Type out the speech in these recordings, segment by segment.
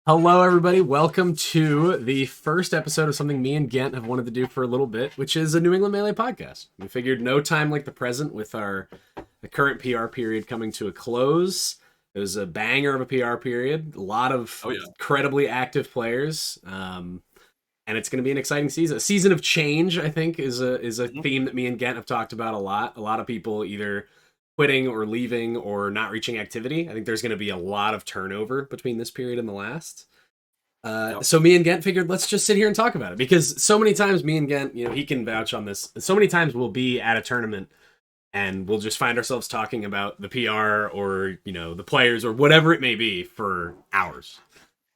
Hello, everybody. Welcome to the first episode of something me and Gent have wanted to do for a little bit, which is a New England Melee podcast. We figured no time like the present with the current PR period coming to a close. It was a banger of a PR period. A lot of incredibly active players. And it's going to be an exciting season. A season of change, I think, is a theme that me and Gent have talked about a lot. A lot of people either quitting or leaving or not reaching activity. I think there's going to be a lot of turnover between this period and the last. So me and Gent figured let's just sit here and talk about it, because so many times me and Gent, he can vouch on this. So many times we'll be at a tournament and we'll just find ourselves talking about the PR or, the players or whatever it may be for hours.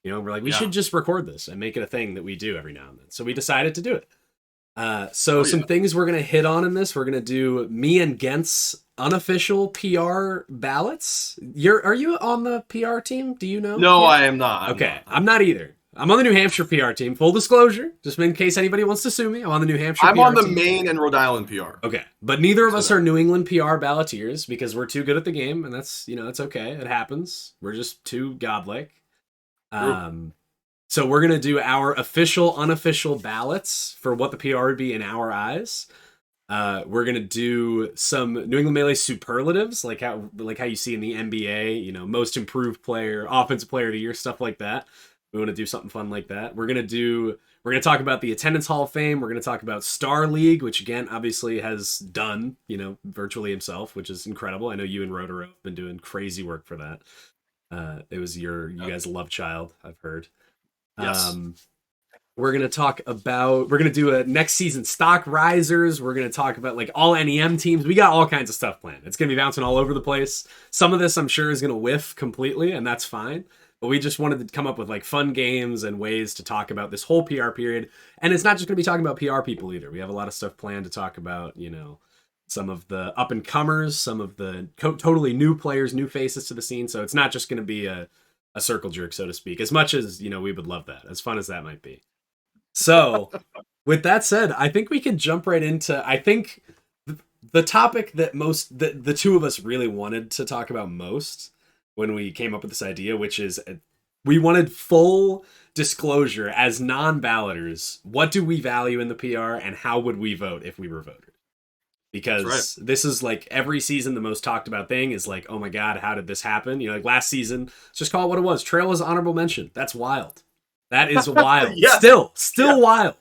We're like, we should just record this and make it a thing that we do every now and then. So we decided to do it. Some things we're going to hit on in this. We're going to do me and Gent's unofficial PR ballots. Are you on the PR team? Do you know? No, I am not. I'm not either. I'm on the New Hampshire PR team. Full disclosure, just in case anybody wants to sue me, I'm on the New Hampshire I'm PR on the team. Maine and Rhode Island PR. Okay, but neither of us are New England PR balloteers because we're too good at the game, and that's, it's okay. It happens. We're just too godlike. So we're going to do our official, unofficial ballots for what the PR would be in our eyes. We're going to do some New England Melee superlatives, like how you see in the NBA, most improved player, offensive player of the year, stuff like that. We want to do something fun like that. We're going to talk about the Attendance Hall of Fame. We're going to talk about Star League, which again, obviously has done, virtually himself, which is incredible. I know you and Rotaro have been doing crazy work for that. It was you guys' love child, I've heard. Yes. We're going to do a next season stock risers. We're going to talk about All-NEM Teams. We got all kinds of stuff planned. It's going to be bouncing all over the place. Some of this I'm sure is going to whiff completely, and that's fine. But we just wanted to come up with fun games and ways to talk about this whole PR period. And it's not just going to be talking about PR people either. We have a lot of stuff planned to talk about, some of the up and comers, some of the totally new players, new faces to the scene. So it's not just going to be a circle jerk, so to speak, as much as, we would love that, as fun as that might be. So with that said, I think we can jump right into, the topic that the two of us really wanted to talk about most when we came up with this idea, which is we wanted full disclosure as non-balloters. What do we value in the PR and how would we vote if we were voters? Because this is every season, the most talked about thing is oh my God, how did this happen? Last season, let's just call it what it was. Trail was honorable mention. That's wild. That is wild. Still wild.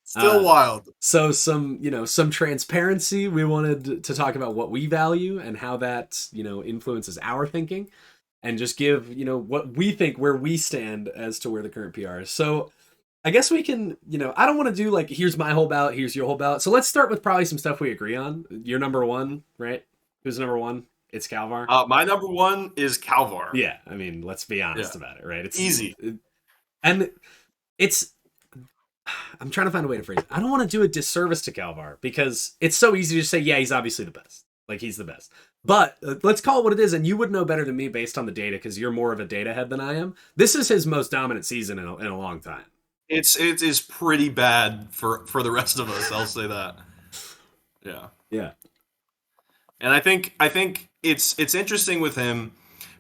Still wild. So some transparency. We wanted to talk about what we value and how that, influences our thinking, and just give, what we think, where we stand as to where the current PR is. So I guess we can, I don't want to do here's my whole ballot, here's your whole ballot. So let's start with probably some stuff we agree on. You're number one, right? Who's number one? It's Calvar. My number one is Calvar. Yeah. I mean, let's be honest about it, right? It's easy. And I'm trying to find a way to phrase it. I don't want to do a disservice to Calvar because it's so easy to say, yeah, he's obviously the best. He's the best. But let's call it what it is, and you would know better than me based on the data because you're more of a data head than I am. This is his most dominant season in a long time. It is pretty bad for the rest of us. I'll say that. Yeah. And I think it's interesting with him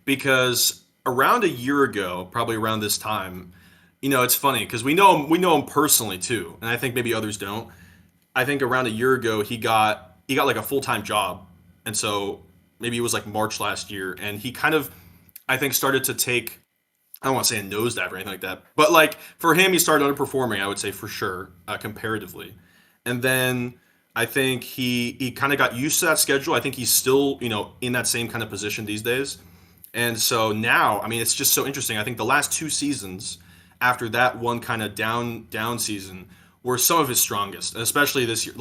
because around a year ago, probably around this time, it's funny because we know him personally too, and I think maybe others don't. I think around a year ago he got a full-time job, and so maybe it was March last year, and he kind of, I think, started to take, I don't want to say a nosedive or anything like that, but for him, he started underperforming, I would say, for sure, comparatively. And then I think he kind of got used to that schedule. I think he's still, in that same kind of position these days. And so now, I mean, it's just so interesting. I think the last two seasons after that one kind of down season were some of his strongest, and especially this year.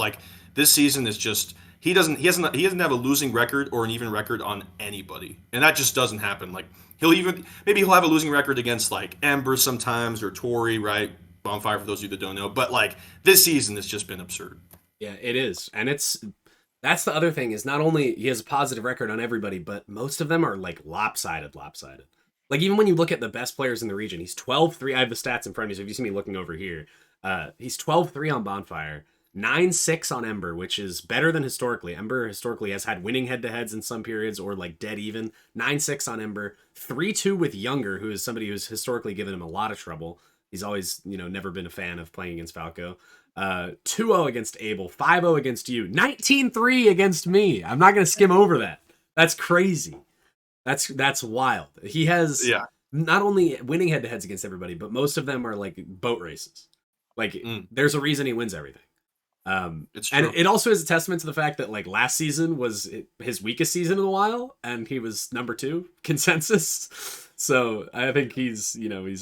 This season is just, he doesn't have a losing record or an even record on anybody. And that just doesn't happen. He'll have a losing record against Ember sometimes or Tori, right? Bonfire, for those of you that don't know. But this season has just been absurd. Yeah, it is. And that's the other thing is not only he has a positive record on everybody, but most of them are lopsided. Even when you look at the best players in the region, he's 12-3. I have the stats in front of me, so if you see me looking over here, he's 12-3 on Bonfire, 9-6 on Ember, which is better than historically. Ember historically has had winning head-to-heads in some periods or like dead even. 9-6 on Ember. 3-2 with Younger, who is somebody who's historically given him a lot of trouble. He's always, never been a fan of playing against Falco. 2-0 against Abel. 5-0 against you. 19-3 against me. I'm not going to skim over that. That's crazy. That's wild. He has not only winning head-to-heads against everybody, but most of them are like boat races. Like, there's a reason he wins everything. It's true. And it also is a testament to the fact that like last season was his weakest season in a while, and he was number 2 consensus. So I think he's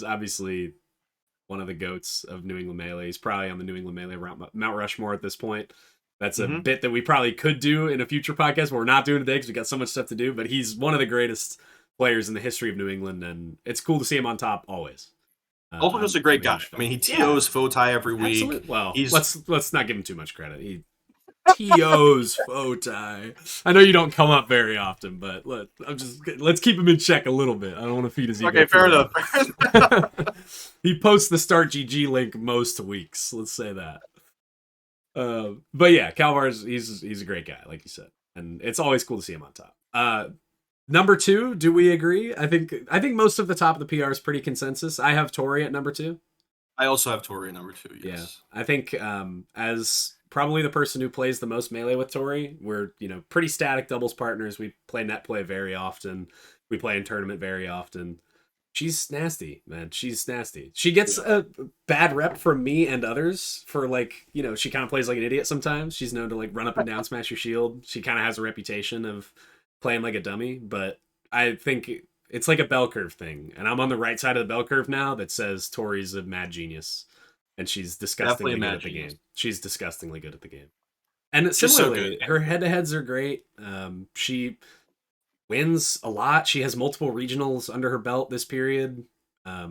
obviously one of the goats of New England Melee. He's probably on the New England Melee Mount Rushmore at this point. That's a bit that we probably could do in a future podcast, but we're not doing today because we got so much stuff to do. But he's one of the greatest players in the history of New England, and it's cool to see him on top always. Also, just a great guy. I mean, he TOs Fotai every week. Absolutely. Well, let's not give him too much credit. He TOs Fotai. I know you don't come up very often, but let's keep him in check a little bit. I don't want to feed his ego. Okay, fair enough. He posts the Start GG link most weeks. Let's say that. But yeah, Calvar's he's a great guy, like you said, and it's always cool to see him on top. Number 2, do we agree? I think most of the top of the PR is pretty consensus. I have Tori at number 2. I also have Tori at number 2. Yes. Yeah, I think as probably the person who plays the most Melee with Tori, we're pretty static doubles partners. We play net play very often. We play in tournament very often. She's nasty, man. She's nasty. She gets a bad rep from me and others for she kind of plays like an idiot sometimes. She's known to like run up and down, smash your shield. She kind of has a reputation of playing like a dummy, but I think it's like a bell curve thing, and I'm on the right side of the bell curve now that says Tori's a mad genius, and she's disgustingly good at the game. She's disgustingly good at the game, and similarly, her head-to-heads are great. She wins a lot. She has multiple regionals under her belt this period. I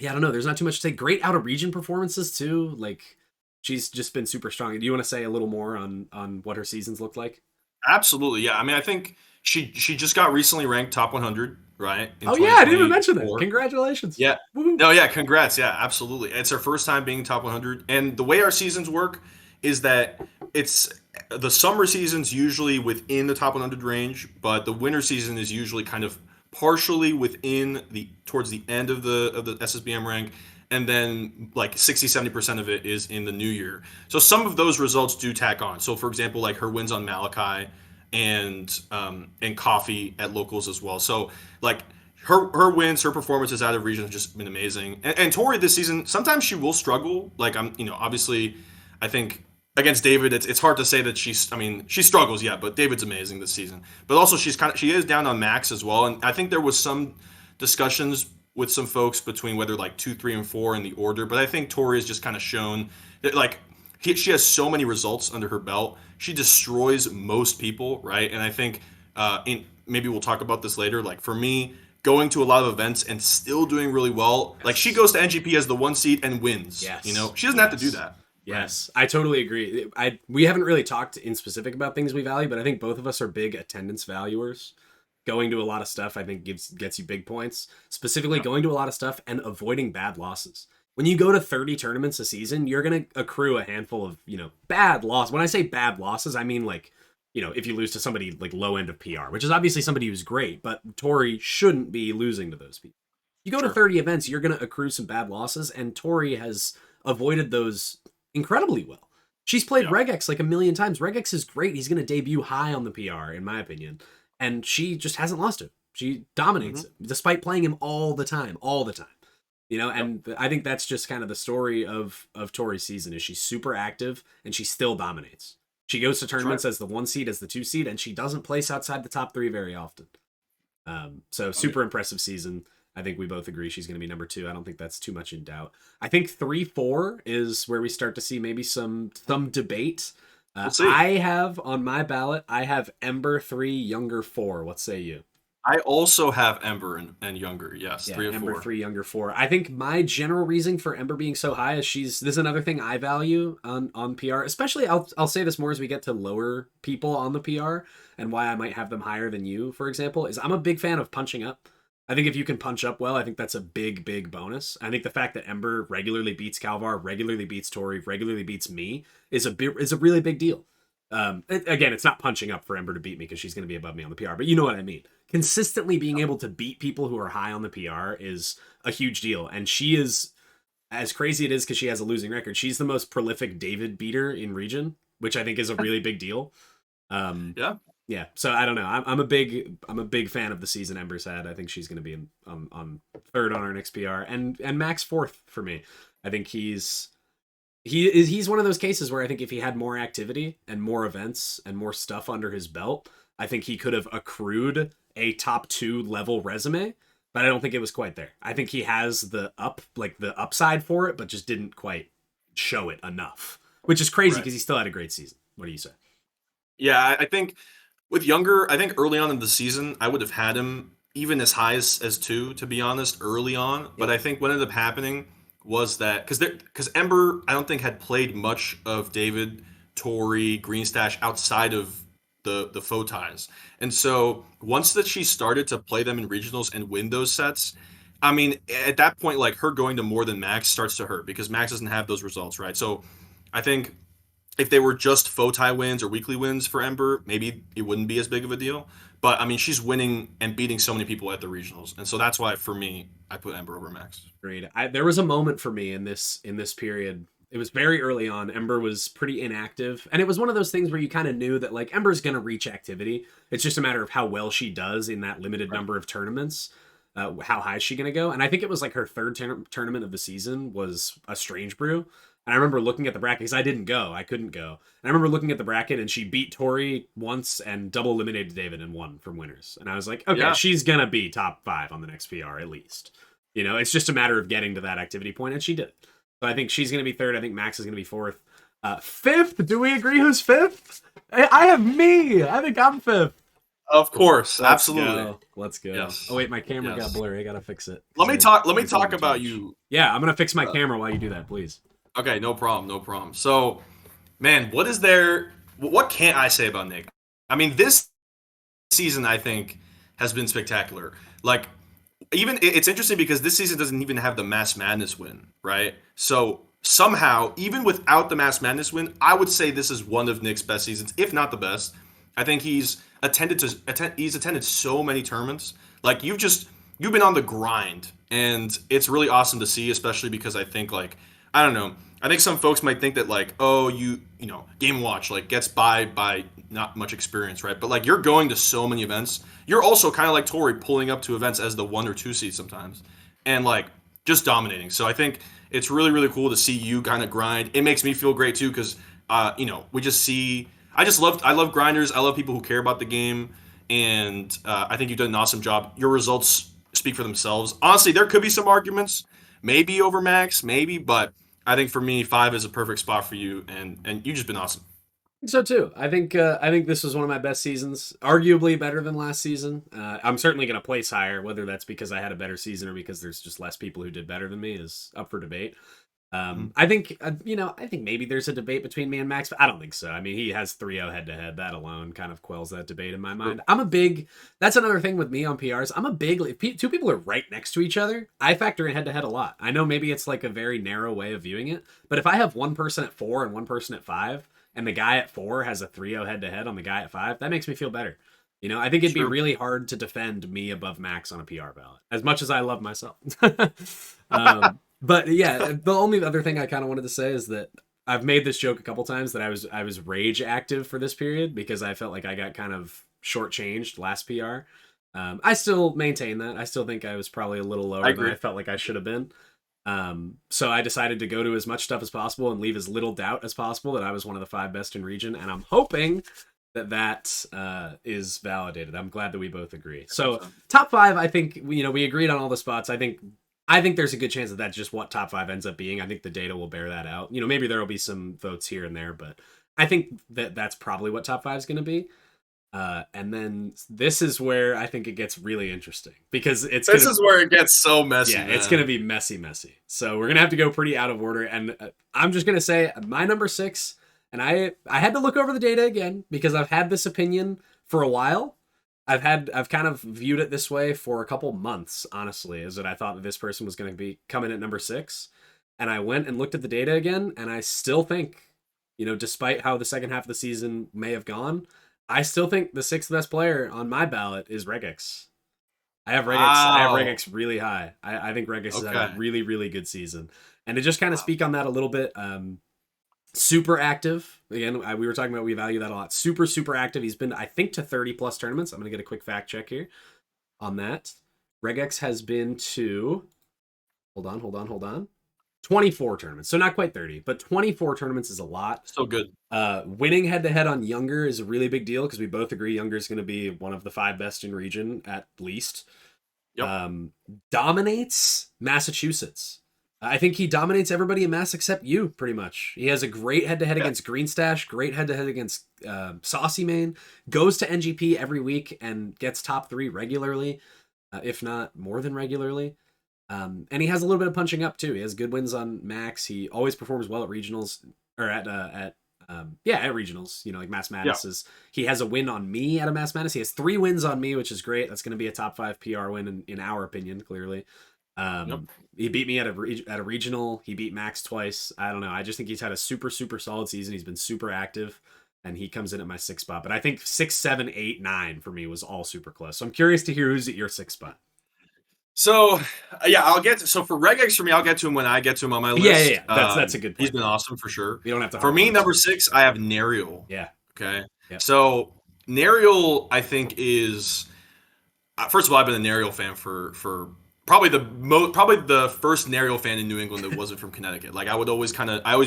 don't know. There's not too much to say. Great out of region performances too. Like, she's just been super strong. Do you want to say a little more on what her seasons look like? Absolutely, yeah. I mean, I think she just got recently ranked top 100, right? Oh yeah, I didn't even mention that. Congratulations. Yeah. Woo-hoo. No, yeah, congrats. Yeah, absolutely. It's her first time being top 100, and the way our seasons work is that it's the summer season's usually within the top 100 range, but the winter season is usually kind of partially within towards the end of the SSBM rank. And then like 60-70% of it is in the new year. So some of those results do tack on. So for example, like her wins on Malachi and Coffee at locals as well. So like her wins, her performances out of region have just been amazing. And Tori this season, sometimes she will struggle. Like obviously I think against David, it's hard to say that she struggles, yeah, but David's amazing this season. But also she is down on Max as well. And I think there was some discussions with some folks between whether like 2, 3, and 4 in the order, but I think Tori has just kind of shown that like she has so many results under her belt. She destroys most people, right? And I think maybe we'll talk about this later. Like for me, going to a lot of events and still doing really well. Like she goes to NGP as the 1 seed and wins. Yes. She doesn't have to do that. Yes, I totally agree. We haven't really talked in specific about things we value, but I think both of us are big attendance valuers. Going to a lot of stuff, I think, gets you big points. Specifically, going to a lot of stuff and avoiding bad losses. When you go to 30 tournaments a season, you're going to accrue a handful of, bad losses. When I say bad losses, I mean, like, if you lose to somebody like low end of PR, which is obviously somebody who's great, but Tori shouldn't be losing to those people. You go to 30 events, you're going to accrue some bad losses, and Tori has avoided those incredibly well. She's played Regex like a million times. Regex is great. He's going to debut high on the PR, in my opinion. And she just hasn't lost him. She dominates him, despite playing him all the time. And I think that's just kind of the story of Tori's season is she's super active and she still dominates. She goes to tournaments as the 1 seed, as the 2 seed, and she doesn't place outside the top 3 very often. Super impressive season. I think we both agree she's going to be number 2. I don't think that's too much in doubt. I think 3-4 is where we start to see maybe some debate. We'll see. I have on my ballot, I have Ember 3, Younger 4. What say you? I also have Ember and Younger. Yes, 3 or 4. Ember 3, Younger 4. I think my general reason for Ember being so high is this is another thing I value on PR. Especially, I'll say this more as we get to lower people on the PR and why I might have them higher than you, for example, is I'm a big fan of punching up. I think if you can punch up well, I think that's a big bonus. I think the fact that Ember regularly beats Calvar, regularly beats Tori, regularly beats me is a really big deal. Again, it's not punching up for Ember to beat me because she's going to be above me on the PR, but you know what I mean. Consistently being able to beat people who are high on the PR is a huge deal, and she is, as crazy it is because she has a losing record, she's the most prolific David beater in region, which I think is a really big deal. Yeah. Yeah, so I don't know. I'm a big fan of the season Ember's had. I think she's going to be on third on our next PR, and Max fourth for me. I think he's one of those cases where I think if he had more activity and more events and more stuff under his belt, I think he could have accrued a top 2 level resume. But I don't think it was quite there. I think he has the upside for it, but just didn't quite show it enough, which is crazy because he still had a great season. What do you say? Yeah, I think with Younger, I think early on in the season, I would have had him even as high as 2, to be honest, early on. But I think what ended up happening was that because Ember, I don't think had played much of David, Tori, Greenstash outside of the faux ties. And so once that she started to play them in regionals and win those sets, I mean, at that point, like her going to more than Max starts to hurt because Max doesn't have those results, right? So I think if they were just faux tie wins or weekly wins for Ember, maybe it wouldn't be as big of a deal. But I mean, she's winning and beating so many people at the regionals, and so that's why for me, I put Ember over Max. Great. There was a moment for me in this period. It was very early on. Ember was pretty inactive, and it was one of those things where you kind of knew that like Ember's going to reach activity. It's just a matter of how well she does in that limited number of tournaments. How high is she going to go? And I think it was like her third tournament of the season was a Strange Brew. And I remember looking at the bracket because I didn't go. I couldn't go. And I remember looking at the bracket and she beat Tori once and double eliminated David and won from winners. And I was like, okay, she's going to be top 5 on the next PR at least. You know, it's just a matter of getting to that activity point, and she did. So I think she's going to be third. I think Max is going to be fourth. Fifth? Do we agree who's fifth? I have me. I think I'm fifth. Of course, absolutely. Let's go. Yes. Oh wait, my camera got blurry. I gotta fix it. Let me talk about you. Yeah, I'm gonna fix my camera while you do that, please. Okay, no problem. So, man, what can't I say about Nick? I mean, this season I think has been spectacular. Like, even it's interesting because this season doesn't even have the Mass Madness win, right? So somehow, even without the Mass Madness win, I would say this is one of Nick's best seasons, if not the best. I think he's attended so many tournaments. Like you've been on the grind, and it's really awesome to see, especially because I think like I don't know. I think some folks might think that like, oh, you know, Game Watch like gets by not much experience, right? But like you're going to so many events. You're also kind of like Tori pulling up to events as the 1 or 2 seed sometimes, and like just dominating. So I think it's really cool to see you kind of grind. It makes me feel great too because we just see. I love grinders. I love people who care about the game, and I think you've done an awesome job. Your results speak for themselves. Honestly, there could be some arguments, maybe over Max, maybe, but I think for me, 5 is a perfect spot for you, and you've just been awesome. So too. I think this was one of my best seasons, arguably better than last season. I'm certainly going to place higher, whether that's because I had a better season or because there's just less people who did better than me is up for debate. I think I think maybe there's a debate between me and Max, but I don't think so. I mean, he has 3-0 head-to-head. That alone kind of quells that debate in my mind. That's another thing with me on PRs. If 2 people are right next to each other, I factor in head-to-head a lot. I know maybe it's like a very narrow way of viewing it, but if I have one person at 4 and one person at 5, and the guy at 4 has a 3-0 head-to-head on the guy at 5, that makes me feel better. You know, I think it'd be really hard to defend me above Max on a PR ballot, as much as I love myself. But yeah, the only other thing I kind of wanted to say is that I've made this joke a couple times that I was rage active for this period because I felt like I got kind of shortchanged last PR. I still maintain that. I still think I was probably a little lower than I felt like I should have been. So I decided to go to as much stuff as possible and leave as little doubt as possible that I was one of the 5 best in region, and I'm hoping that is validated. I'm glad that we both agree. So top 5, I think we agreed on all the spots. I think there's a good chance that that's just what top 5 ends up being. I think the data will bear that out. Maybe there will be some votes here and there, but I think that's probably what top 5 is going to be. And then this is where I think it gets really interesting because this is where it gets so messy. Yeah, it's going to be messy. So we're going to have to go pretty out of order. And I'm just going to say my number 6, and I had to look over the data again because I've had this opinion for a while. I've kind of viewed it this way for a couple months, honestly, is that I thought that this person was going to be coming at number 6, and I went and looked at the data again, and I still think, despite how the second half of the season may have gone, I still think the 6th best player on my ballot is Regex. I have Wow. Regex really high. I think Regex has had a Okay. really, really good season. And to just kind of Wow. speak on that a little bit, super active. Again, we were talking about we value that a lot. Super, super active. He's been, I think, to 30 plus tournaments. I'm going to get a quick fact check here on that. Regex has been to, hold on. 24 tournaments. So not quite 30, but 24 tournaments is a lot. So good. Winning head to head on Younger is a really big deal because we both agree Younger is going to be one of the 5 best in region at least. Yep. Dominates Massachusetts. I think he dominates everybody in Mass except you, pretty much. He has a great head to head against Greenstash, great head to head against Saucy Main, goes to NGP every week and gets top 3 regularly, if not more than regularly. And he has a little bit of punching up too. He has good wins on Max. He always performs well at regionals or at regionals. Like Mass Madness he has a win on me at a Mass Madness. He has 3 wins on me, which is great. That's going to be a top 5 PR win in our opinion, clearly. He beat me at a regional. He beat Max twice. I don't know. I just think he's had a super, super solid season. He's been super active, and he comes in at my 6th spot. But I think 6, 7, 8, 9 for me was all super close. So I'm curious to hear who's at your 6th spot. So so for Regex for me, I'll get to him when I get to him on my list. Yeah. That's a good point. He's been awesome for sure. You don't have to. For me, number 6, I have Nariel. Yeah. Okay. Yep. So Nariel, I think is first of all, I've been a Nariel fan for probably the first Nariel fan in New England that wasn't from Connecticut. Like I always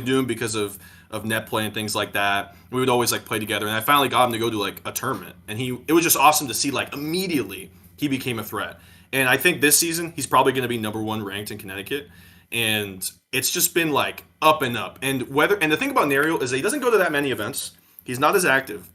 knew him because of net play and things like that. We would always like play together, and I finally got him to go to like a tournament, and it was just awesome to see like immediately he became a threat. And I think this season he's probably going to be number 1 ranked in Connecticut, and it's just been like up and up. And the thing about Nariel is that he doesn't go to that many events. He's not as active,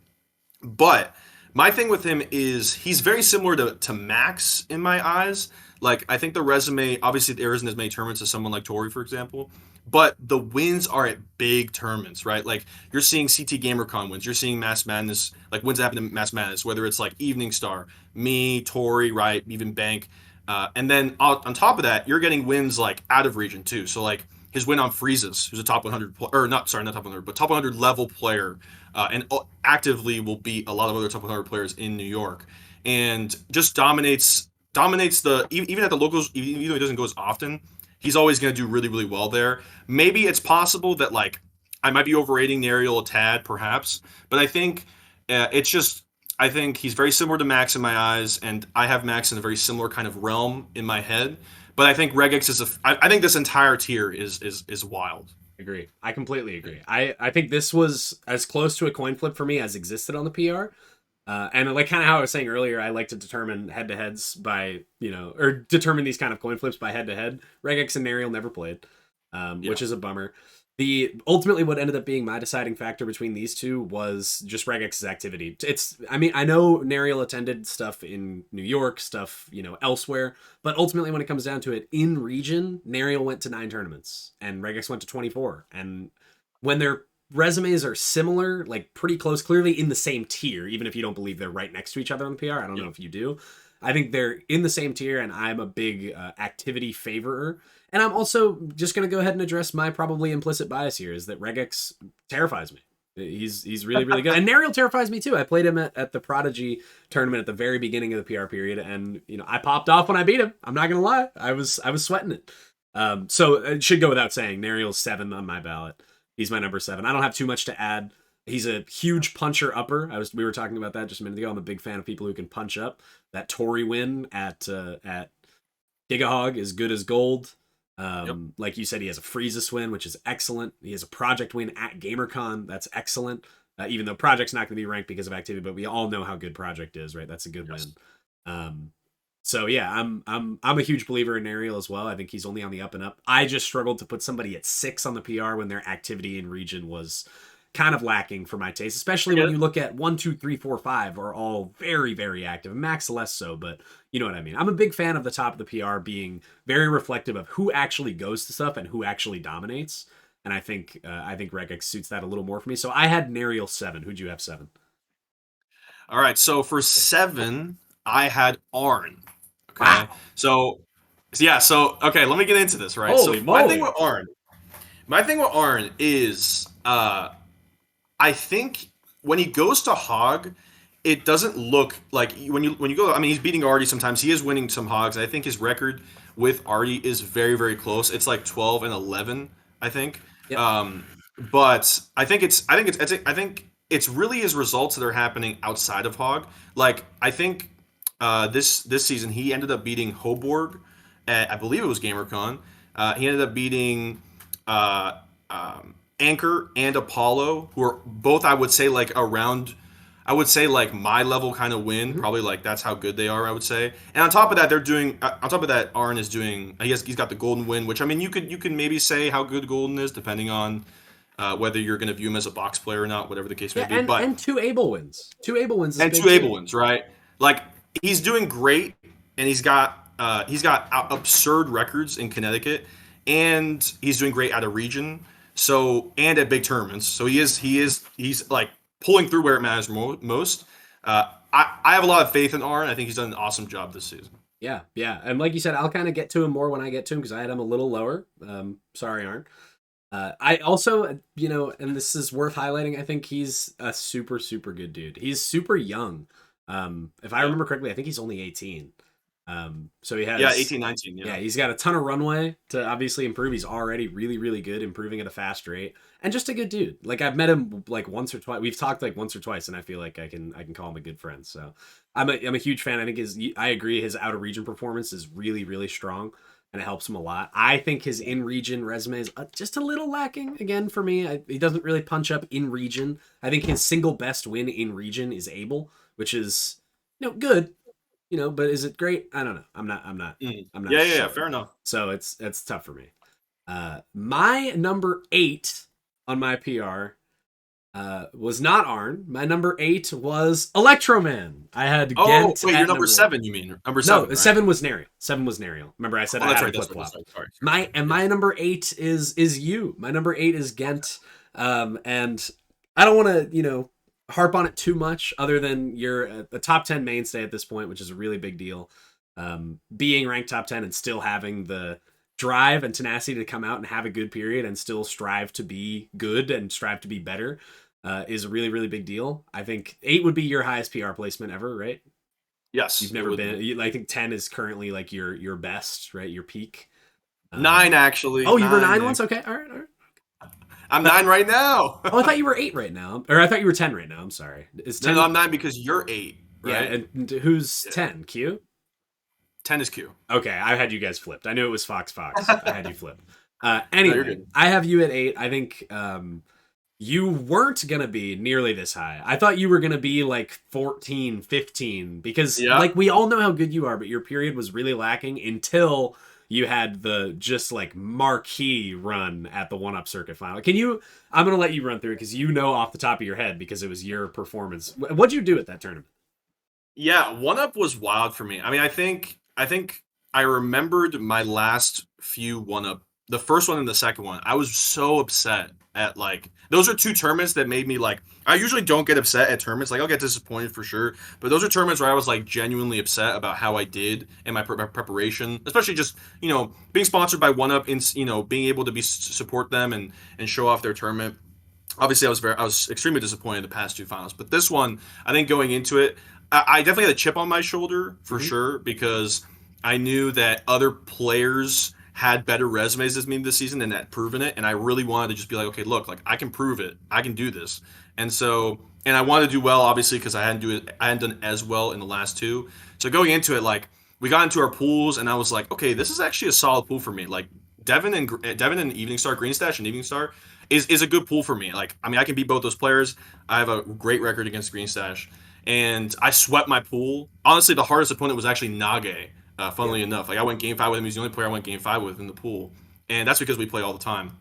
but my thing with him is he's very similar to Max in my eyes. Like I think the resume, obviously there isn't as many tournaments as someone like Tori, for example, but the wins are at big tournaments, right? Like you're seeing CT GamerCon wins, you're seeing Mass Madness, like wins that happen in Mass Madness, whether it's like Evening Star, me, Tori, right, even Bank, and then on top of that, you're getting wins like out of region too. So like his win on Freezes, who's a top 100 or not top 100, but top 100 level player, and actively will beat a lot of other top 100 players in New York, and just dominates the even at the locals, even though he doesn't go as often, he's always going to do really, really well there. Maybe it's possible that like I might be overrating Nariel a tad, perhaps, but I think I think he's very similar to Max in my eyes, and I have Max in a very similar kind of realm in my head. But I think Regex I think this entire tier is wild. Agree. I completely agree. I think this was as close to a coin flip for me as existed on the PR. And like kind of how I was saying earlier, I like to determine head to heads by, or determine these kind of coin flips by head to head. Regex and Nariel never played, which is a bummer. Ultimately what ended up being my deciding factor between these two was just Regex's activity. I know Nariel attended stuff in New York, stuff, elsewhere, but ultimately when it comes down to it, in region, Nariel went to 9 tournaments and Regex went to 24. And when their resumes are similar, like pretty close, clearly in the same tier, even if you don't believe they're right next to each other on the PR. I don't know if you do. I think they're in the same tier, and I'm a big activity favorer. And I'm also just going to go ahead and address my probably implicit bias here, is that Regex terrifies me. He's really, really good. And Nariel terrifies me too. I played him at the Prodigy tournament at the very beginning of the PR period, and I popped off when I beat him. I'm not going to lie. I was sweating it. So it should go without saying, Nariel's 7 on my ballot. He's my number 7. I don't have too much to add. He's a huge puncher upper. We were talking about that just a minute ago. I'm a big fan of people who can punch up. That Tory win at Gigahog is good as gold. Like you said, he has a Freezus win, which is excellent. He has a Project win at GamerCon. That's excellent. Even though Project's not going to be ranked because of activity, but we all know how good Project is, right? That's a good win. So yeah, I'm a huge believer in Nariel as well. I think he's only on the up and up. I just struggled to put somebody at 6 on the PR when their activity in region was kind of lacking for my taste, especially when you look at 1, 2, 3, 4, 5 are all very, very active. Max less so, but you know what I mean. I'm a big fan of the top of the PR being very reflective of who actually goes to stuff and who actually dominates. And I think Regex suits that a little more for me. So I had Nariel 7. Who'd you have 7? All right, so for 7, I had Arn. Okay, Wow. so okay, let me get into this. Right, so Holy moly. My thing with Arn is, I think when he goes to Hog, it doesn't look like when you go. I mean, he's beating Artie sometimes. He is winning some Hogs. I think his record with Artie is very very close. It's like 12-11, I think. Yep. Um, but I think it's really his results that are happening outside of Hog. Like I think this season he ended up beating Hoborg at, I believe it was GamerCon. He ended up beating uh, Anchor and Apollo, who are both, I would say, like around, I would say like my level kind of win. Mhm. Probably like that's how good they are, I would say. And on top of that, they're doing. On top of that, Arn is doing. He's got the Golden win, which I mean, you can maybe say how good Golden is depending on whether you're going to view him as a box player or not, whatever the case may Yeah, be. But and two Able wins. Two Able wins is and big two Able too. wins, right? Like he's doing great, and he's got absurd records in Connecticut, and he's doing great out of region. So and at big tournaments, so he's like pulling through where it matters most. I have a lot of faith in Arn. I think he's done an awesome job this season. Yeah, yeah. And like you said, I'll kind of get to him more when I get to him because I had him a little lower. Sorry, Arn. I also, and this is worth highlighting, I think he's a super, super good dude. He's super young. If I Yeah, remember correctly, I think he's only 18. So he yeah, has, 18, 19, yeah, yeah. he's got a ton of runway to obviously improve. He's already really, really good, improving at a fast rate, and just a good dude. Like I've met him like once or twice. We've talked like once or twice, and I feel like I can call him a good friend. So I'm a huge fan. I think I agree his out of region performance is really, really strong and it helps him a lot. I think his in region resume is just a little lacking again for me. He doesn't really punch up in region. I think his single best win in region is Able, which is good, but is it great? I don't know. I'm not Yeah, yeah, yeah. sure. Fair enough. So it's tough for me. My number 8 on my PR was not Arn. My number 8 was Electroman. I had Oh, Gent wait, you're at number number 1. 7. You mean number No, 7, right? 7 was Nariel. 7 was Nariel. Remember, I said Oh, I that's had a right. flip That's right. That's flop. right. Sorry, sorry, My sorry. and Yeah. my number 8 is you. My number 8 is Ghent. And I don't want to harp on it too much, other than you're a top 10 mainstay at this point, which is a really big deal. Being ranked top 10 and still having the drive and tenacity to come out and have a good period and still strive to be good and strive to be better is a really, really big deal. I think 8 would be your highest PR placement ever, right? You've Yes, it never would be. been. I think 10 is currently like your best, right? Your peak. 9, actually. Oh, you were 9, 9 Nick. once. Okay, all right, all right. I'm 9 right now. Oh, I thought you were 8 right now, or I thought you were 10 right now. I'm sorry. Is No, no, 10? I'm 9 because you're 8, Yeah, right? and who's Yeah. 10? Q. 10 is Q. Okay, I had you guys flipped. I knew it was Fox Fox. I had you flipped. No, you're Anyway, good. I have you at 8. I think you weren't going to be nearly this high. I thought you were going to be like 14, 15, because Yeah. like we all know how good you are, but your period was really lacking until you had the just like marquee run at the 1-Up circuit final. I'm going to let you run through it because off the top of your head because it was your performance. What'd you do at that tournament? Yeah, 1-Up was wild for me. I mean, I think I remembered my last few 1-Up, the first one and the second one. I was so upset at like those are two tournaments that made me like I usually don't get upset at tournaments. Like I'll get disappointed for sure, but those are tournaments where I was like genuinely upset about how I did in my preparation, especially just, being sponsored by 1-Up and being able to be support them and show off their tournament. Obviously I was extremely disappointed in the past two finals, but this one, I think going into it, I definitely had a chip on my shoulder for Mm-hmm. sure because I knew that other players had better resumes as me this season and had proven it, and I really wanted to just be like, okay, look, like I can prove it, I can do this, and I wanted to do well, obviously, because I hadn't done as well in the last two. So going into it, like we got into our pools, and I was like, okay, this is actually a solid pool for me. Like Devin and Evening Star, Green Stash and Evening Star is a good pool for me. Like I mean, I can beat both those players. I have a great record against Green Stash, and I swept my pool. Honestly, the hardest opponent was actually Nage. Yeah. Funnily enough, like I went game 5 with him. He's the only player I went game 5 with in the pool, and that's because we play all the time.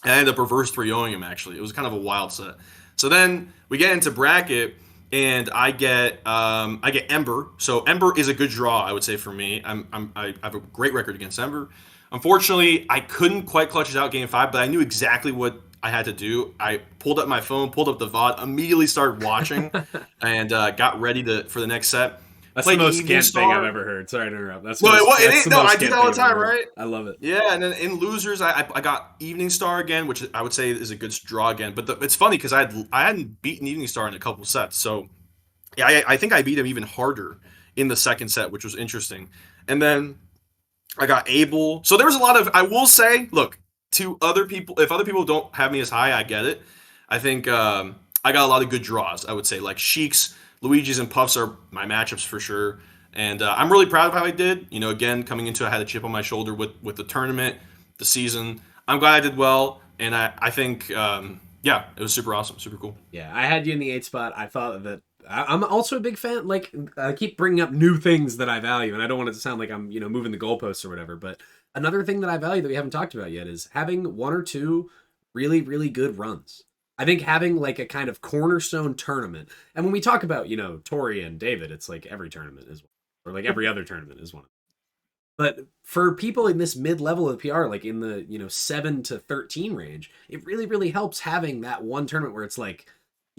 And I ended up reverse 3-0ing him. Actually, it was kind of a wild set. So then we get into bracket, and I get Ember. So Ember is a good draw, I would say, for me. I have a great record against Ember. Unfortunately, I couldn't quite clutch it out game 5, but I knew exactly what I had to do. I pulled up my phone, pulled up the VOD, immediately started watching, and got ready for the next set. That's the Played most Evening Ghent thing I've Star. ever heard. Sorry to interrupt. No, it That's ain't. the No, most I do Ghent that all thing the I've ever time, heard. right? I love it. Yeah, and then in losers, I got Evening Star again, which I would say is a good draw again. But it's funny because I hadn't beaten Evening Star in a couple sets, so yeah, I think I beat him even harder in the second set, which was interesting. And then I got Abel. So there was a lot of. I will say, look, to other people, if other people don't have me as high, I get it. I think I got a lot of good draws. I would say like Sheiks, Luigi's, and Puffs are my matchups for sure. And I'm really proud of how I did. You know, again, coming into it, I had a chip on my shoulder with the tournament, the season. I'm glad I did well, and I think yeah, it was super awesome, super cool. Yeah, I had you in the 8 spot. I thought that I'm also a big fan. Like, I keep bringing up new things that I value, and I don't want it to sound like I'm, moving the goalposts or whatever. But another thing that I value that we haven't talked about yet is having one or two really, really good runs. I think having like a kind of cornerstone tournament, and when we talk about, Tori and David, it's like every tournament is one, or like every other tournament is one. But for people in this mid level of PR, like in the 7 to 13 range, it really really helps having that one tournament where it's like,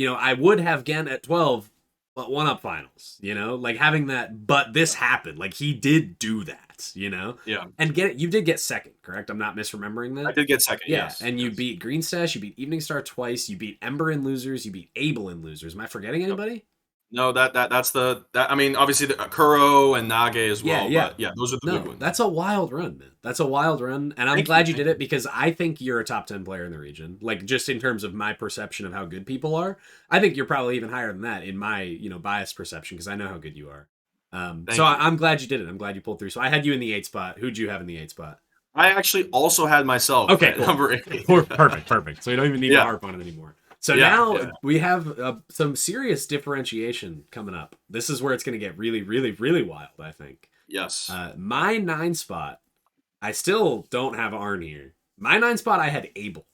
I would have Gent at 12, but 1-up finals. Like having that. But this happened. Like he did do that. Yeah, and you did get second, correct? I'm not misremembering that. I did get second. Yeah, yes, and you beat Green Stash, you beat Evening Star twice, you beat Ember in losers, you beat Abel in losers. Am I forgetting anybody? No, that's the that. I mean, obviously the Kuro and Nage as well. Yeah. But yeah, those are the big ones. That's a wild run, man. That's a wild run, and I'm glad you did it because I think you're a top 10 player in the region. Like just in terms of my perception of how good people are, I think you're probably even higher than that in my biased perception because I know how good you are. I'm glad you did it. I'm glad you pulled through. So I had you in the 8 spot. Who'd you have in the 8 spot? I actually also had myself. Okay, cool. Number 8. Perfect. So you don't even need to harp on it anymore. So now we have some serious differentiation coming up. This is where it's going to get really, really, really wild, I think. Yes. My 9 spot, I still don't have Arn here. My 9 spot, I had Abel.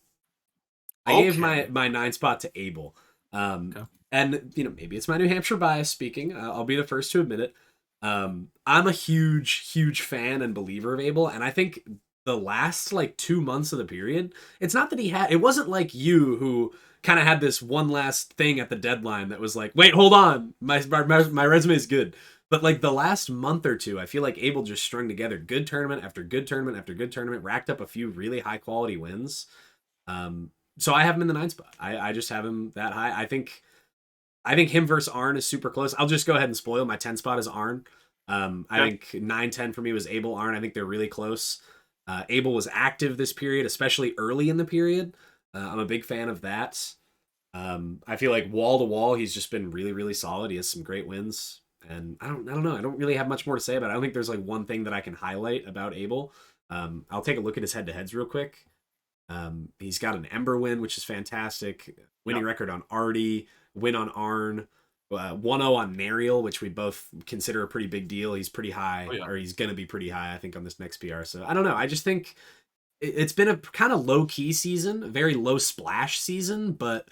I gave my 9 spot to Abel. And, maybe it's my New Hampshire bias speaking. I'll be the first to admit it. I'm a huge, huge fan and believer of Abel. And I think the last, 2 months of the period, it's not that it wasn't like you who kind of had this one last thing at the deadline that was like, wait, hold on, my resume is good. But the last month or two, I feel like Abel just strung together good tournament after good tournament after good tournament, racked up a few really high quality wins. So I have him in the 9 spot. I just have him that high. I think him versus Arn is super close. I'll just go ahead and spoil my 10 spot is Arn. I think 9-10 for me was Abel Arn. I think they're really close. Abel was active this period, especially early in the period. I'm a big fan of that. I feel like wall to wall, he's just been really, really solid. He has some great wins, and I don't know. I don't really have much more to say about it. I don't think there's one thing that I can highlight about Abel. I'll take a look at his head-to-heads real quick. He's got an Ember win, which is fantastic. Winning record on Artie, win on Arn, 1-0 on Nariel, which we both consider a pretty big deal. He's pretty high, or he's going to be pretty high, I think, on this next PR. So I don't know. I just think it's been a kind of low-key season, a very low splash season, but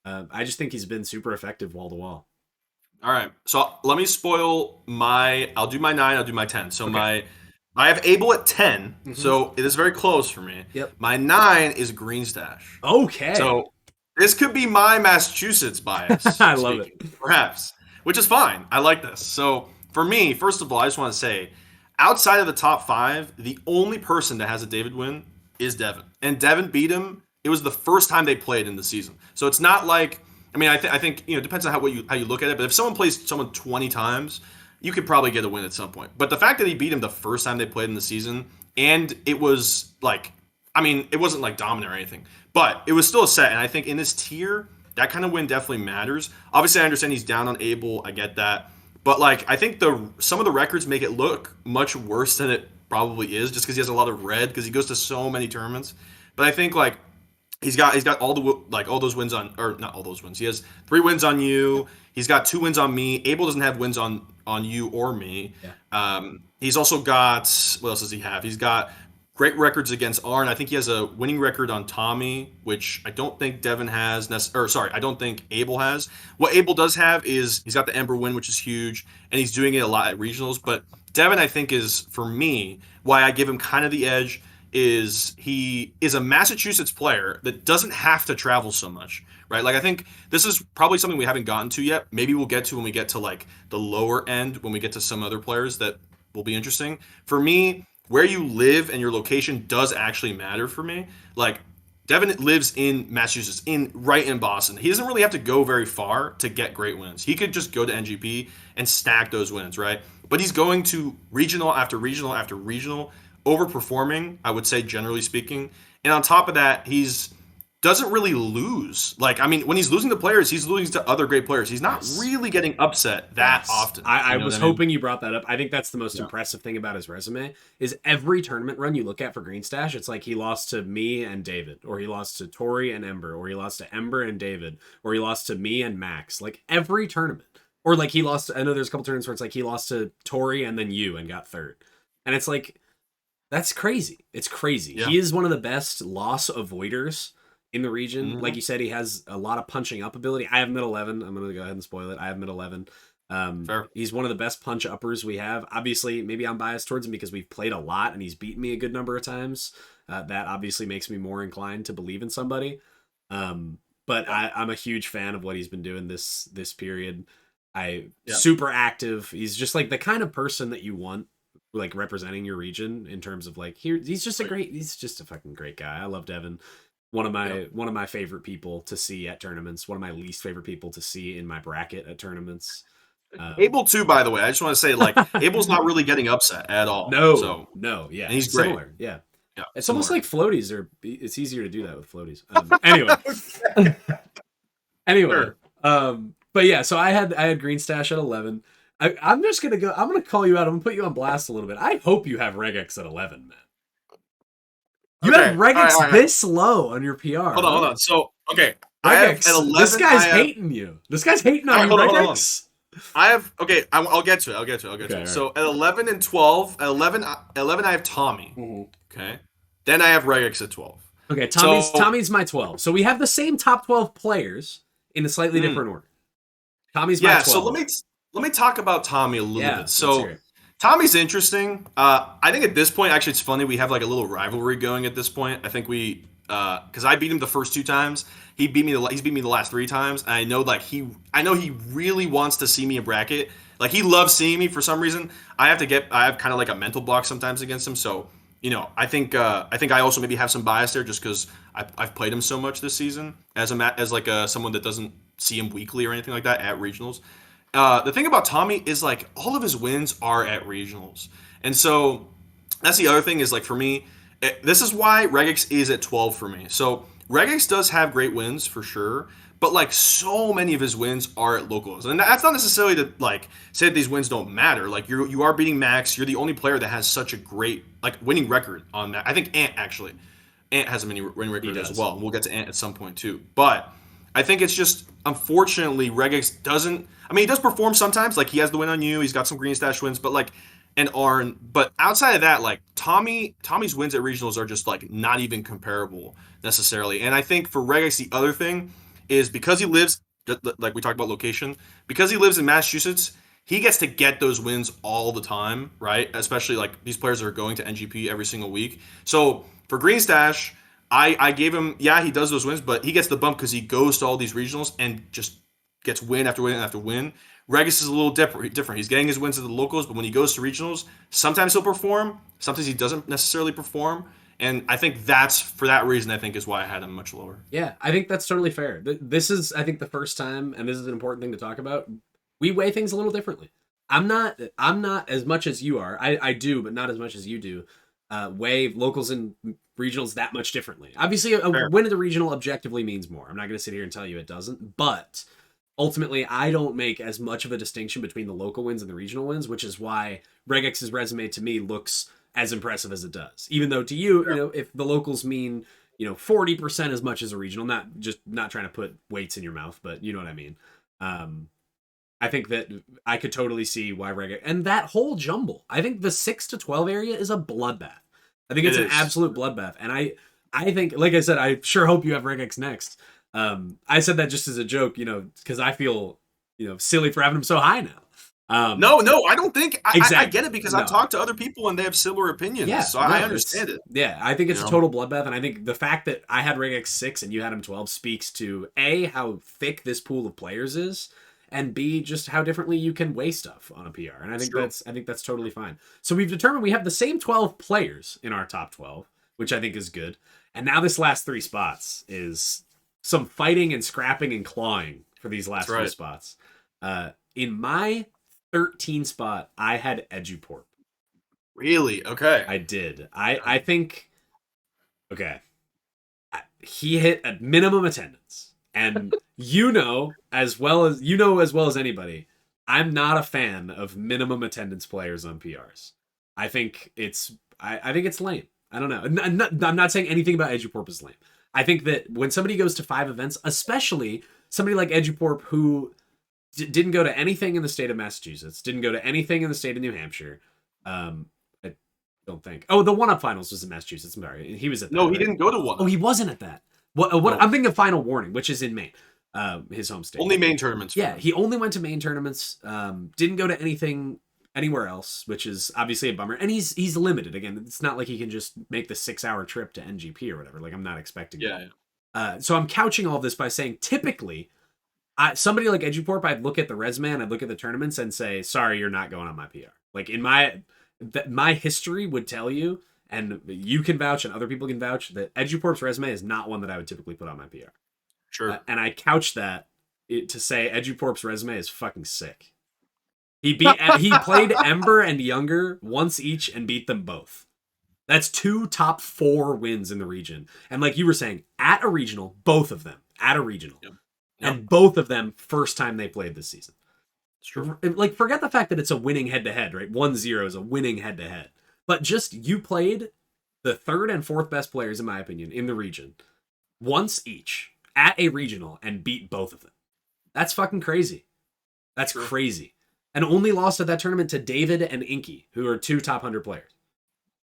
I just think he's been super effective wall to wall. All right. So let me spoil I'll do my 9, I'll do my 10. So I have Abel at 10, so it is very close for me. Yep. My 9 is Green Stash. Okay. So this could be my Massachusetts bias. I love it. Perhaps, which is fine. I like this. So for me, first of all, I just want to say, outside of the top 5, the only person that has a David win is Devin. And Devin beat him. It was the first time they played in the season. So it's not like, I mean, I think it depends on how you look at it. But if someone plays someone 20 times, you could probably get a win at some point. But the fact that he beat him the first time they played in the season, and it was it wasn't dominant or anything, but it was still a set. And I think in this tier, that kind of win definitely matters. Obviously, I understand he's down on Abel. I get that. But I think some of the records make it look much worse than it probably is, just because he has a lot of red, because he goes to so many tournaments. But I think he's got all those wins on, or not all those wins. He has 3 wins on you. He's got 2 wins on me. Abel doesn't have wins on you or me. Yeah. He's also got, what else does he have? He's got great records against Arn. I think he has a winning record on Tommy, which I don't think Devin has. I don't think Abel has. What Abel does have is he's got the Ember win, which is huge, and he's doing it a lot at regionals. But Devin, I think, is, for me, why I give him kind of the edge. is he is a Massachusetts player that doesn't have to travel so much, right? Like I think this is probably something we haven't gotten to yet. Maybe we'll get to when we get to like the lower end, when we get to some other players that will be interesting. For me, where you live and your location does actually matter for me. Like Devin lives in Massachusetts, right in Boston. He doesn't really have to go very far to get great wins. He could just go to NGP and stack those wins, right? But he's going to regional after regional after regional, overperforming, I would say, generally speaking. And on top of that, he's doesn't really lose. Like, I mean, when he's losing to players, he's losing to other great players. He's not really getting upset that often. I was hoping you brought that up. I think that's the most impressive thing about his resume is every tournament run you look at for Green Stash, it's like he lost to me and David, or he lost to Tori and Ember, or he lost to Ember and David, or he lost to me and Max. Like every tournament. Or like he lost, I know there's a couple tournaments where it's like he lost to Tori and then you and got third. And it's like, that's crazy. It's crazy. Yeah. He is one of the best loss avoiders in the region. Mm-hmm. Like you said, he has a lot of punching up ability. I have mid 11. I'm going to go ahead and spoil it. I have mid 11. He's one of the best punch uppers we have. Obviously, maybe I'm biased towards him because we've played a lot and he's beaten me a good number of times. That obviously makes me more inclined to believe in somebody. But I'm a huge fan of what he's been doing this period. Super active. He's just like the kind of person that you want, like representing your region in terms of like he's just a fucking great guy. I love Devin. One of my favorite people to see at tournaments. One of my least favorite people to see in my bracket at tournaments. Abel too, by the way. I just want to say, like, Abel's not really getting upset at all. No, yeah, and he's similar. Great. Yeah, it's similar. Almost like floaties. It's easier to do that with floaties. Anyway, but yeah. So I had Green Stash at 11. I'm just gonna go. I'm gonna call you out. I'm gonna put you on blast a little bit. I hope you have Regex at 11, man. You have Regex this low on your PR. Hold on. So, okay. Regex, I have at 11, this guy's hating you. This guy's hating on you, Regex. I'll get to it. So at 11 and 12, at 11 I have Tommy. Mm-hmm. Okay. Then I have Regex at 12. Okay, Tommy's my 12. So we have the same top 12 players in a slightly different order. Tommy's my 12. So let me talk about Tommy a little bit. So Tommy's interesting. I think at this point, actually, it's funny. We have like a little rivalry going at this point. I think because I beat him the first 2 times. He's beat me the last 3 times. And I know he really wants to see me in bracket. Like he loves seeing me for some reason. I have kind of like a mental block sometimes against him. So, I think I also maybe have some bias there just because I've played him so much this season as someone that doesn't see him weekly or anything like that at regionals. The thing about Tommy is like all of his wins are at regionals. And so that's the other thing is like for me, this is why Regex is at 12 for me. So Regex does have great wins for sure, but like so many of his wins are at locals. And that's not necessarily to like say that these wins don't matter. Like you are beating Max. You're the only player that has such a great like winning record on that. I think Ant actually. Ant has a winning record as well. And we'll get to Ant at some point too. But I think it's just, unfortunately, Regex doesn't. I mean, he does perform sometimes. Like he has the win on you. He's got some Green Stash wins, but like, and Arn. But outside of that, like Tommy's wins at regionals are just like not even comparable necessarily. And I think for Regex, the other thing is because he lives, like we talked about location, because he lives in Massachusetts, he gets to get those wins all the time, right? Especially like these players are going to NGP every single week. So for Green Stash, I gave him, he does those wins, but he gets the bump because he goes to all these regionals and just gets win after win after win. Regex is a little different. He's getting his wins at the locals, but when he goes to regionals, sometimes he'll perform, sometimes he doesn't necessarily perform. And I think that's, for that reason, I think is why I had him much lower. Yeah, I think that's totally fair. This is, I think, the first time, and this is an important thing to talk about, we weigh things a little differently. I'm not as much as you are. I do, but not as much as you do. Weigh locals and regionals that much differently. Obviously, a win at the regional objectively means more. I'm not going to sit here and tell you it doesn't, but ultimately, I don't make as much of a distinction between the local wins and the regional wins, which is why Regex's resume to me looks as impressive as it does. Even though to you, if the locals mean 40% as much as a regional, not trying to put weights in your mouth, but you know what I mean. I think that I could totally see why Regex, and that whole jumble. I think the 6 to 12 area is a bloodbath. I think it's an absolute bloodbath, and I think, like I said, I sure hope you have Regex next. I said that just as a joke, because I feel silly for having him so high now. No, I don't think exactly. I get it because I've talked to other people and they have similar opinions. So I understand it. Yeah, I think it's a total bloodbath, and I think the fact that I had Regex 6 and you had him 12 speaks to A, how thick this pool of players is, and B, just how differently you can weigh stuff on a PR. And I think that's totally fine. So we've determined we have the same 12 players in our top 12, which I think is good. And now this last 3 spots is some fighting and scrapping and clawing for these last 3 spots. In my 13 spot, I had Eduporp. Really? Okay. I did. I think, okay, he hit a minimum attendance. And as well as anybody, I'm not a fan of minimum attendance players on PRs. I think it's lame. I don't know. I'm not saying anything about Eduporp is lame. I think that when somebody goes to 5 events, especially somebody like Eduporp who didn't go to anything in the state of Massachusetts, didn't go to anything in the state of New Hampshire. I don't think. Oh, the 1-Up finals was in Massachusetts. I'm sorry. He was at that. No, he didn't go to 1-Up. Oh, he wasn't at that. What no. I'm thinking of Final Warning, which is in Maine, his home state. Only Maine tournaments. Yeah, he only went to Maine tournaments. Didn't go to anything anywhere else, which is obviously a bummer. And he's limited. Again, it's not like he can just make the 6-hour trip to NGP or whatever. Like, I'm not expecting that. So I'm couching all this by saying typically, somebody like Eduporp, I'd look at the resume and I'd look at the tournaments and say, sorry, you're not going on my PR. Like, in my history would tell you, and you can vouch and other people can vouch, that Eduporp's resume is not one that I would typically put on my PR. Sure. And I couch that to say Eduporp's resume is fucking sick. He played Ember and Younger once each and beat them both. That's 2 top 4 wins in the region. And like you were saying, at a regional, both of them at a regional. Yep. And both of them first time they played this season. It's true. Like, forget the fact that it's a winning head-to-head, right? 1-0 is a winning head-to-head. But just, you played the 3rd and 4th best players, in my opinion, in the region once each at a regional and beat both of them. That's fucking crazy. That's crazy. And only lost at that tournament to David and Inky, who are 2 top 100 players.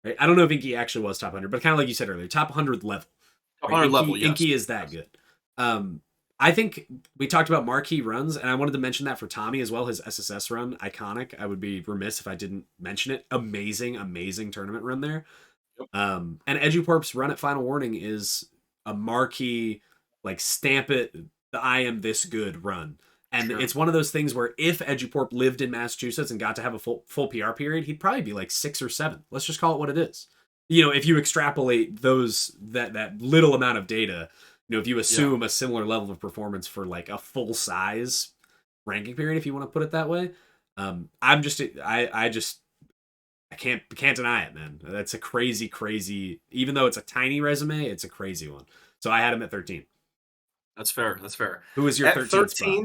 Right? I don't know if Inky actually was top 100, but kind of like you said earlier, top 100 level. Top 100 level, yes. Inky is that good. I think we talked about marquee runs, and I wanted to mention that for Tommy as well. His SSS run, iconic. I would be remiss if I didn't mention it. Amazing, amazing tournament run there. Yep. And Eduporp's run at Final Warning is a marquee, like, stamp it, the I am this good run. And it's one of those things where if Eduporp lived in Massachusetts and got to have a full PR period, he'd probably be like 6 or 7. Let's just call it what it is. If you extrapolate that little amount of data, if you assume a similar level of performance for like a full size ranking period, if you want to put it that way, I can't deny it, man. That's a crazy, even though it's a tiny resume, it's a crazy one. So I had him at 13. That's fair. Who was your 13 spot?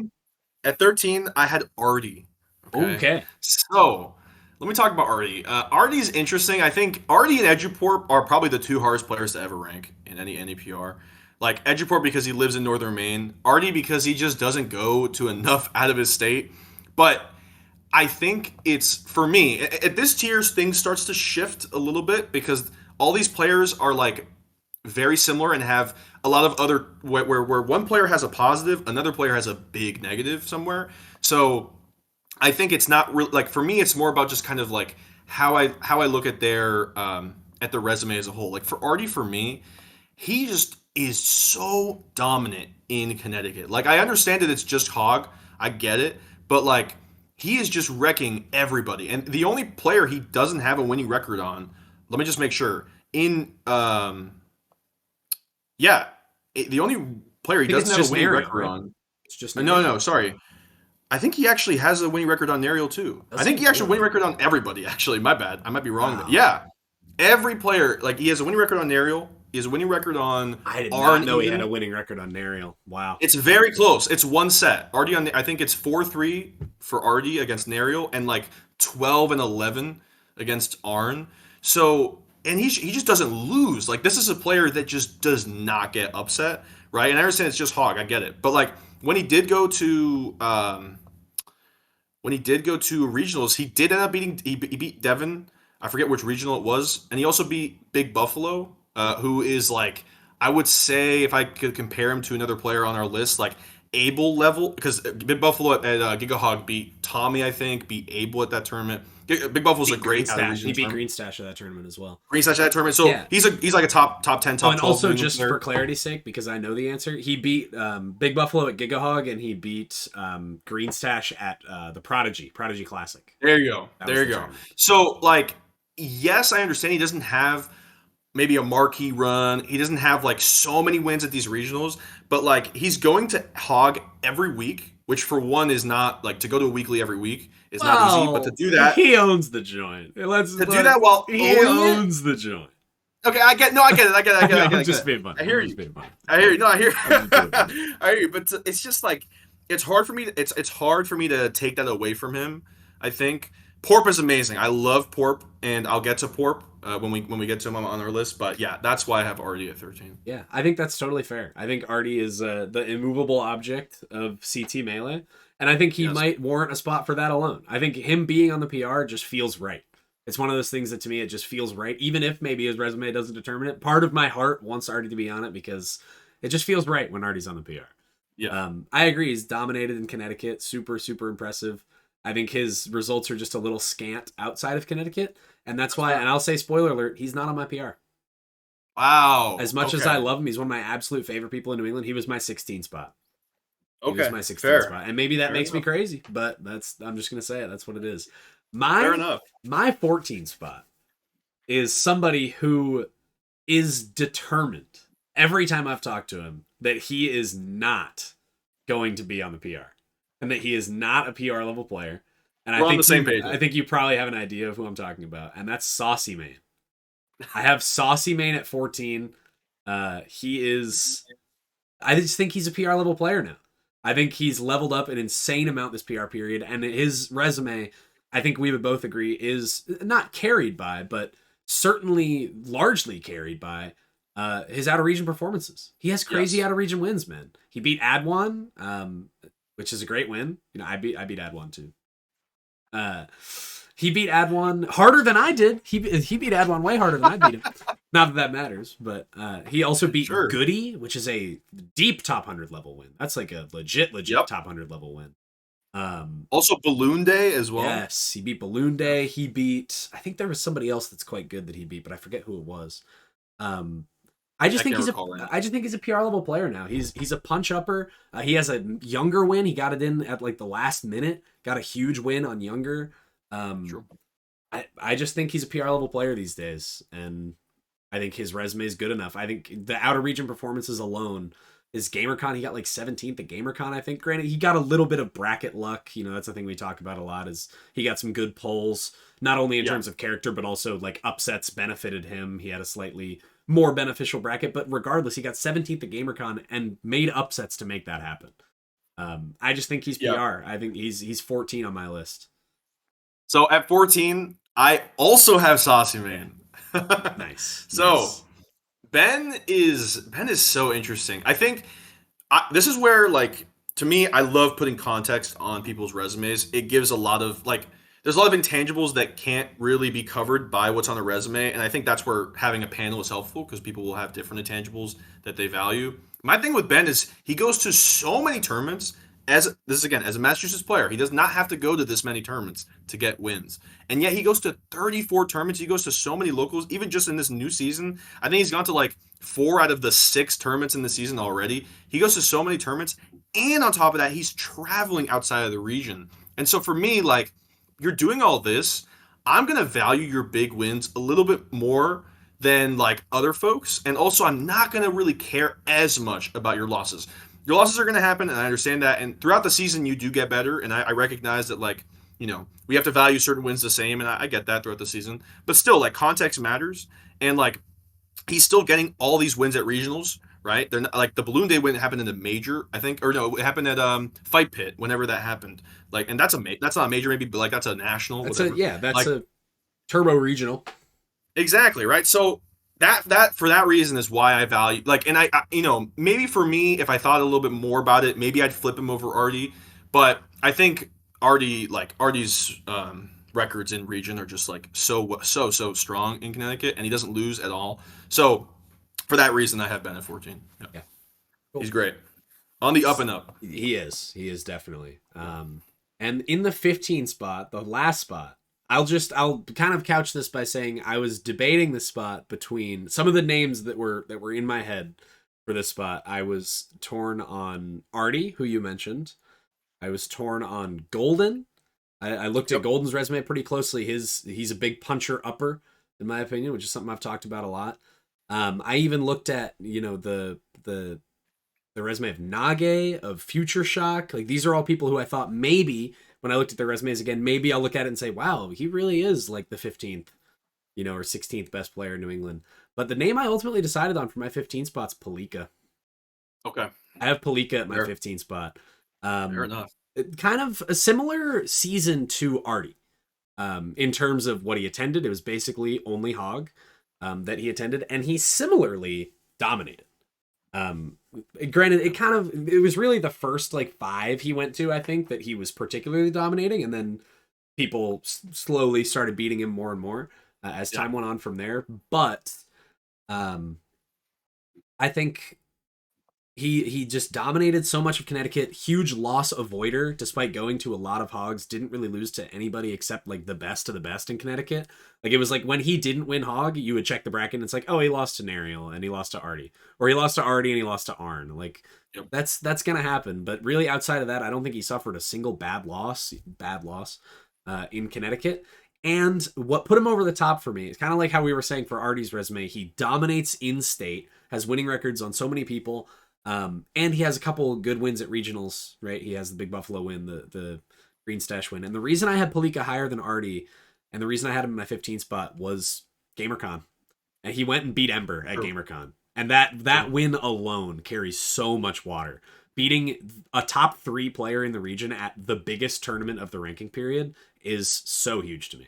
At 13, I had Artie. Okay. So let me talk about Artie. Artie's interesting. I think Artie and Eduporp are probably the 2 hardest players to ever rank in any PR. Like, Eduporp because he lives in northern Maine. Artie because he just doesn't go to enough out of his state. But I think it's, for me, at this tier, things starts to shift a little bit because all these players are, like, very similar and have a lot of other, where one player has a positive, another player has a big negative somewhere. So I think it's not really, like, for me, it's more about just kind of, like, how I look at at the resume as a whole. Like, for Artie, for me, he just is so dominant in Connecticut. Like, I understand that it's just Hog. I get it. But, like, he is just wrecking everybody. And the only player he doesn't have a winning record on, let me just make sure, the only player he doesn't have a winning record on. It's just no, sorry. I think he actually has a winning record on Nariel, too. I think he actually has a winning record on everybody, actually. My bad. I might be wrong. Wow. Yeah. Every player, like, he has a winning record on Nariel. He has a winning record on I did not know he had a winning record on Nariel. Wow. It's very close. It's one set. Artie I think it's 4-3 for Artie against Nariel and like 12-11 against Arn. So, and he just doesn't lose. Like, this is a player that just does not get upset, right? And I understand it's just Hog. I get it. But like, when he did go to regionals, he did end up he beat Devin. I forget which regional it was, and he also beat Big Buffalo. Who is, like, I would say, if I could compare him to another player on our list, like, Abel level, because Big Buffalo at Giga Hog beat Tommy, I think, beat Abel at that tournament. Big Buffalo's a great out of region. He beat Greenstash at that tournament as well. Greenstash at that tournament, so yeah. he's like a top 10, top 12. And also, just player. For clarity's sake, because I know the answer, he beat Big Buffalo at Giga Hog, and he beat Greenstash at the Prodigy Classic. There you go. There you go. So, like, yes, I understand he doesn't have maybe a marquee run. He doesn't have like so many wins at these regionals, but like he's going to Hog every week, which for one is not like to go to a weekly every week is not easy. But to do that, he owns the joint. Do that while he owns the joint. Okay, I get it. I get it. I'm just being funny. I hear you. I hear you. No, I hear. I hear you. But it's just like it's hard for me. It's hard for me to take that away from him. I think Porp is amazing. I love Porp, and I'll get to Porp when we get to him on our list. But yeah, that's why I have Artie at 13. Yeah, I think that's totally fair. I think Artie is the immovable object of CT Melee, and I think he might warrant a spot for that alone. I think him being on the PR just feels right. It's one of those things that to me it just feels right, even if maybe his resume doesn't determine it. Part of my heart wants Artie to be on it because it just feels right when Artie's on the PR. Yeah, I agree. He's dominated in Connecticut. Super, super impressive. I think his results are just a little scant outside of Connecticut. And that's why, and I'll say spoiler alert, he's not on my PR. Wow. As much as I love him, he's one of my absolute favorite people in New England. He was my 16 spot. Okay. He was my 16 spot. And maybe that makes me crazy, but I'm just going to say it. That's what it is. Fair enough. My 14 spot is somebody who is determined every time I've talked to him that he is not going to be on the PR. And that he is not a PR level player. And We're on the same page. I think you probably have an idea of who I'm talking about. And that's Saucy Mane. I have Saucy Mane at 14. He is... I just think he's a PR level player now. I think he's leveled up an insane amount this PR period. And his resume, I think we would both agree, is not carried by, but certainly largely carried by his out-of-region performances. He has crazy out-of-region wins, man. He beat Adwan, which is a great win. You know, I beat Adwan too. He beat Adwan harder than I did. He beat Adwan way harder than I beat him. Not that matters, but he also beat Goody, which is a deep top 100 level win. That's like a legit top 100 level win. Also Balloon Day as well. Yes, he beat Balloon Day. He beat, I think there was somebody else that's quite good that he beat, but I forget who it was. I just think he's a PR level player now. He's a punch upper. He has a younger win. He got it in at like the last minute. Got a huge win on younger. I just think he's a PR level player these days, and I think his resume is good enough. I think the out of region performances alone. His GamerCon, he got like 17th at GamerCon, I think. Granted, he got a little bit of bracket luck. You know, that's the thing we talk about a lot is he got some good polls, not only in terms of character, but also like upsets benefited him. He had a slightly more beneficial bracket, but regardless, he got 17th at GamerCon and made upsets to make that happen. I just think he's PR. I think he's 14 on my list. So at 14, I also have Saucy Mane. Nice. So Ben is so interesting. I think this is where, like, to me, I love putting context on people's resumes. It gives a lot of, like, there's a lot of intangibles that can't really be covered by what's on the resume, and I think that's where having a panel is helpful because people will have different intangibles that they value. My thing with Ben is he goes to so many tournaments. As a Massachusetts player, he does not have to go to this many tournaments to get wins. And yet he goes to 34 tournaments. He goes to so many locals, even just in this new season. I think he's gone to like 4 out of the 6 tournaments in the season already. He goes to so many tournaments. And on top of that, he's traveling outside of the region. And so for me, like, you're doing all this. I'm going to value your big wins a little bit more than like other folks. And also, I'm not going to really care as much about your losses. Your losses are going to happen, and I understand that. And throughout the season, you do get better, and I recognize that, like, you know, we have to value certain wins the same, and I get that throughout the season. But still, like, context matters, and, like, he's still getting all these wins at regionals, right? They're not, like, the Balloon Day win happened in the major, I think, or no, it happened at Fight Pit, whenever that happened. Like, and that's not a major, maybe, but, like, that's a national. That's whatever. That's like, a turbo regional. Exactly, right? So that for that reason is why I value, like, and I you know, maybe for me, if I thought a little bit more about it, maybe I'd flip him over Artie, but I think Artie's records in region are just like so strong in Connecticut, and he doesn't lose at all. So for that reason, I have Ben at 14. Yeah. Cool. He's great. On the up and up. He is definitely. And in the 15 spot, the last spot, I'll kind of couch this by saying I was debating the spot between some of the names that were in my head for this spot. I was torn on Artie, who you mentioned. I was torn on Golden. I looked at Golden's resume pretty closely. He's a big puncher upper, in my opinion, which is something I've talked about a lot. I even looked at, the resume of Nage, of Future Shock. Like, these are all people who I thought maybe, when I looked at their resumes again, maybe I'll look at it and say, wow, he really is like the 15th, or 16th best player in New England. But the name I ultimately decided on for my 15 spot's Palika. Okay. I have Palika at my 15 spot. Fair enough. Kind of a similar season to Artie. In terms of what he attended, it was basically only Hog that he attended, and he similarly dominated. Granted, it was really the first 5 he went to, I think, that he was particularly dominating, and then people slowly started beating him more and more as time went on from there. But I think he just dominated so much of Connecticut. Huge loss avoider, despite going to a lot of Hogs. Didn't really lose to anybody except the best of the best in Connecticut. It was when he didn't win Hog, you would check the bracket and it's oh, he lost to Nariel and he lost to Artie, or he lost to Artie and he lost to Arn. That's gonna happen. But really, outside of that, I don't think he suffered a single bad loss in Connecticut. And what put him over the top for me is kind of like how we were saying for Artie's resume. He dominates in state, has winning records on so many people. And he has a couple good wins at regionals, right? He has the Big Buffalo win, the Green Stash win. And the reason I had Palika higher than Artie, and the reason I had him in my 15 spot, was GamerCon. And he went and beat Ember at GamerCon. And that win alone carries so much water. Beating a top 3 player in the region at the biggest tournament of the ranking period is so huge to me.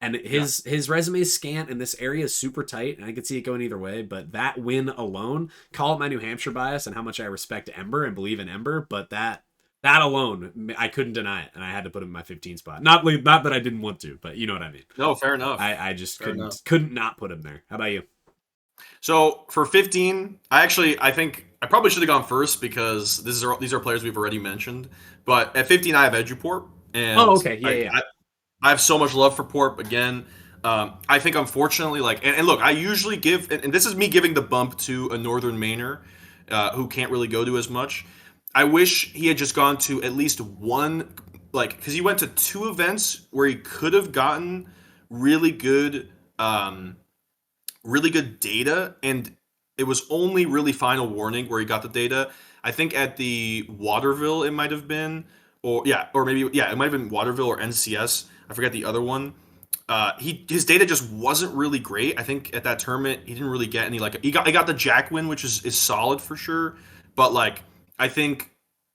And his resume is scant, and this area is super tight, and I could see it going either way. But that win alone, call it my New Hampshire bias and how much I respect Ember and believe in Ember, but that alone, I couldn't deny it, and I had to put him in my 15 spot. Not that I didn't want to, but you know what I mean. No, fair enough. I just couldn't not put him there. How about you? So for 15, I think I probably should have gone first because these are players we've already mentioned. But at 15, I have Eduport. And okay, yeah. I have so much love for Porp again. I think unfortunately, and look, I usually give, and this is me giving the bump to a Northern Mainer who can't really go to as much. I wish he had just gone to at least one, because he went to 2 events where he could have gotten really good data, and it was only really Final Warning where he got the data. I think at the Waterville it might have been, it might have been Waterville or NCS. I forget the other one. His data just wasn't really great. I think at that tournament he didn't really get any he got the Jack win, which is solid for sure. But I think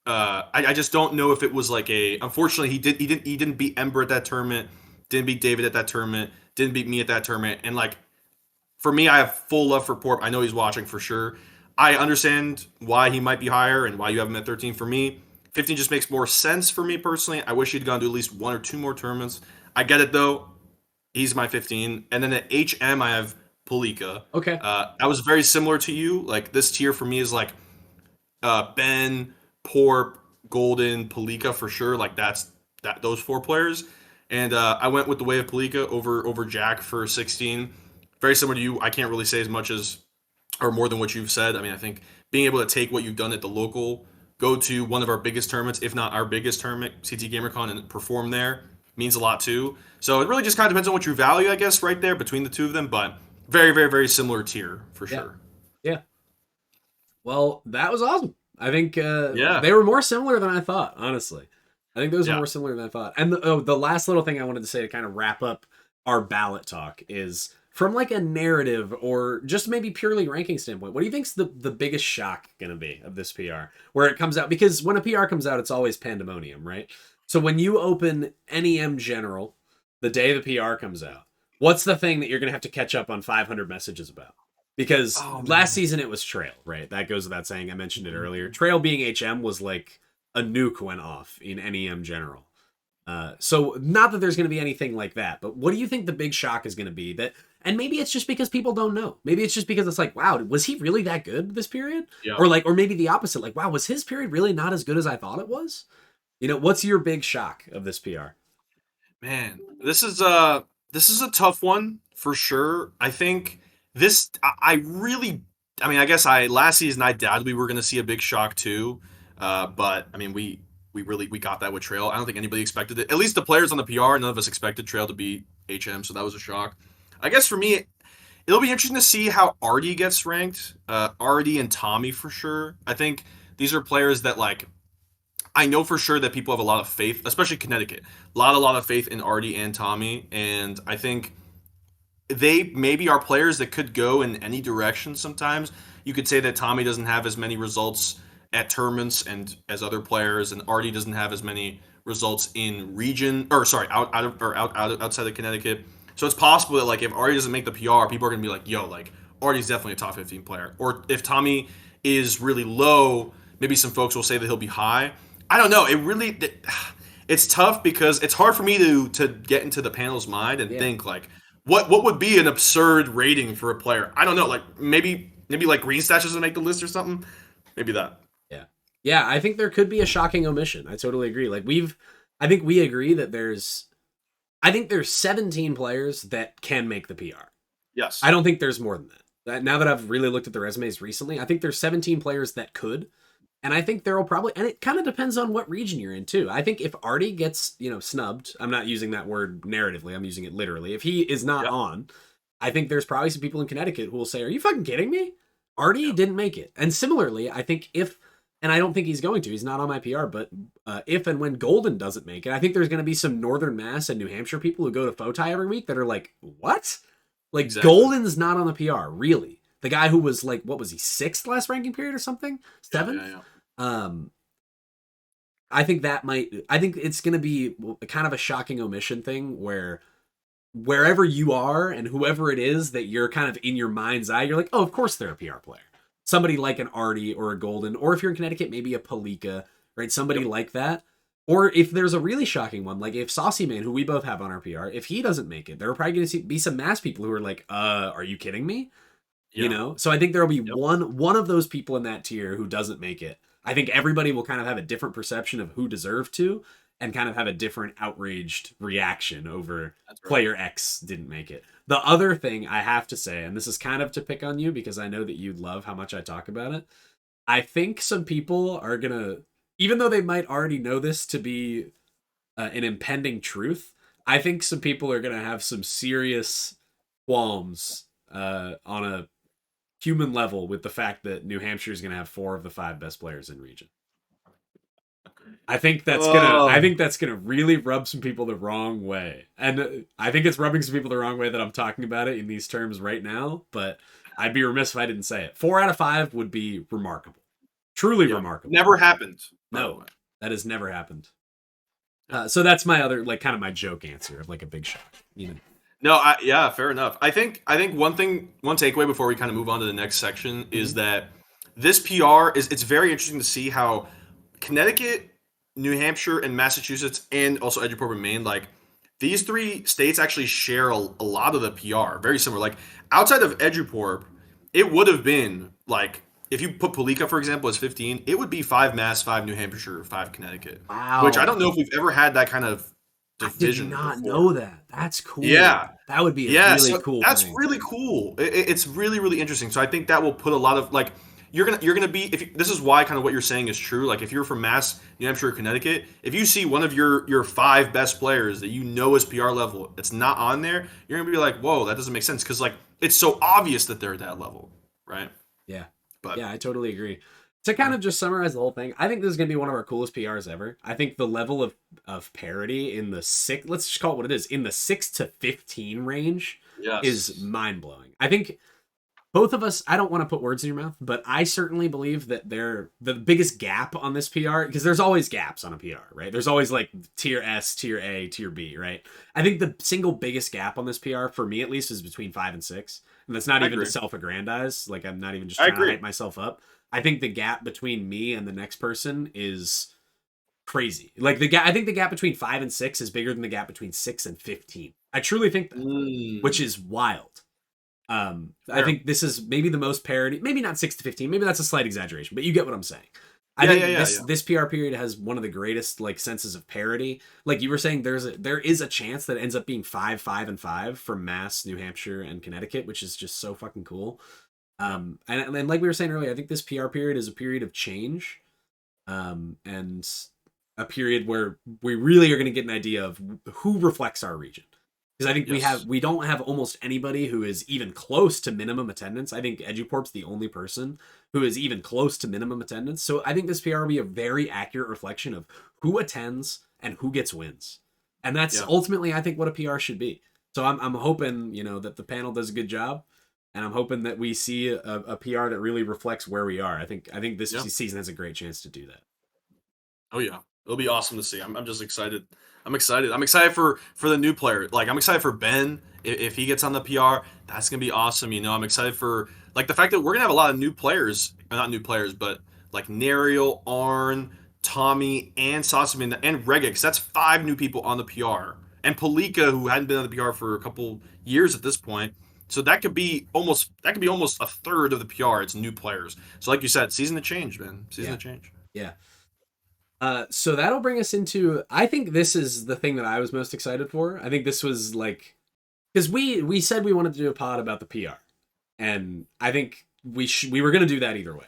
I just don't know if it was unfortunately he didn't beat Ember at that tournament, didn't beat David at that tournament, didn't beat me at that tournament, and for me, I have full love for Porp. I know he's watching for sure. I understand why he might be higher and why you have him at 13. For me, 15 just makes more sense for me personally. I wish he'd gone to at least 1 or 2 more tournaments. I get it though. He's my 15. And then at HM, I have Palika. Okay. I was very similar to you. This tier for me is Ben, Porp, Golden, Palika for sure. Those 4 players. And I went with the way of Palika over Jack for 16. Very similar to you. I can't really say as much as or more than what you've said. I mean, I think being able to take what you've done at the local, go to one of our biggest tournaments, if not our biggest tournament, CT GamerCon, and perform there means a lot too. So it really just kind of depends on what you value, I guess, right there between the two of them. But very, very, very similar tier for sure. Yeah. Well, that was awesome. I think they were more similar than I thought, honestly. I think those were more similar than I thought. And the last little thing I wanted to say to kind of wrap up our ballot talk is, from a narrative or just maybe purely ranking standpoint, what do you think's the biggest shock going to be of this PR where it comes out? Because when a PR comes out, it's always pandemonium, right? So when you open NEM General the day the PR comes out, what's the thing that you're going to have to catch up on 500 messages about? Because last season it was Trail, right? That goes without saying. I mentioned it earlier. Trail being HM was like a nuke went off in NEM General. So not that there's going to be anything like that, but what do you think the big shock is going to be? That And maybe it's just because people don't know. Maybe it's just because it's like, wow, was he really that good this period? Yeah. Or maybe the opposite. Like, wow, was his period really not as good as I thought it was? What's your big shock of this PR? Man, this is a tough one for sure. I think I really, I mean, I guess last season I doubted we were going to see a big shock too. But I mean, we got that with Trail. I don't think anybody expected it. At least the players on the PR, none of us expected Trail to beat HM, so that was a shock. I guess for me, it'll be interesting to see how Artie gets ranked. Artie and Tommy for sure. I think these are players that like I know for sure that people have a lot of faith, especially Connecticut. A lot of faith in Artie and Tommy, and I think they maybe are players that could go in any direction sometimes. You could say that Tommy doesn't have as many results at tournaments and as other players, and Artie doesn't have as many results in region or sorry, outside of Connecticut. So it's possible that like if Artie doesn't make the PR, people are gonna be like, yo, like Artie's definitely a top 15 player. Or if Tommy is really low, maybe some folks will say that he'll be high. I don't know. It's tough because it's hard for me to get into the panel's mind and think like what would be an absurd rating for a player. I don't know. Like maybe like Green Stash doesn't make the list or something. Maybe that. Yeah. I think there could be a shocking omission. I totally agree. Like I think we agree that there's 17 players that can make the PR. Yes. I don't think there's more than that. Now that I've really looked at the resumes recently, I think there's 17 players that could. And I think there will probably, and it kind of depends on what region you're in too. I think if Artie gets, snubbed, I'm not using that word narratively, I'm using it literally. If he is not on, I think there's probably some people in Connecticut who will say, are you fucking kidding me? Artie didn't make it. And similarly, I think and I don't think he's going to, he's not on my PR, but if and when Golden doesn't make it, I think there's going to be some Northern Mass and New Hampshire people who go to Fotai every week that are like, what? Like exactly. Golden's not on the PR, really. The guy who was like, what was he, 6th last ranking period or something? 7th? Yeah. I think it's going to be kind of a shocking omission thing where wherever you are and whoever it is that you're kind of in your mind's eye, you're like, oh, of course they're a PR player. Somebody like an Artie or a Golden, or if you're in Connecticut, maybe a Palika, right? Somebody like that. Or if there's a really shocking one, like if Saucy Man, who we both have on our PR, if he doesn't make it, there are probably going to be some mass people who are like, are you kidding me? So I think there'll be one of those people in that tier who doesn't make it. I think everybody will kind of have a different perception of who deserved to and kind of have a different outraged reaction over player X didn't make it. The other thing I have to say, and this is kind of to pick on you because I know that you love how much I talk about it, I think some people are going to, even though they might already know this to be an impending truth, I think some people are going to have some serious qualms on a human level with the fact that New Hampshire is going to have 4 of the 5 best players in region. I think that's gonna really rub some people the wrong way, and I think it's rubbing some people the wrong way that I'm talking about it in these terms right now. But I'd be remiss if I didn't say it. 4 out of 5 would be remarkable, truly remarkable. Never happened. No, that has never happened. So that's my other kind of my joke answer of like a big shock. No, fair enough. I think one takeaway before we kind of move on to the next section is that this PR it's very interesting to see how Connecticut, New Hampshire, and Massachusetts, and also Eduport and Maine, like these 3 states actually share a lot of the PR, very similar. Like outside of Eduport, it would have been like if you put Palika, for example, as 15, it would be 5 Mass, 5 New Hampshire, 5 Connecticut. Wow. Which I don't know if we've ever had that kind of division. I did not know that. That's cool. Yeah. That would be a really cool That's thing. really cool. It's really, really interesting. So I think that will put a lot of like you're gonna be this is why kind of what you're saying is true. Like if you're from Mass, New Hampshire, or Connecticut, if you see one of your 5 best players that you know is PR level, it's not on there, you're gonna be like, whoa, that doesn't make sense because like it's so obvious that they're at that level, right? Yeah, I totally agree. To kind of just summarize the whole thing, I think this is gonna be one of our coolest PRs ever. I think the level of parity in the 6, let's just call it what it is, in the 6 to 15 range is mind blowing. I think. Both of us, I don't want to put words in your mouth, but I certainly believe that they're the biggest gap on this PR, because there's always gaps on a PR, right? There's always like tier S, tier A, tier B, right? I think the single biggest gap on this PR, for me at least, is between 5 and 6. And that's not even to self-aggrandize. Like, I'm not even just trying to hype myself up. I think the gap between me and the next person is crazy. Like, I think the gap between 5 and 6 is bigger than the gap between 6 and 15. I truly think that, which is wild. I think this is maybe the most parody, maybe not 6 to 15, maybe that's a slight exaggeration, but you get what I'm saying. I think this PR period has one of the greatest like senses of parody. Like you were saying, there is a chance that it ends up being 5, 5, and 5 from Mass, New Hampshire, and Connecticut, which is just so fucking cool. And like we were saying earlier, I think this PR period is a period of change, and a period where we really are going to get an idea of who reflects our region. Because I think we don't have almost anybody who is even close to minimum attendance. I think EduPort's the only person who is even close to minimum attendance. So I think this PR will be a very accurate reflection of who attends and who gets wins. And that's ultimately, I think, what a PR should be. So I'm hoping, that the panel does a good job. And I'm hoping that we see a PR that really reflects where we are. I think this season has a great chance to do that. Oh yeah, it'll be awesome to see. I'm just excited. I'm excited for the new player. Like I'm excited for Ben if he gets on the PR. That's gonna be awesome. I'm excited for like the fact that we're gonna have a lot of new players, not new players, but like Nariel, Arn, Tommy, and Sossaman and Regex. That's 5 new people on the PR, and Palika, who hadn't been on the PR for a couple years at this point. So that could be almost a third of the PR. It's new players. So like you said, season to change, man. Season to change. Yeah. So that'll bring us into, I think this is the thing that I was most excited for. I think this was like, because we said we wanted to do a pod about the PR, and I think we were going to do that either way.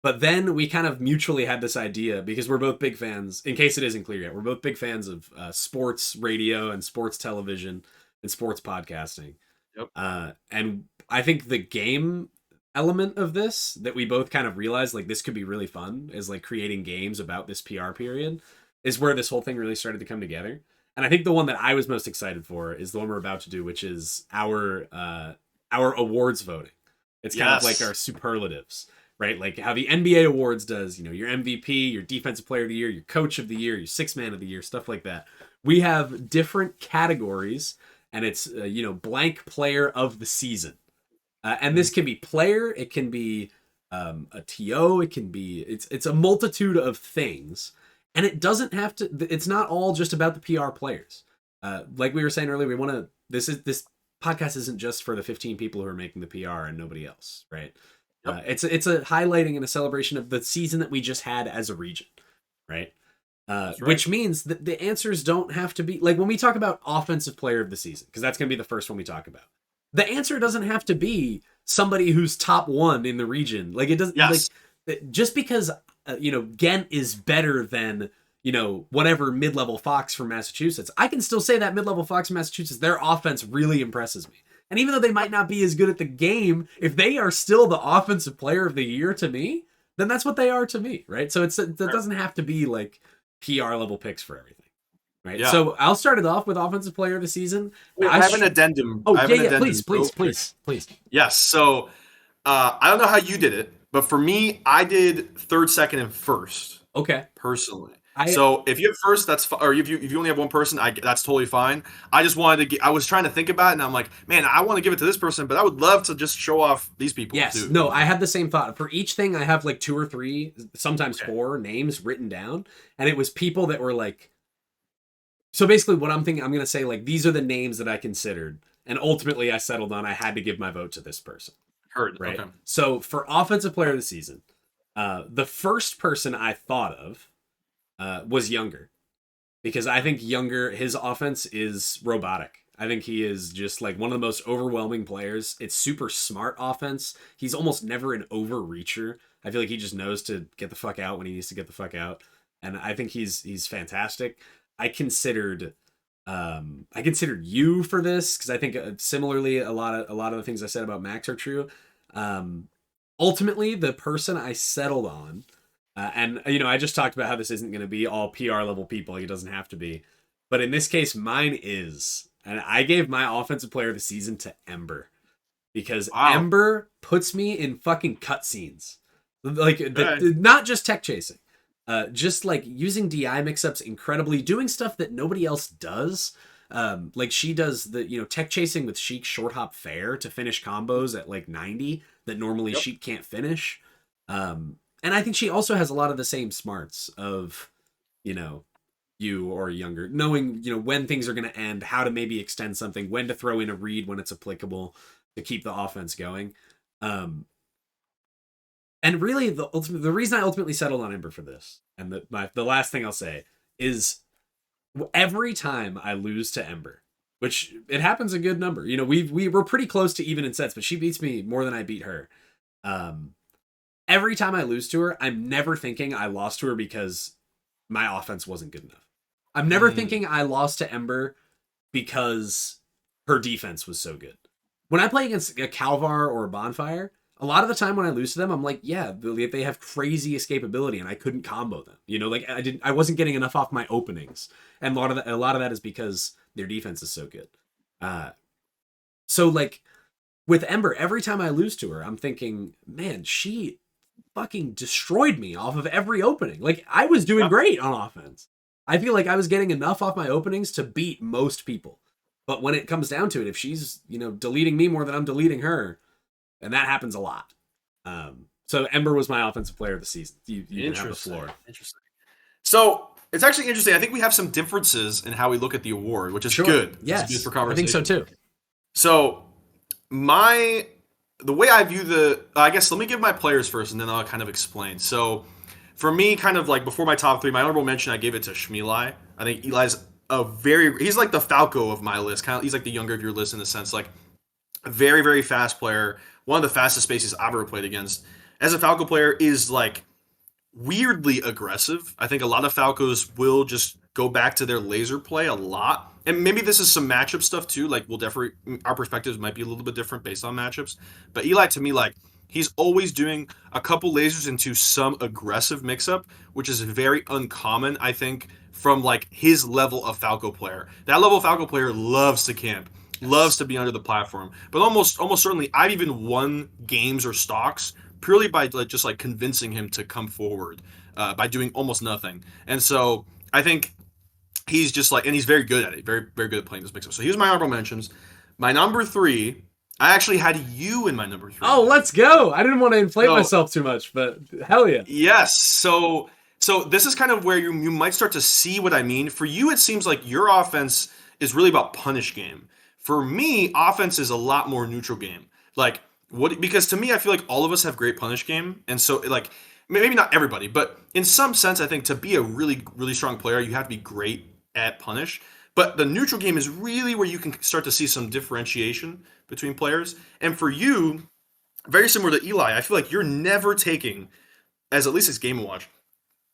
But then we kind of mutually had this idea, because we're both big fans, in case it isn't clear yet, we're both big fans of sports radio and sports television and sports podcasting. Yep. And I think the game element of this that we both kind of realized like this could be really fun is like creating games about this PR period is where this whole thing really started to come together. And I think the one that I was most excited for is the one we're about to do, which is our awards voting. It's kind of like our superlatives, right? Like how the NBA awards does, your MVP, your defensive player of the year, your coach of the year, your sixth man of the year, stuff like that. We have different categories, and it's blank player of the season. And this can be player, it can be a TO, it can be it's a multitude of things, and it doesn't have to. It's not all just about the PR players. Like we were saying earlier, we want to. This podcast isn't just for the 15 people who are making the PR and nobody else, right? Yep. It's a highlighting and a celebration of the season that we just had as a region, right? Right. Which means that the answers don't have to be like when we talk about offensive player of the season, because that's going to be the first one we talk about. The answer doesn't have to be somebody who's top 1 in the region. Like it doesn't like just because Ghent is better than whatever mid-level Fox from Massachusetts. I can still say that mid-level Fox from Massachusetts, their offense really impresses me. And even though they might not be as good at the game, if they are still the offensive player of the year to me, then that's what they are to me, right? So it doesn't have to be like PR level picks for everything. Right. Yeah. So I'll start it off with offensive player of the season. I have an addendum. Oh, yeah. Please. Yes. So I don't know how you did it, but for me, I did third, second, and first. Okay. Personally. So if you have first, that's fine. Or if you only have one person, that's totally fine. I just wanted to I was trying to think about it, and I'm like, man, I want to give it to this person, but I would love to just show off these people too. No, I had the same thought. For each thing, I have like 2 or 3, sometimes 4 names written down, and it was people that were like. So basically what I'm thinking, I'm going to say like, these are the names that I considered. And ultimately I settled on, I had to give my vote to this person. Heard. Right. Okay. So for offensive player of the season, the first person I thought of was Younger, because I think Younger, his offense is robotic. I think he is just like one of the most overwhelming players. It's super smart offense. He's almost never an overreacher. I feel like he just knows to get the fuck out when he needs to get the fuck out. And I think he's fantastic. I considered you for this because I think similarly a lot of the things I said about Max are true. Ultimately, the person I settled on, and I just talked about how this isn't going to be all PR level people. Like it doesn't have to be, but in this case, mine is, and I gave my offensive player of the season to Ember because Ember puts me in fucking cutscenes, like not just tech chasing. Just like using DI mix-ups incredibly, doing stuff that nobody else does. Like she does the, tech chasing with Sheik short hop fair to finish combos at like 90 that normally Sheik can't finish. And I think she also has a lot of the same smarts of, you or Younger, knowing, when things are going to end, how to maybe extend something, when to throw in a read when it's applicable. to keep the offense going. And really, the reason I ultimately settled on Ember for this, and the last thing I'll say is, every time I lose to Ember, which it happens a good number, we were pretty close to even in sets, but she beats me more than I beat her. Every time I lose to her, I'm never thinking I lost to her because my offense wasn't good enough. I'm never thinking I lost to Ember because her defense was so good. When I play against a Calvar or a Bonfire, a lot of the time when I lose to them, I'm like, yeah, they have crazy escapability and I couldn't combo them. I wasn't getting enough off my openings. And a lot of that is because their defense is so good. So like with Ember, every time I lose to her, I'm thinking, man, she fucking destroyed me off of every opening. Like, I was doing great on offense. I feel like I was getting enough off my openings to beat most people. But when it comes down to it, if she's, deleting me more than I'm deleting her, and that happens a lot. So Ember was my offensive player of the season. You can have the floor. Interesting. So it's actually interesting. I think we have some differences in how we look at the award, which is good. Yes, good for conversation. I think so too. So the way I view I guess let me give my players first, and then I'll kind of explain. So for me, kind of like before my top three, my honorable mention, I gave it to Shmeli. I think Eli's he's like the Falco of my list. He's like the younger of your list in the sense, like a very, very fast player. One of the fastest spaces I've ever played against. As a Falco player is like weirdly aggressive. I think a lot of Falcos will just go back to their laser play a lot. And maybe this is some matchup stuff too. Like our perspectives might be a little bit different based on matchups. But Eli, to me, like, he's always doing a couple lasers into some aggressive mix-up, which is very uncommon, I think, from like his level of Falco player. That level of Falco player loves to camp, loves to be under the platform. But almost certainly, I've even won games or stocks purely by just convincing him to come forward by doing almost nothing. And so I think he's just and he's very good at it, very, very good at playing this mix-up. So here's my honorable mentions. My number three, I actually had you in my number three. Oh, let's go. I didn't want to inflate myself too much, but hell yeah. Yes. So this is kind of where you might start to see what I mean. For you, it seems like your offense is really about punish game. For me, offense is a lot more neutral game. Because to me, I feel like all of us have great punish game. And so maybe not everybody, but in some sense, I think to be a really, really strong player, you have to be great at punish. But the neutral game is really where you can start to see some differentiation between players. And for you, very similar to Eli, I feel like you're never taking, at least as Game & Watch,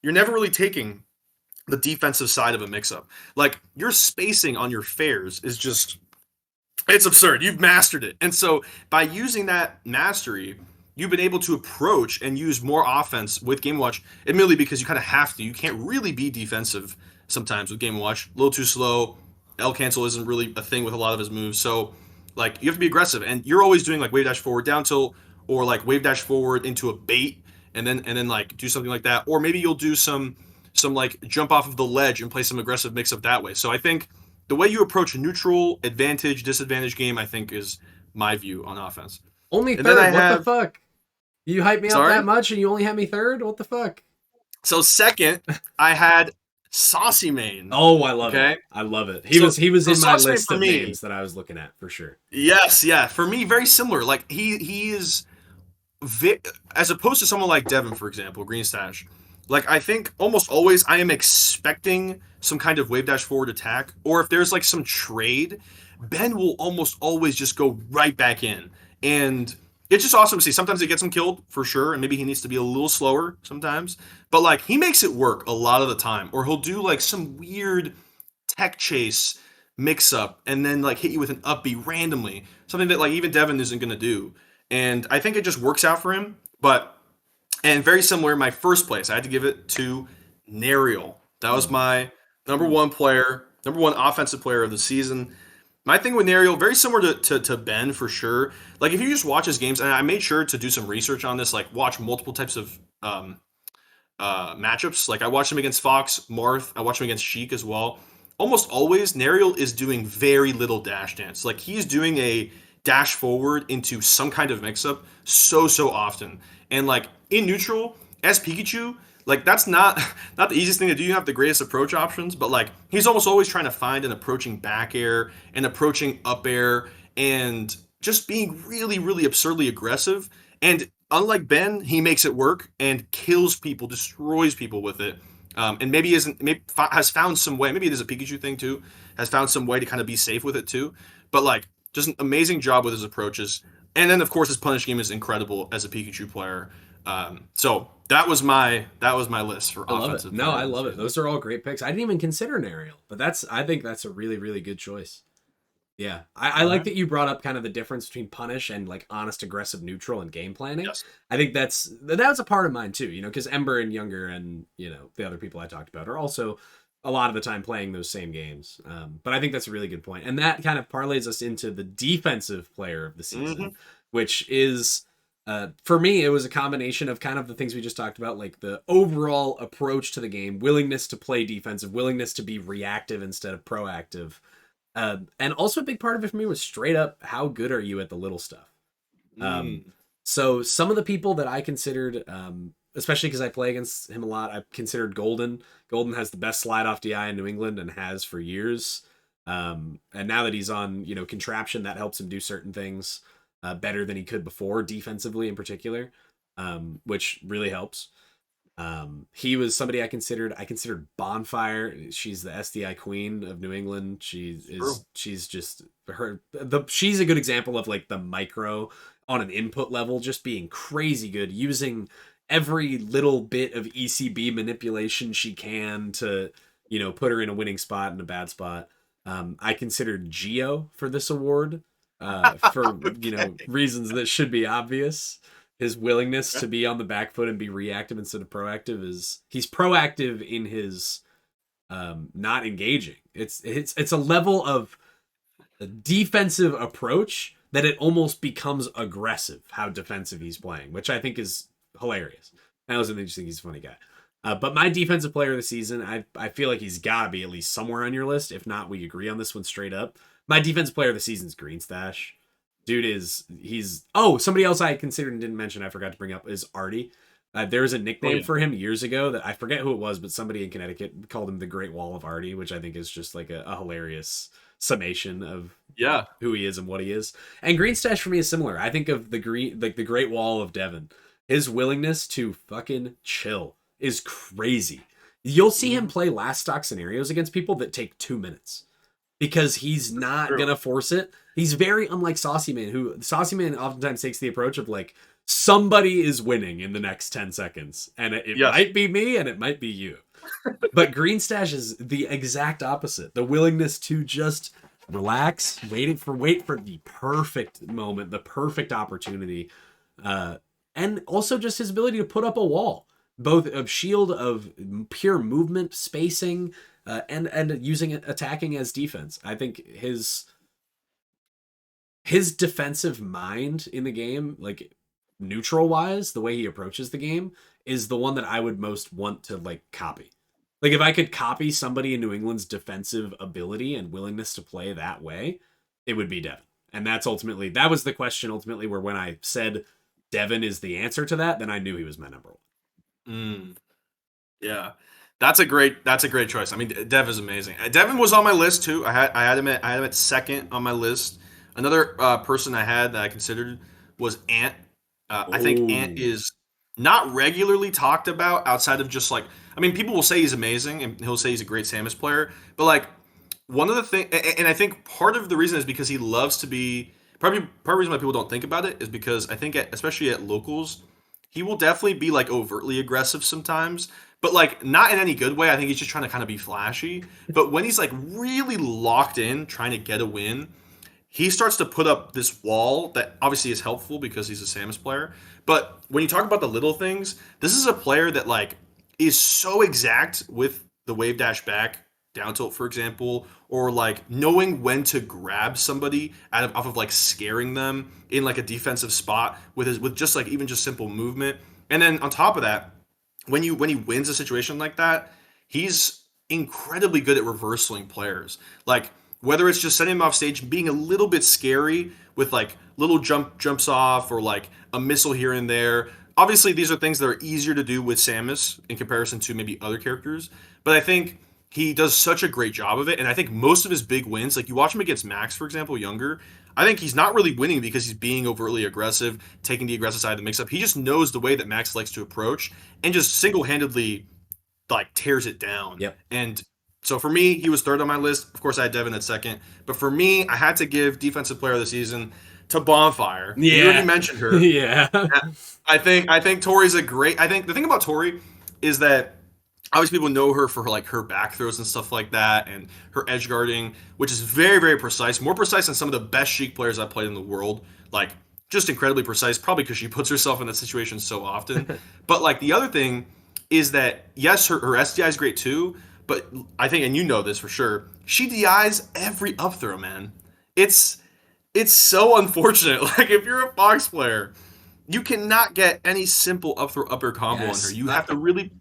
you're never really taking the defensive side of a mix-up. Like, your spacing on your fares is just, it's absurd. You've mastered it. And so by using that mastery, you've been able to approach and use more offense with Game & Watch, admittedly because you kind of have to. You can't really be defensive sometimes with Game & Watch. A little too slow. L-cancel isn't really a thing with a lot of his moves. So, you have to be aggressive. And you're always doing, wave dash forward down tilt, or, wave dash forward into a bait, and then do something like that. Or maybe you'll do some jump off of the ledge and play some aggressive mix-up that way. So I think the way you approach neutral, advantage, disadvantage game, I think, is my view on offense. Only third? What the fuck? You hyped me up that much and you only had me third? What the fuck? So second, I had Saucy Mane. Oh, I love it. I love it. He was in my list of names that I was looking at for sure. Yes, yeah. For me, very similar. He is, as opposed to someone like Devin, for example, Green Stash. I think almost always I am expecting some kind of wave dash forward attack, or if there's some trade, Ben will almost always just go right back in. And it's just awesome to see. Sometimes it gets him killed, for sure, and maybe he needs to be a little slower sometimes. But, he makes it work a lot of the time. Or he'll do, some weird tech chase mix-up and then, hit you with an up B randomly. Something that, even Devin isn't going to do. And I think it just works out for him. And very similar, my first place, I had to give it to Nariel. That was my number one offensive player of the season. My thing with Nariel, very similar to Ben for sure. If you just watch his games, and I made sure to do some research on this, watch multiple types of matchups. I watched him against Fox, Marth. I watched him against Sheik as well. Almost always, Nariel is doing very little dash dance. He's doing a dash forward into some kind of mix-up so often. And, in neutral, as Pikachu, that's not the easiest thing to do. You have the greatest approach options, but he's almost always trying to find an approaching back air, an approaching up air, and just being really, really absurdly aggressive. And unlike Ben, he makes it work and kills people, destroys people with it. And maybe isn't maybe has found some way. Maybe it is a Pikachu thing too. Has found some way to kind of be safe with it too. But like, just an amazing job with his approaches. And then of course his punish game is incredible as a Pikachu player. So that was my list for offensive. No, I love it. Those are all great picks. I didn't even consider an aerial, but I think that's a really, really good choice. Yeah, I like that you brought up kind of the difference between punish and like honest, aggressive, neutral, and game planning. Yes. I think that was a part of mine too. Because Ember and Younger and the other people I talked about are also a lot of the time playing those same games. But I think that's a really good point, and that kind of parlays us into the defensive player of the season, which is. For me, it was a combination of kind of the things we just talked about, like the overall approach to the game, willingness to play defensive, willingness to be reactive instead of proactive. And also a big part of it for me was straight up, how good are you at the little stuff? So some of the people that I considered, especially because I play against him a lot, I considered Golden. Golden has the best slide off DI in New England and has for years. And now that he's on, contraption, that helps him do certain things better than he could before, defensively in particular, which really helps. He was somebody I considered Bonfire. She's the SDI queen of New England. She's just she's a good example of like the micro on an input level, just being crazy good, using every little bit of ECB manipulation she can to, put her in a winning spot and a bad spot. I considered Geo for this award, for, reasons that should be obvious. His willingness to be on the back foot and be reactive instead of proactive he's proactive in his not engaging. It's a level of a defensive approach that it almost becomes aggressive how defensive he's playing, which I think is hilarious. I also think he's a funny guy. But my defensive player of the season, I feel like he's got to be at least somewhere on your list. If not, we agree on this one straight up. My defensive player of the season is Green Stash. Dude somebody else I considered and didn't mention, I forgot to bring up, is Artie. There was a nickname for him years ago that I forget who it was, but somebody in Connecticut called him the Great Wall of Artie, which I think is just like a hilarious summation of who he is and what he is. And Green Stash for me is similar. I think of the Great Wall of Devon. His willingness to fucking chill is crazy. You'll see him play last stock scenarios against people that take 2 minutes. Because he's not going to force it. He's very unlike Saucy Man, who Saucy Man oftentimes takes the approach of like, somebody is winning in the next 10 seconds. And it might be me and it might be you. But Green Stash is the exact opposite. The willingness to just relax, wait for the perfect moment, the perfect opportunity. And also just his ability to put up a wall. Both of shield, of pure movement, spacing, and using it, attacking as defense. I think his defensive mind in the game, like neutral wise, the way he approaches the game, is the one that I would most want to like copy. Like if I could copy somebody in New England's defensive ability and willingness to play that way, it would be Devin. And that was the question ultimately, where when I said Devin is the answer to that, then I knew he was my number one. Yeah. That's a great choice. I mean, Dev is amazing. Devin was on my list too. I had him at second on my list. Another person I had that I considered was Ant. I think Ant is not regularly talked about outside of just like, I mean, people will say he's amazing and he'll say he's a great Samus player, but like one of the things, and I think part of the reason is because he loves to be, part of the reason why people don't think about it is because I think especially at locals, he will definitely be like overtly aggressive sometimes, but like not in any good way. I think he's just trying to kind of be flashy. But when he's like really locked in, trying to get a win, he starts to put up this wall that obviously is helpful because he's a Samus player. But when you talk about the little things, this is a player that like is so exact with the wave dash back, down tilt, for example, or like knowing when to grab somebody off of like scaring them in like a defensive spot with just like even just simple movement. And then on top of that, when he wins a situation like that, he's incredibly good at reversing players. Like whether it's just sending him off stage, being a little bit scary with like little jumps off or like a missile here and there. Obviously, these are things that are easier to do with Samus in comparison to maybe other characters. But I think he does such a great job of it. And I think most of his big wins, like you watch him against Max, for example, Younger, I think he's not really winning because he's being overtly aggressive, taking the aggressive side of the mix-up. He just knows the way that Max likes to approach and just single-handedly like tears it down. Yep. And so for me, he was third on my list. Of course, I had Devin at second. But for me, I had to give Defensive Player of the Season to Bonfire. Yeah. You already mentioned her. Yeah. I think Tori's a great. I think the thing about Tori is that obviously people know her for like her back throws and stuff like that, and her edge guarding, which is very very precise, more precise than some of the best Sheik players I've played in the world. Like just incredibly precise, probably because she puts herself in that situation so often. But like the other thing is that yes, her SDI is great too, but I think, and you know this for sure, she DIs every up throw, man. It's so unfortunate. Like if you're a Fox player, you cannot get any simple up throw upper combo on her. You have to really.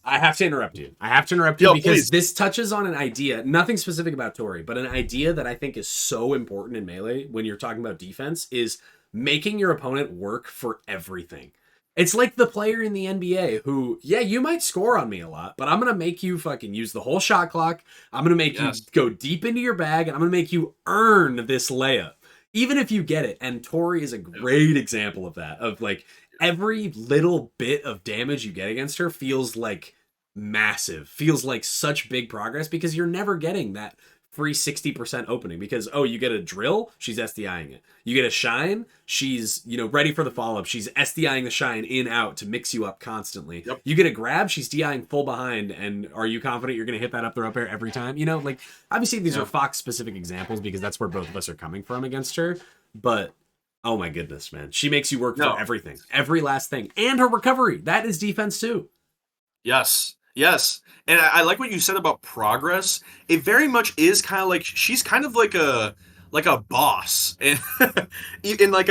I have to interrupt you. Because please. This touches on an idea, nothing specific about Tori, but an idea that I think is so important in Melee when you're talking about defense is making your opponent work for everything. It's like the player in the NBA who, yeah, you might score on me a lot, but I'm going to make you fucking use the whole shot clock. I'm going to make you go deep into your bag, and I'm going to make you earn this layup, even if you get it. And Tori is a great example of that, of like every little bit of damage you get against her feels like massive, feels like such big progress because you're never getting that free 60% opening because, oh, you get a drill, she's SDIing it. You get a shine, she's, ready for the follow-up. She's SDIing the shine in out to mix you up constantly. Yep. You get a grab, she's DIing full behind, and are you confident you're going to hit that up air every time? Like, obviously these are Fox-specific examples because that's where both of us are coming from against her, but oh my goodness, man. She makes you work for everything. Every last thing. And her recovery. That is defense too. Yes. And I like what you said about progress. It very much is kind of like she's kind of like a boss in like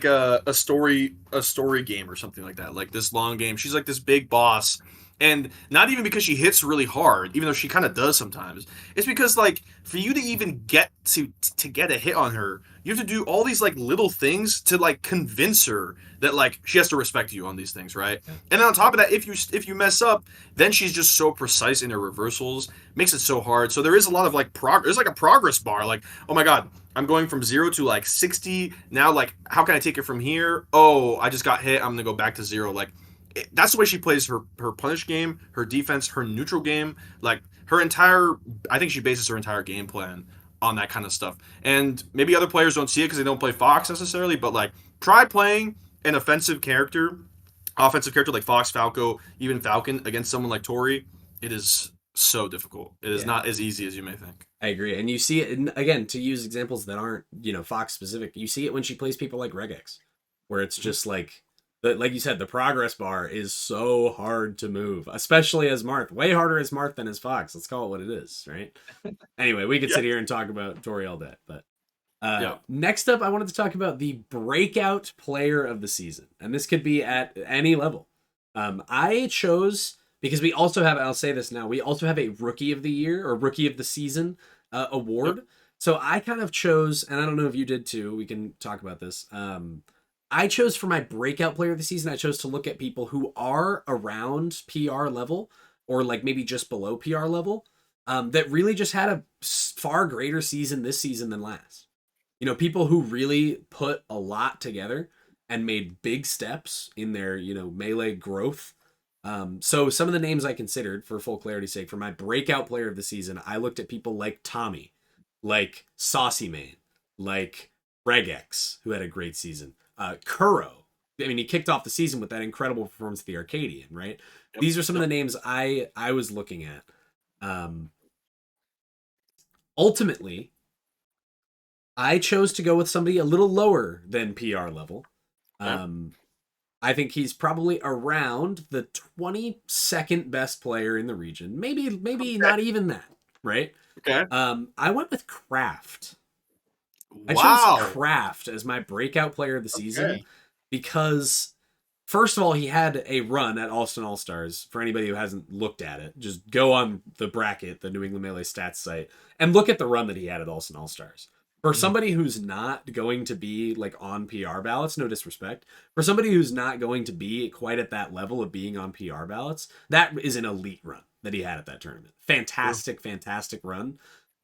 a story game or something like that. Like this long game. She's like this big boss. And not even because she hits really hard, even though she kind of does sometimes. It's because like for you to even get to get a hit on her, you have to do all these like little things to like convince her that like she has to respect you on these things, right? Yeah. And then on top of that, if you mess up, then she's just so precise in her reversals, makes it so hard. So there is a lot of like there's like a progress bar. Like, oh my god, I'm going from 0 to like 60 now. Like, how can I take it from here? Oh, I just got hit. I'm gonna go back to 0. Like. That's the way she plays her punish game, her defense, her neutral game. Like I think she bases her entire game plan on that kind of stuff. And maybe other players don't see it because they don't play Fox necessarily, but like try playing an offensive character like Fox, Falco, even Falcon against someone like Tori. It is so difficult. It is not as easy as you may think. I agree. And you see it, again, to use examples that aren't, Fox specific, you see it when she plays people like Regex, where it's just like you said, the progress bar is so hard to move, especially as Marth. Way harder as Marth than as Fox. Let's call it what it is, right? Anyway, we could sit here and talk about Tori all day. But next up, I wanted to talk about the breakout player of the season. And this could be at any level. I chose, because we also have, I'll say this now, we also have a Rookie of the Year or Rookie of the Season award. Yep. So I kind of chose, and I don't know if you did too, we can talk about this. I chose for my breakout player of the season, I chose to look at people who are around PR level or like maybe just below PR level that really just had a far greater season this season than last. People who really put a lot together and made big steps in their, Melee growth. So some of the names I considered, for full clarity's sake, for my breakout player of the season, I looked at people like Tommy, like Saucy Man, like Regex, who had a great season. Kuro. I mean, he kicked off the season with that incredible performance of the Arcadian, right? Yep. These are some of the names I was looking at. Ultimately, I chose to go with somebody a little lower than PR level. Yep. I think he's probably around the 22nd best player in the region. Maybe okay. Not even that, right? Okay. I went with Kraft. I chose Kraft as my breakout player of the season because, first of all, he had a run at Austin All-Stars. For anybody who hasn't looked at it, just go on the bracket, the New England Melee stats site, and look at the run that he had at Austin All-Stars. For somebody who's not going to be like on PR ballots, no disrespect, for somebody who's not going to be quite at that level of being on PR ballots, that is an elite run that he had at that tournament. Fantastic run.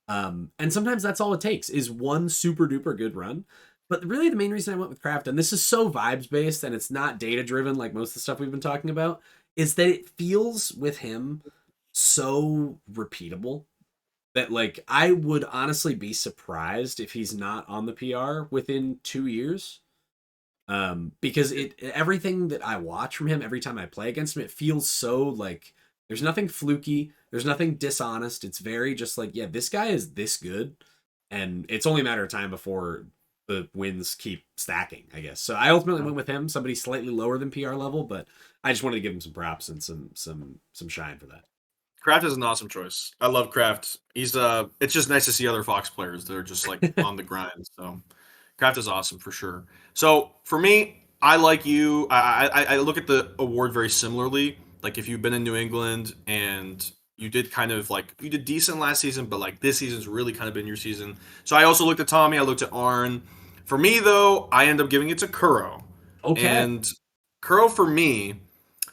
And sometimes that's all it takes is one super duper good run. But really, the main reason I went with Kraft, and this is so vibes based and it's not data driven like most of the stuff we've been talking about, is that it feels with him so repeatable that like I would honestly be surprised if he's not on the PR within 2 years. Because it everything that I watch from him every time I play against him, it feels so like there's nothing fluky, there's nothing dishonest. It's very just like, yeah, this guy is this good, and it's only a matter of time before the wins keep stacking, I guess. So I ultimately went with him, somebody slightly lower than PR level, but I just wanted to give him some props and some shine for that. Kraft is an awesome choice. I love Kraft. He's it's just nice to see other Fox players that are just like on the grind. So Kraft is awesome for sure. So for me, I like you. I look at the award very similarly. Like if you've been in New England and you did kind of like you did decent last season, but like this season's really kind of been your season. So I also looked at Tommy. I looked at Arn. For me though, I end up giving it to Kuro. Okay. And Kuro for me,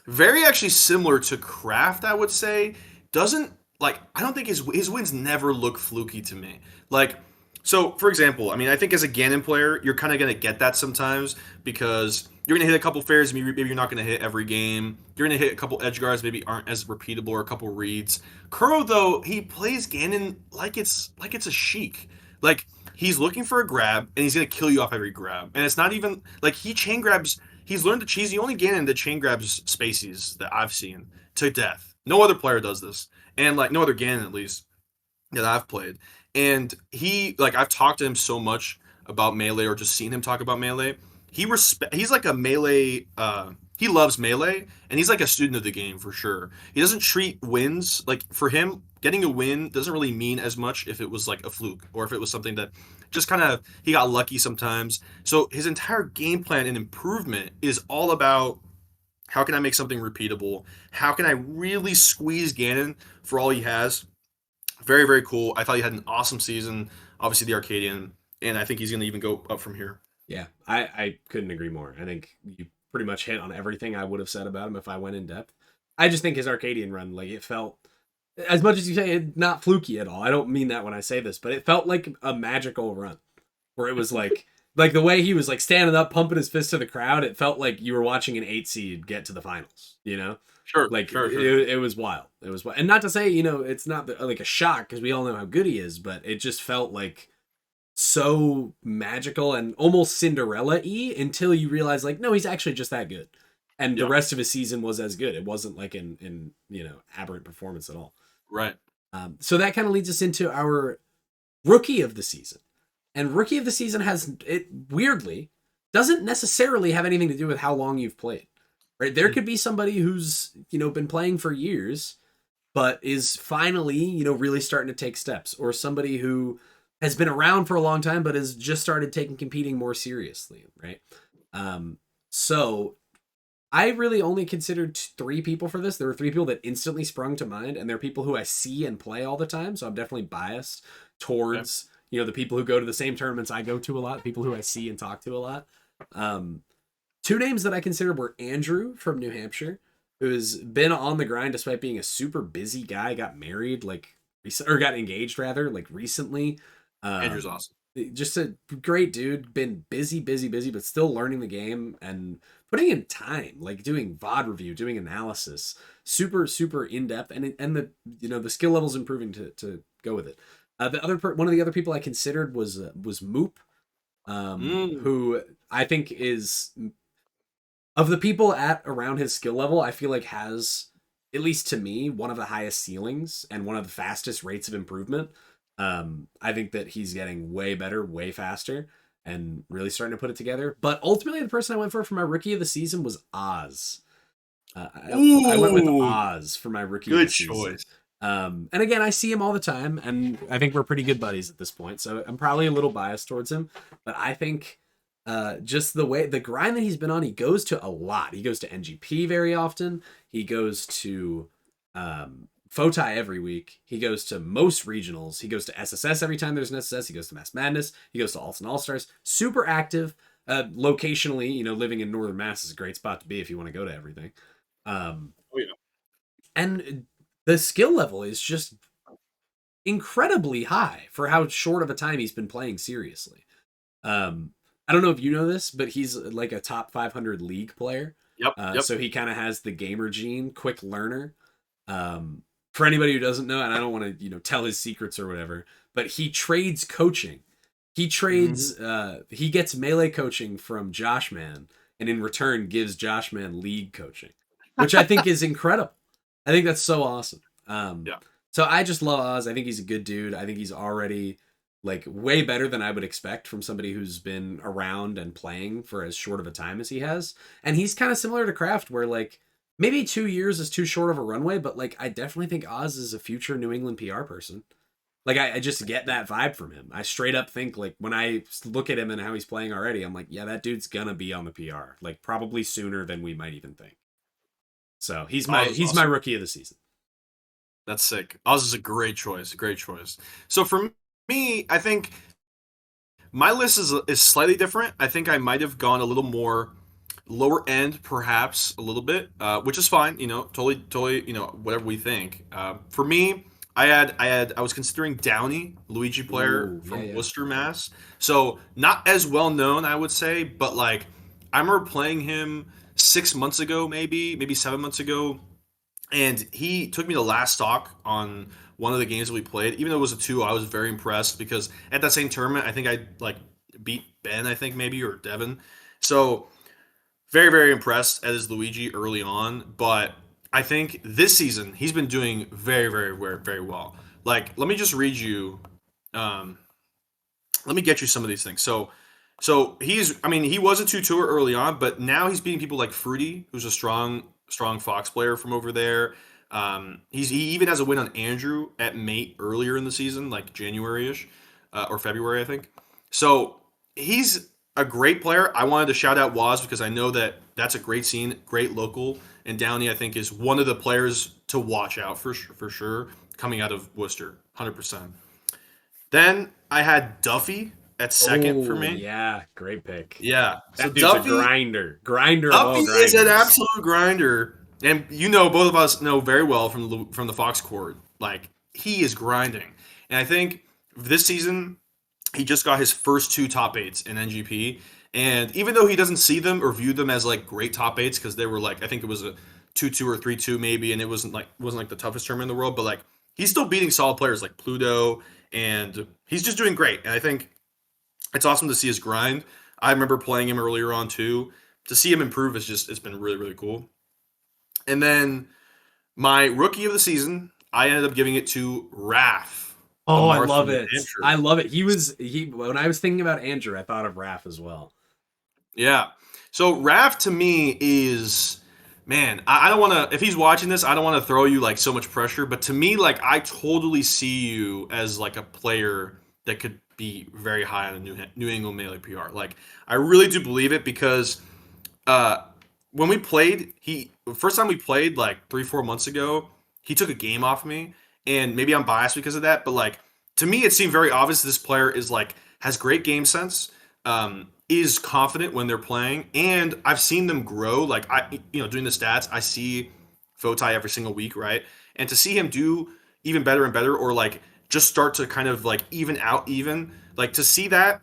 very actually similar to Kraft, I would say. Doesn't like I don't think his wins never look fluky to me. Like so, for example, I mean, I think as a Ganon player, you're kind of going to get that sometimes because you're going to hit a couple fairs, maybe you're not going to hit every game. You're going to hit a couple edge guards, maybe aren't as repeatable, or a couple reads. Kuro though, he plays Ganon like it's a Sheik. Like he's looking for a grab and he's going to kill you off every grab. And it's not even like he chain grabs. He's learned to cheese. The only Ganon that chain grabs spacies that I've seen to death. No other player does this, and like no other Ganon at least that I've played. And he like I've talked to him so much about melee or just seen him talk about melee. He's like a melee he loves melee and he's like a student of the game for sure. He doesn't treat wins like for him getting a win doesn't really mean as much if it was like a fluke or if it was something that just kind of he got lucky sometimes. So his entire game plan and improvement is all about how can I make something repeatable? How can I really squeeze Ganon for all he has? Very, very cool. I thought he had an awesome season. Obviously, the Arcadian, and I think he's going to even go up from here. Yeah, I couldn't agree more. I think you pretty much hit on everything I would have said about him if I went in depth. I just think his Arcadian run, like it felt, as much as you say, it, not fluky at all. I don't mean that when I say this, but it felt like a magical run where it was like the way he was like standing up, pumping his fist to the crowd. It felt like you were watching an 8 seed get to the finals. You know, Sure, like sure, sure. it was wild. It was wild. And not to say it's not like a shock because we all know how good he is, but it just felt like so magical and almost Cinderella-y until you realize like no, he's actually just that good. And the Yeah, rest of his season was as good. It wasn't like in aberrant performance at all. right. So that kind of leads us into our rookie of the season. And rookie of the season has it weirdly doesn't necessarily have anything to do with how long you've played. Right? There could be somebody who's, been playing for years but is finally, really starting to take steps, or somebody who has been around for a long time but has just started taking competing more seriously, right? So I really only considered 3 people for this. There were 3 people that instantly sprung to mind, and they're people who I see and play all the time. So I'm definitely biased towards, the people who go to the same tournaments I go to a lot, people who I see and talk to a lot. 2 names that I considered were Andrew from New Hampshire, who's been on the grind despite being a super busy guy, got married or got engaged rather, like recently. Andrew's awesome. Just a great dude, been busy, busy, busy, but still learning the game and putting in time, like doing VOD review, doing analysis, super, super in depth, and the skill levels improving to go with it. One of the other people I considered was Moop, who I think is of the people at around his skill level, I feel like has, at least to me, one of the highest ceilings and one of the fastest rates of improvement. I think that he's getting way better, way faster, and really starting to put it together. But ultimately, the person I went for my rookie of the season was Oz. I went with Ooh, Oz for my rookie of good the season. choice. And again, I see him all the time, and I think we're pretty good buddies at this point. So I'm probably a little biased towards him, but I think just the grind that he's been on, he goes to a lot. He goes to NGP very often. He goes to FOTI every week. He goes to most regionals. He goes to SSS every time there's an SSS. He goes to Mass Madness. He goes to Alts and All Stars. Super active. Locationally, living in Northern Mass is a great spot to be if you want to go to everything. Oh yeah. And the skill level is just incredibly high for how short of a time he's been playing seriously. I don't know if you know this, but he's like a top 500 league player. Yep. Yep. So he kind of has the gamer gene, quick learner. For anybody who doesn't know, and I don't want to, tell his secrets or whatever, but he trades coaching. He trades, he gets melee coaching from Josh Man, and in return gives Josh Man league coaching, which I think is incredible. I think that's so awesome. Yeah. So I just love Oz. I think he's a good dude. I think he's already like way better than I would expect from somebody who's been around and playing for as short of a time as he has. And he's kind of similar to Kraft, where like maybe 2 years is too short of a runway, but like I definitely think Oz is a future New England PR person. Like I just get that vibe from him. I straight up think like when I look at him and how he's playing already, I'm like, yeah, that dude's gonna be on the PR, like probably sooner than we might even think. So he's awesome. my rookie of the season. That's sick. Oz is a great choice. Great choice. So for me, I think my list is slightly different. I think I might have gone a little more lower end, perhaps a little bit, which is fine. Totally. Whatever we think. For me, I was considering Downey, Luigi player from Worcester, Mass. So not as well known, I would say, but like I remember playing him 6 months ago, maybe 7 months ago. And he took me to last stock on one of the games that we played. Even though it was a 2, I was very impressed because at that same tournament, I think I like beat Ben, I think maybe, or Devin. So very, very impressed at his Luigi early on. But I think this season he's been doing very, very, very, very well. Like, let me just read you. Let me get you some of these things. So he was a 2-tour early on, but now he's beating people like Fruity, who's a strong Fox player from over there. He even has a win on Andrew at Mate earlier in the season, like January-ish, or February, I think. So he's a great player. I wanted to shout out Waz because I know that's a great scene, great local, and Downey I think is one of the players to watch out for sure coming out of Worcester, 100%. Then I had Duffy at second for me. Yeah, great pick. Yeah, that dude's Duffy, a grinder. Duffy of all grinders. Is an absolute grinder, and both of us know very well from the Fox court. Like he is grinding, and I think this season he just got his first 2 top 8s in NGP. And even though he doesn't see them or view them as like great top 8s because they were like I think it was a 2-2 or 3-2 maybe, and it wasn't like the toughest tournament in the world, but like he's still beating solid players like Pluto, and he's just doing great. And I think it's awesome to see his grind. I remember playing him earlier on too. To see him improve it's been really, really cool. And then my rookie of the season, I ended up giving it to Raph. Oh, I love it. I love it. When I was thinking about Andrew, I thought of Raph as well. Yeah. So Raph to me is, man, I don't want to, if he's watching this, I don't want to throw you like so much pressure, but to me, like I totally see you as like a player that could be very high on the New England Melee PR. Like I really do believe it because when we played, first time we played like 3-4 months ago, he took a game off me, and maybe I'm biased because of that, but like to me it seemed very obvious this player is like has great game sense, is confident when they're playing, and I've seen them grow. Like doing the stats, I see Fotai every single week, right? And to see him do even better and better, or like just start to kind of like even out, like to see that,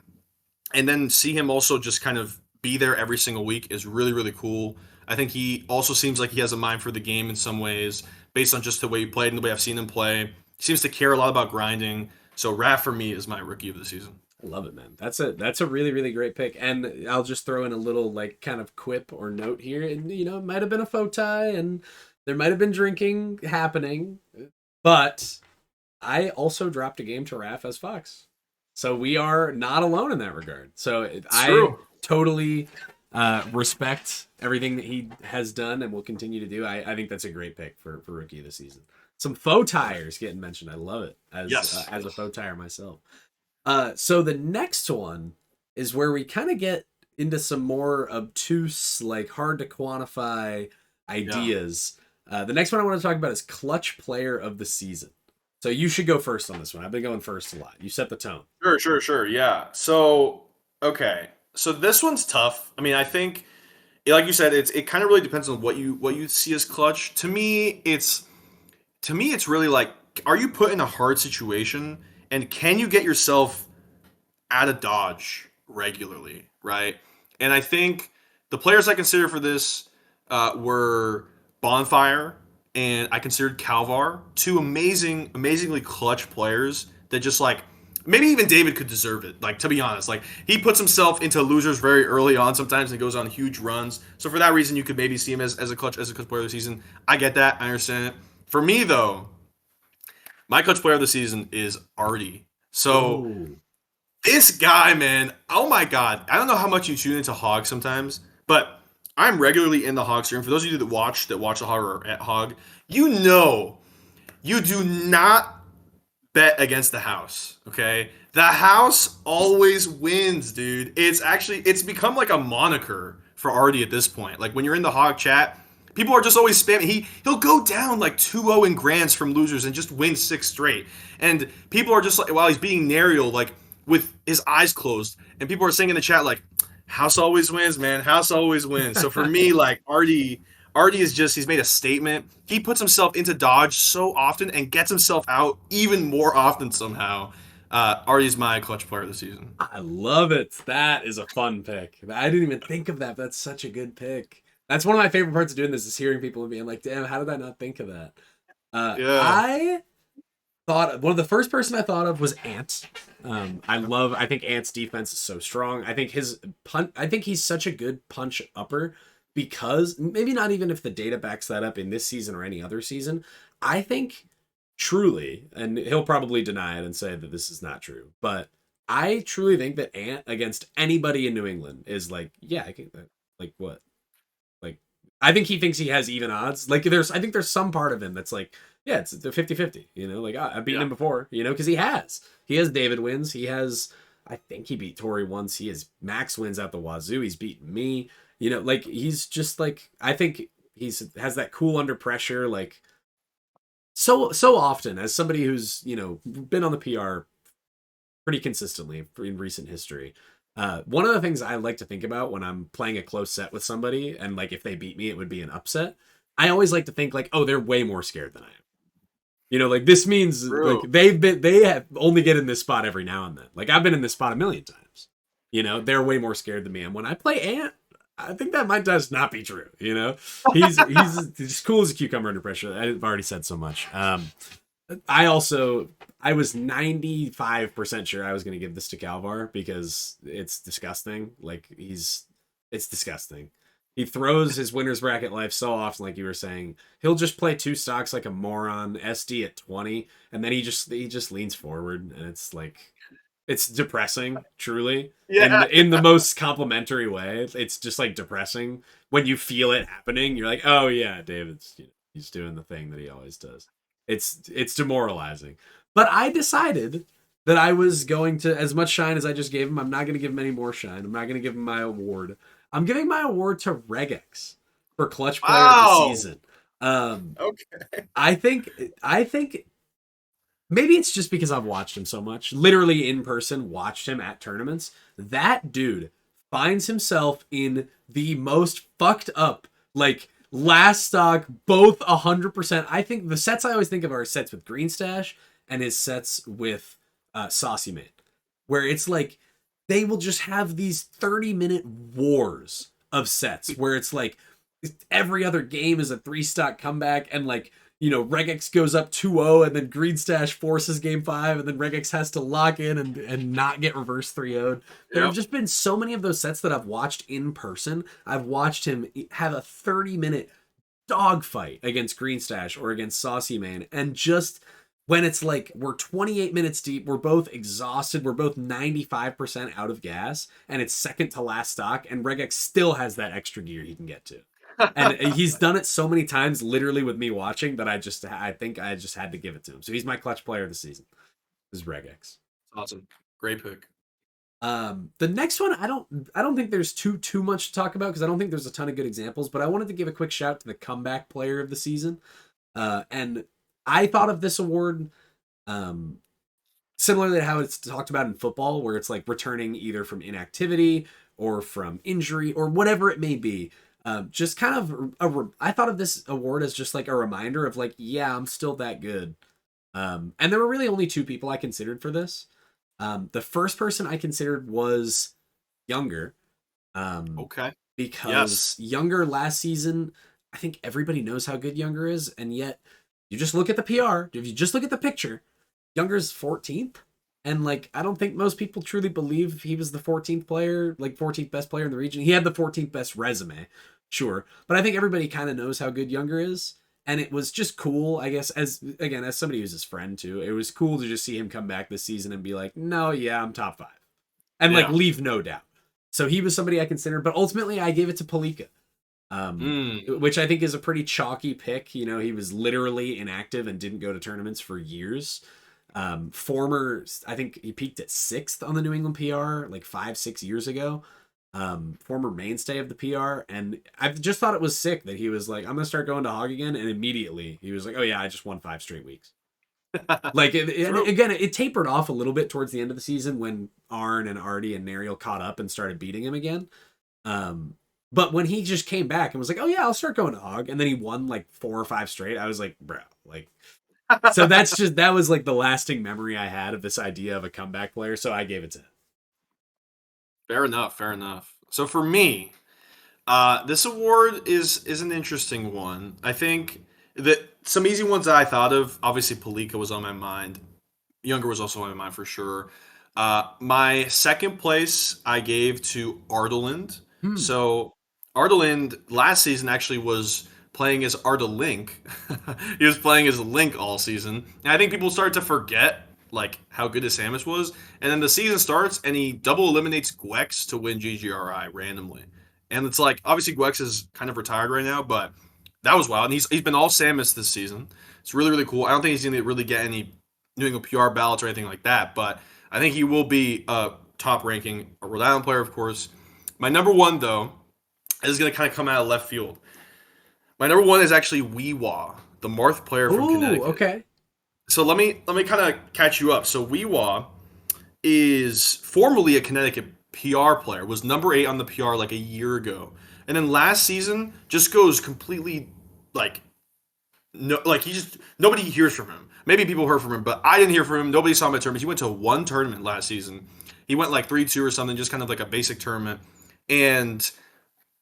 and then see him also just kind of be there every single week is really, really cool. I think he also seems like he has a mind for the game in some ways, based on just the way he played and the way I've seen him play. He seems to care a lot about grinding. So Raph for me is my rookie of the season. I love it, man. That's a really, really great pick. And I'll just throw in a little like kind of quip or note here. And it might have been a faux tie and there might have been drinking happening, but I also dropped a game to Raph as Fox. So we are not alone in that regard. So I totally respect everything that he has done and will continue to do. I think that's a great pick for rookie of the season. Some faux tires getting mentioned. I love it as a faux tire myself. So the next one is where we kind of get into some more obtuse, like hard to quantify ideas. Yeah. The next one I want to talk about is clutch player of the season. So you should go first on this one. I've been going first a lot. You set the tone. Sure. Yeah. So, okay. So this one's tough. I mean, I think, like you said, it kind of really depends on what you see as clutch. To me, it's really like are you put in a hard situation, and can you get yourself out of dodge regularly, right? And I think the players I consider for this were Bonfire and I considered Calvar, two amazingly clutch players that just like maybe even David could deserve it. Like to be honest, like he puts himself into losers very early on sometimes and goes on huge runs. So for that reason, you could maybe see him as a clutch player of the season. I get that, I understand it. For me though, my clutch player of the season is Artie. So Ooh. this guy, man, oh my god. I don't know how much you tune into Hog sometimes, but I'm regularly in the Hog stream. For those of you that watch the Hog or at Hog, you know you do not bet against the house, okay? The house always wins, dude. It's become like a moniker for Artie at this point. Like when you're in the Hog chat, people are just always spamming. He'll go down like 2-0 in grands from losers and just win 6 straight. And people are just like while he's being Nariel, like with his eyes closed, and people are saying in the chat like, "House always wins, man. House always wins." So for me, like Artie is just he's made a statement. He puts himself into dodge so often and gets himself out even more often somehow. Artie's my clutch player of the season. I love it. That is a fun pick. I didn't even think of that. That's such a good pick. That's one of my favorite parts of doing this is hearing people being like, "Damn, how did I not think of that?" Yeah. I thought one of the first person I thought of was Ant. I think Ant's defense is so strong. I think he's such a good punch upper because maybe not even if the data backs that up in this season or any other season. I think truly, and he'll probably deny it and say that this is not true, but I truly think that Ant against anybody in New England is like, yeah, I can, like what? Like, I think he thinks he has even odds. Like, I think there's some part of him that's like, yeah, it's a 50-50, like, I've beaten him before, because he has David wins. I think he beat Tori once. He has max wins out the wazoo. He's beaten me, like, he's just like, I think has that cool under pressure, like, so often as somebody who's, been on the PR pretty consistently in recent history. One of the things I like to think about when I'm playing a close set with somebody, and like if they beat me, it would be an upset. I always like to think like, oh, they're way more scared than I am. Like this means True. like they have only get in this spot every now and then. Like I've been in this spot a million times. They're way more scared than me. And when I play Ant, I think that might just not be true. He's as cool as a cucumber under pressure. I've already said so much. I was 95% sure I was going to give this to Calvar because it's disgusting. Like it's disgusting. He throws his winner's bracket life so often, like you were saying. He'll just play 2 stocks like a moron, SD at 20, and then he just leans forward, and it's like it's depressing, truly. Yeah. In the most complimentary way. It's just like depressing when you feel it happening. You're like, oh yeah, David's he's doing the thing that he always does. It's demoralizing. But I decided that I was going to, as much shine as I just gave him, I'm not going to give him any more shine. I'm not going to give him my award. I'm giving my award to Regex for clutch player of the season. Okay. I think maybe it's just because I've watched him so much, literally in person, watched him at tournaments. That dude finds himself in the most fucked up, like, last stock, both 100%. I think the sets I always think of are sets with Green Stash and his sets with Saucy Man, where it's like they will just have these 30-minute wars of sets where it's like every other game is a 3-stock comeback, and like Regex goes up 2-0 and then Green Stash forces game 5 and then Regex has to lock in and not get reverse 3-0'd. There have just been so many of those sets that I've watched in person. I've watched him have a 30-minute dogfight against Green Stash or against Saucy Man, and just when it's like we're 28 minutes deep, we're both exhausted, we're both 95% out of gas, and it's second to last stock, and Regex still has that extra gear he can get to. And he's done it so many times, literally with me watching, that I think I just had to give it to him. So he's my clutch player of the season. This is Regex. Awesome. Great pick. The next one, I don't think there's too much to talk about because I don't think there's a ton of good examples, but I wanted to give a quick shout to the comeback player of the season. And I thought of this award similarly to how it's talked about in football, where it's like returning either from inactivity or from injury or whatever it may be. Just kind of I thought of this award as just like a reminder of like, yeah, I'm still that good. And there were really only two people I considered for this. The first person I considered was Younger. Okay. Because Yes. Younger last season, I think everybody knows how good Younger is, and yet you just look at the PR, if you just look at the picture, Younger's 14th. And like, I don't think most people truly believe he was the 14th player, like 14th best player in the region. He had the 14th best resume, sure. But I think everybody kind of knows how good Younger is. And it was just cool, I guess, as somebody who's his friend too, it was cool to just see him come back this season and be like, no, yeah, I'm top 5. And like, leave no doubt. So he was somebody I considered, but ultimately I gave it to Palika, which I think is a pretty chalky pick. You know, he was literally inactive and didn't go to tournaments for years. I think he peaked at 6th on the New England PR like 5-6 years ago. Former mainstay of the PR, and I just thought it was sick that he was like, I'm gonna start going to Hog again, and immediately he was like, oh yeah, I just won 5 straight weeks. Like, again, it tapered off a little bit towards the end of the season when Arn and Artie and Nariel caught up and started beating him again. But when he just came back and was like, oh yeah, I'll start going to Hog, and then he won like 4 or 5 straight, I was like, bro, like, so that was like the lasting memory I had of this idea of a comeback player, so I gave it to him. Fair enough. So for me, this award is an interesting one. I think that some easy ones that I thought of, obviously Palika was on my mind. Younger was also on my mind for sure. My second place I gave to Ardeland. So Ardeland last season actually was playing as Ardelink. He was playing as Link all season. And I think people started to forget like how good his Samus was. And then the season starts and he double eliminates Gwex to win GGRI randomly. And it's like, obviously Gwex is kind of retired right now, but that was wild. And he's been all Samus this season. It's really, really cool. I don't think he's going to really get any New England PR ballots or anything like that, but I think he will be a top ranking Rhode Island player, of course. My number one, though, is going to kind of come out of left field. My number one is actually Weewa, the Marth player from Connecticut. Okay. So let me kind of catch you up. So Weewa is formerly a Connecticut PR player, was number 8 on the PR like a year ago, and then last season just goes completely like nobody hears from him. Maybe people heard from him, but I didn't hear from him. Nobody saw him at tournaments. He went to one tournament last season. He went like 3-2 or something, just kind of like a basic tournament, and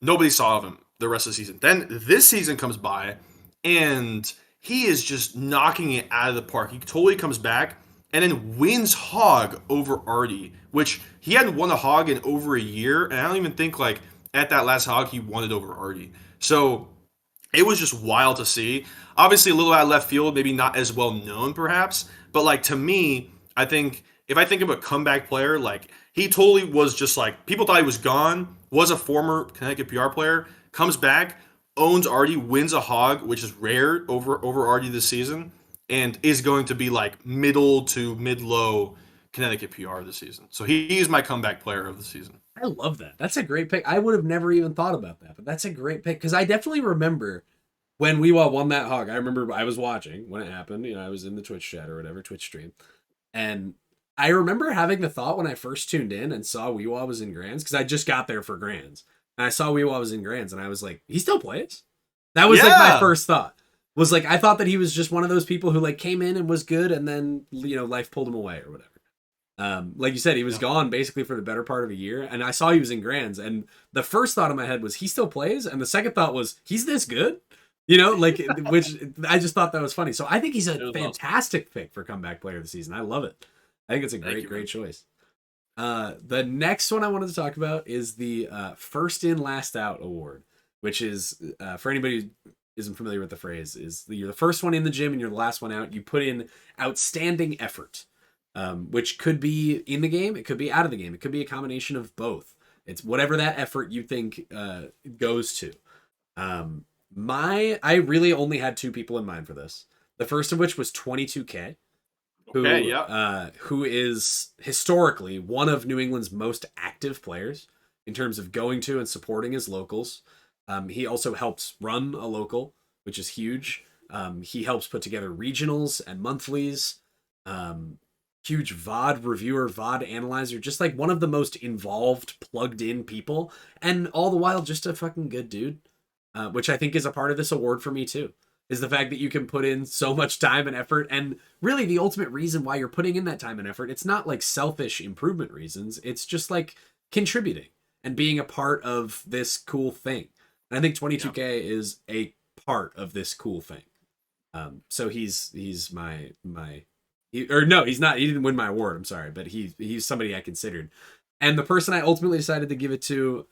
nobody saw him the rest of the season. Then this season comes by, and he is just knocking it out of the park. He totally comes back and then wins Hog over Artie, which he hadn't won a Hog in over a year, and I don't even think like at that last Hog he won it over Artie. So it was just wild to see. Obviously, a little out of left field, maybe not as well known, perhaps. But like to me, I think if I think of a comeback player, like he totally was just like people thought he was gone. Was a former Connecticut PR player, comes back, owns Artie, wins a Hog, which is rare over Artie this season, and is going to be like middle to mid-low Connecticut PR this season. So he's my comeback player of the season. I love that. That's a great pick. I would have never even thought about that, but that's a great pick because I definitely remember when Weewa won that Hog. I remember I was watching when it happened. You know, I was in the Twitch chat or whatever, Twitch stream. And I remember having the thought when I first tuned in and saw Weewa was in Grands, because I just got there for Grands. And I saw Weewa was in Grands, and I was like, he still plays? That was like my first thought. Was like, I thought that he was just one of those people who like came in and was good, and then, you know, life pulled him away or whatever. Like you said, he was gone basically for the better part of a year, and I saw he was in Grands, and the first thought in my head was he still plays, and the second thought was he's this good, you know, like which I just thought that was funny. So I think he's a fantastic pick for comeback player of the season. I love it. I think it's a great choice. The next one I wanted to talk about is the first in last out award, which is for anybody who isn't familiar with the phrase, is you're the first one in the gym and you're the last one out. You put in outstanding effort. Which could be in the game, it could be out of the game, it could be a combination of both. It's whatever that effort you think goes to. I really only had 2 people in mind for this. The first of which was 22K, who is historically one of New England's most active players in terms of going to and supporting his locals. He also helps run a local, which is huge. He helps put together regionals and monthlies. Huge VOD reviewer, VOD analyzer, just like one of the most involved, plugged in people, and all the while just a fucking good dude, which I think is a part of this award for me too. is the fact that you can put in so much time and effort. And really the ultimate reason why you're putting in that time and effort, it's not like selfish improvement reasons. It's just like contributing and being a part of this cool thing. And I think 22K is a part of this cool thing. So he's my or no, he's not. He didn't win my award. I'm sorry, but he's somebody I considered. And the person I ultimately decided to give it to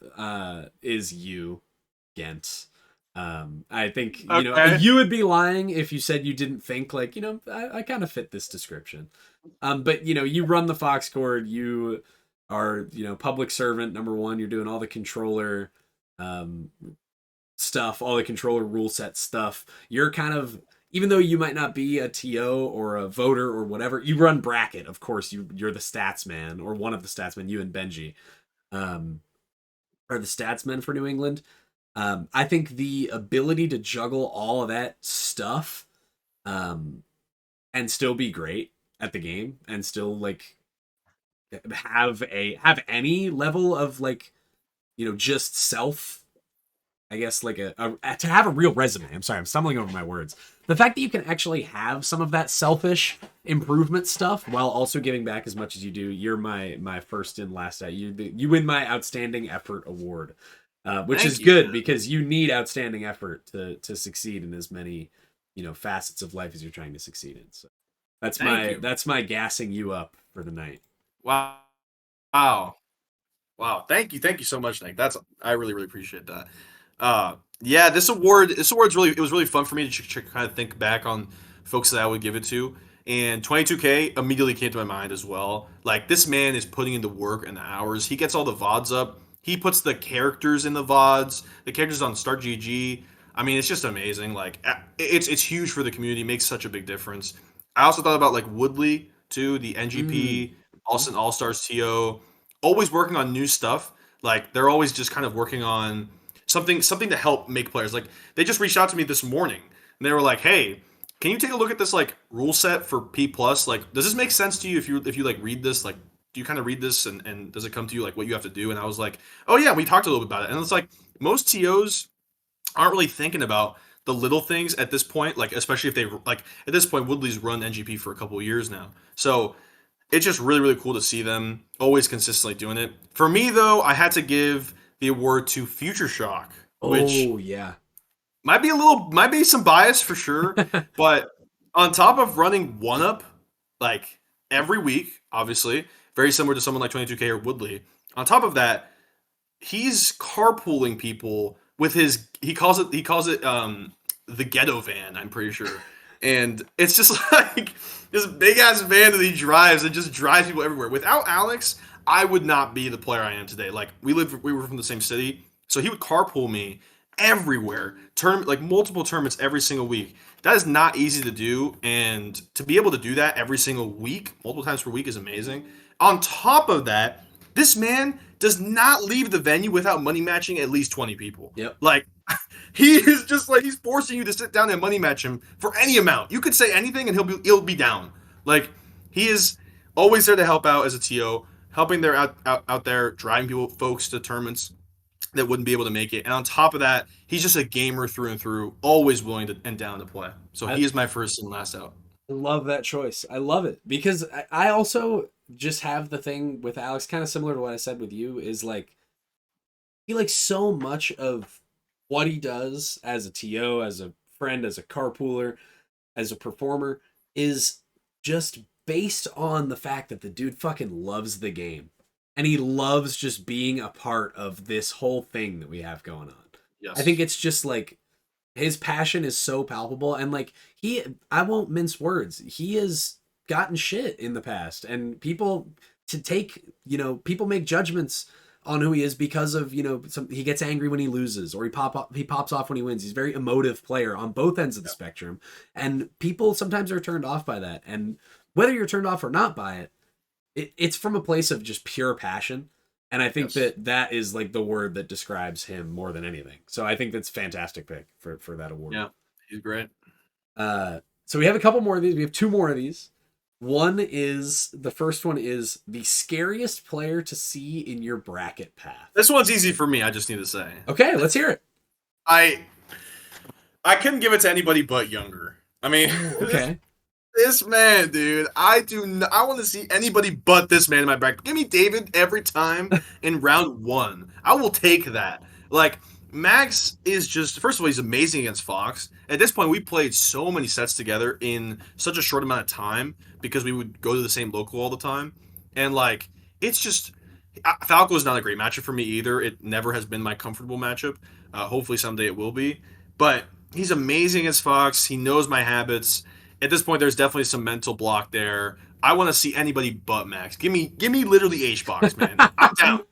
is you, Gent. I think you would be lying if you said you didn't think like I kind of fit this description. But you run the Fox Cord. You are public servant number one. You're doing all the controller stuff, all the controller rule set stuff. You're kind of, even though you might not be a TO or a voter or whatever, you run bracket. Of course, you're the stats man, or one of the stats men. You and Benji are the stats men for New England. I think the ability to juggle all of that stuff and still be great at the game and still like have any level of like just self, I guess, like to have a real resume. I'm sorry, I'm stumbling over my words. The fact that you can actually have some of that selfish improvement stuff while also giving back as much as you do, you're my first and last out. You win my outstanding effort award, which is good because you need outstanding effort to succeed in as many facets of life as you're trying to succeed in. So that's my gassing you up for the night. Wow. Thank you so much, Nick. I really appreciate that. Yeah, this award's it was really fun for me to kind of think back on folks that I would give it to, and 22K immediately came to my mind as well. Like, this man is putting in the work and the hours. He gets all the VODs up. He puts the characters in the VODs, the characters on Start GG. I mean, it's just amazing. Like, it's huge for the community. It makes such a big difference. I also thought about like Woodley too, the NGP, Austin All Stars TO, always working on new stuff. Like, they're always just kind of working on something to help make players. Like, they just reached out to me this morning and they were like, "Hey, can you take a look at this like rule set for P plus? Like, does this make sense to you if you like read this? Like, do you kind of read this and does it come to you like what you have to do?" And I was like, "Oh yeah, we talked a little bit about it." And it's like most TOs aren't really thinking about the little things at this point, like especially if they like at this point Woodley's run NGP for a couple of years now. So it's just really cool to see them always consistently doing it. For me though, I had to give the award to Future Shock, which might be some bias for sure, but on top of running one up like every week, obviously, very similar to someone like 22K or Woodley. On top of that, he's carpooling people with his he calls it the ghetto van, I'm pretty sure. And it's just like this big ass van that he drives and just drives people everywhere. Without Alex, I would not be the player I am today. Like, we were from the same city, so he would carpool me everywhere. Like multiple tournaments every single week. That is not easy to do, and to be able to do that every single week, multiple times per week, is amazing. On top of that, this man does not leave the venue without money matching at least 20 people. Yep. Like, he is just like, he's forcing you to sit down and money match him for any amount. You could say anything and he'll be down. Like, he is always there to help out as a TO, helping there out there, driving folks to tournaments that wouldn't be able to make it. And on top of that, he's just a gamer through and through, always willing to and down to play. So he is my first and last out. I love that choice. I love it because I also just have the thing with Alex, kind of similar to what I said with you, is like he likes so much of what he does as a TO, as a friend, as a carpooler, as a performer, is just based on the fact that the dude fucking loves the game. And he loves just being a part of this whole thing that we have going on. Yes. I think it's just like his passion is so palpable, and like I won't mince words. He has gotten shit in the past, and people make judgments on who he is because of, he gets angry when he loses, or he pops off when he wins. He's a very emotive player on both ends of the spectrum, and people sometimes are turned off by that. And whether you're turned off or not by it, it's from a place of just pure passion. And I think that is like the word that describes him more than anything. So I think that's a fantastic pick for that award. Yeah, he's great. So we have a couple more of these. We have two more of these. The first one is the scariest player to see in your bracket path. This one's easy for me, I just need to say. Okay, let's hear it. I couldn't give it to anybody but Younger. I mean, Okay. this man, dude. I want to see anybody but this man in my bracket. Give me David every time in round 1. I will take that. Like, Max is just, first of all, he's amazing against Fox. At this point, we played so many sets together in such a short amount of time because we would go to the same local all the time. And, like, it's just, Falco is not a great matchup for me either. It never has been my comfortable matchup. Hopefully someday it will be. But he's amazing as Fox. He knows my habits. At this point, there's definitely some mental block there. I want to see anybody but Max. Give me literally H-Box, man. I'm down.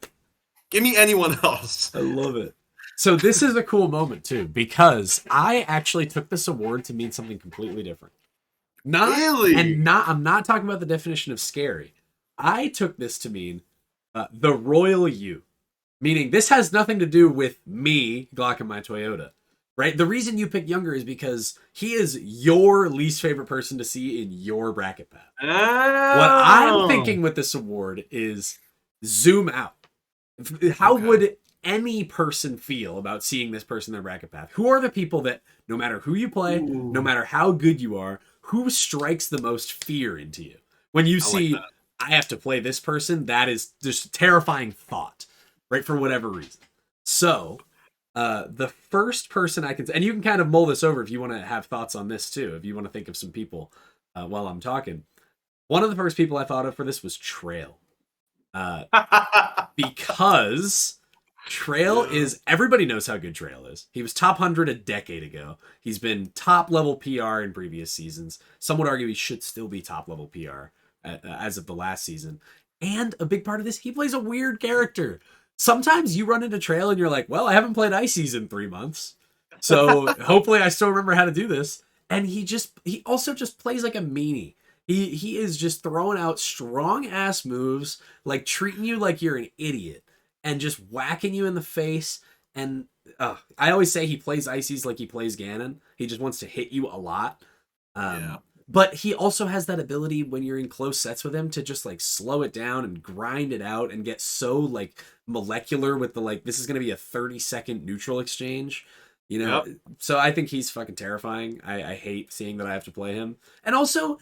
Give me anyone else. I love it. So this is a cool moment too, because I actually took this award to mean something completely different. Really? I'm not talking about the definition of scary. I took this to mean the royal you, meaning this has nothing to do with me, Glock, and my Toyota. Right? The reason you pick Younger is because he is your least favorite person to see in your bracket path. Oh. What I'm thinking with this award is zoom out. How would any person feel about seeing this person in their bracket path? Who are the people that, no matter who you play, no matter how good you are, who strikes the most fear into you? When you see, I have to play this person, that is just a terrifying thought, right? For whatever reason. So, the first person I can, and you can kind of mull this over if you want to have thoughts on this too, if you want to think of some people while I'm talking. One of the first people I thought of for this was Trail. Because Trail is, everybody knows how good Trail is. He was top 100 a decade ago. He's been top level PR in previous seasons. Some would argue he should still be top level PR as of the last season. And a big part of this, he plays a weird character. Sometimes you run into Trail and you're like, well, I haven't played Ices in 3 months. So hopefully I still remember how to do this. And he also just plays like a meanie. He is just throwing out strong ass moves, like treating you like you're an idiot and just whacking you in the face. And I always say he plays Ices like he plays Ganon. He just wants to hit you a lot. But he also has that ability when you're in close sets with him to just like slow it down and grind it out and get so like molecular with the like, this is going to be a 30-second neutral exchange. You know, So I think he's fucking terrifying. I hate seeing that I have to play him. And also,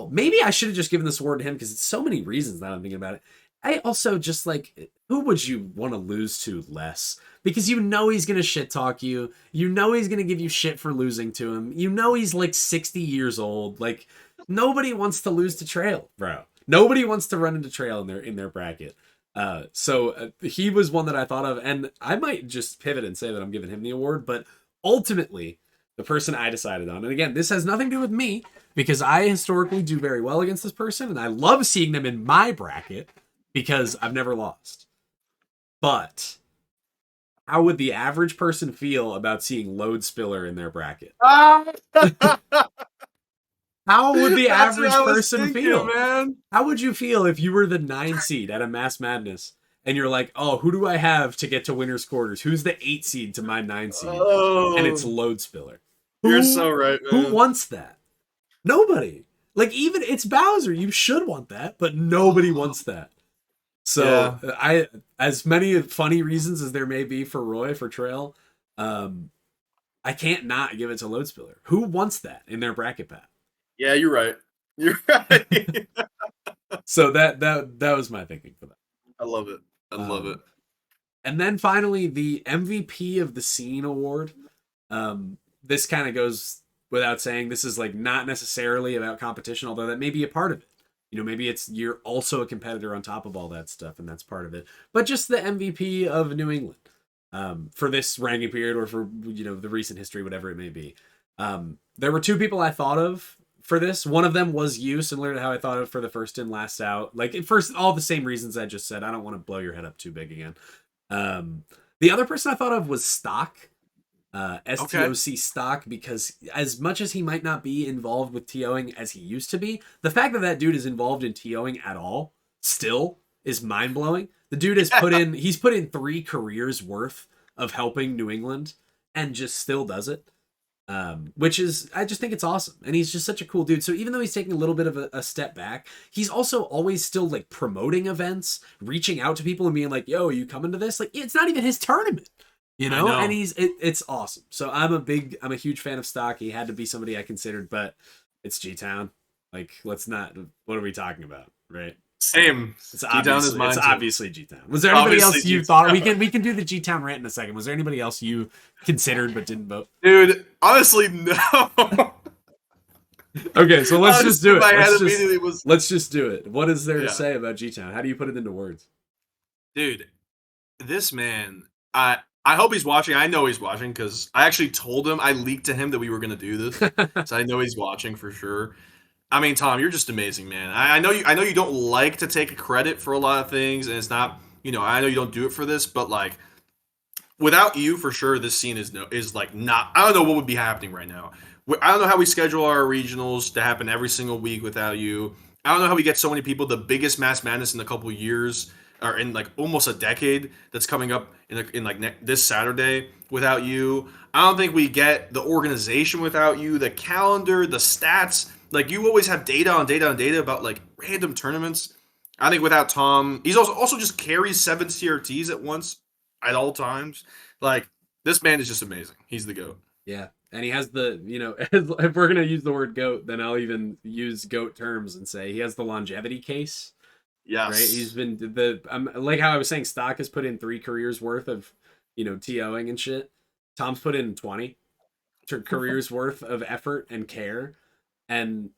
maybe I should have just given this award to him because it's so many reasons now I'm thinking about it. I also just like, who would you want to lose to less? Because you know he's going to shit talk you. You know he's going to give you shit for losing to him. You know he's like 60 years old. Like, nobody wants to lose to Trail, bro. Nobody wants to run into Trail in their bracket. So he was one that I thought of, and I might just pivot and say that I'm giving him the award, but ultimately, the person I decided on, and again, this has nothing to do with me, because I historically do very well against this person, and I love seeing them in my bracket, because I've never lost. But how would the average person feel about seeing Load Spiller in their bracket? How would the average person feel? Man. How would you feel if you were the 9 seed at a Mass Madness and you're like, oh, who do I have to get to winner's quarters? Who's the 8 seed to my 9 seed? And it's Load Spiller. You're so right, man. Who wants that? Nobody. Like, even it's Bowser. You should want that, but nobody wants that. So I, as many funny reasons as there may be for Roy, for Trail, I can't not give it to Load Spiller. Who wants that in their bracket path? Yeah, you're right. You're right. So that was my thinking for that. I love it. I love it. And then finally, the MVP of the Scene award. This kind of goes without saying. This is like not necessarily about competition, although that may be a part of it. You know, maybe it's you're also a competitor on top of all that stuff, and that's part of it. But just the MVP of New England for this ranking period, or for the recent history, whatever it may be. There were 2 people I thought of for this. One of them was you, similar to how I thought of for the first in, last out. Like at first, all the same reasons I just said. I don't want to blow your head up too big again. The other person I thought of was Stock. STOC Stock, because as much as he might not be involved with TOing as he used to be, the fact that dude is involved in TOing at all still is mind-blowing. The dude has he's put in 3 careers worth of helping New England and just still does it. Which is, I just think it's awesome. And he's just such a cool dude. So even though he's taking a little bit of a step back, he's also always still like promoting events, reaching out to people and being like, yo, are you coming to this? Like, it's not even his tournament. You I know, and know. it's awesome. So I'm a huge fan of Stock. He had to be somebody I considered, but it's G Town. Like, let's not. What are we talking about, right? Same. G-Town is It's mine too. obviously G Town. Was there anybody Obviously else you G-Town. thought we can do the G Town rant in a second? Was there anybody else you considered but didn't vote? Dude, honestly, no. Okay, so let's just do it. My head immediately was. Let's just do it. What is there to Yeah. say about G Town? How do you put it into words? Dude, this man, I hope he's watching. I know he's watching because I actually told him, I leaked to him that we were gonna do this. So I know he's watching for sure. I mean, Tom, you're just amazing, man. I know you don't like to take credit for a lot of things, and it's not, I know you don't do it for this, but like without you, for sure, this scene is like not. I don't know what would be happening right now. I don't know how we schedule our regionals to happen every single week without you. I don't know how we get so many people. The biggest mass madness in a couple of years, or in like almost a decade, that's coming up this Saturday without you. I don't think we get the organization without you, the calendar, the stats. Like, you always have data on data on data about like random tournaments. I think without Tom, he's also just carries 7 CRTs at once at all times. Like, this man is just amazing. He's the GOAT. Yeah. And he has if we're going to use the word GOAT, then I'll even use GOAT terms and say he has the longevity case. Yes. Right? He's been like how I was saying, Stock has put in 3 careers worth of, TOing and shit. Tom's put in 20 careers worth of effort and care. And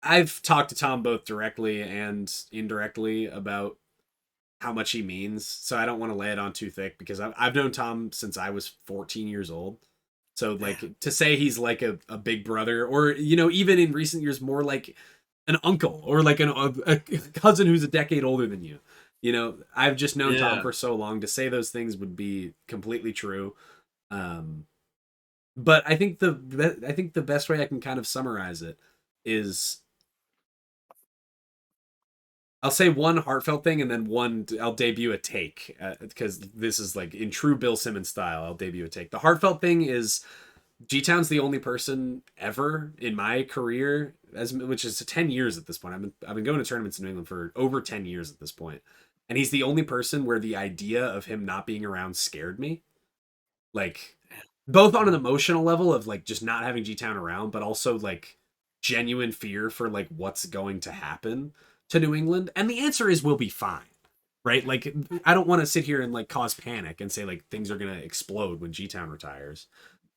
I've talked to Tom both directly and indirectly about how much he means. So I don't want to lay it on too thick because I've known Tom since I was 14 years old. So like to say he's like a big brother, or even in recent years more like an uncle or like a cousin who's a decade older than you. I've just known Tom for so long. To say those things would be completely true. But I think the best way I can kind of summarize it is, I'll say one heartfelt thing and then one I'll debut a take, because this is like in true Bill Simmons style. I'll debut a take. The heartfelt thing is G-Town's the only person ever in my career, which is 10 years at this point. I've been going to tournaments in New England for over 10 years at this point. And he's the only person where the idea of him not being around scared me. Like, both on an emotional level of like just not having G-Town around, but also like genuine fear for like what's going to happen to New England. And the answer is we'll be fine. Right? Like, I don't want to sit here and like cause panic and say like things are going to explode when G-Town retires.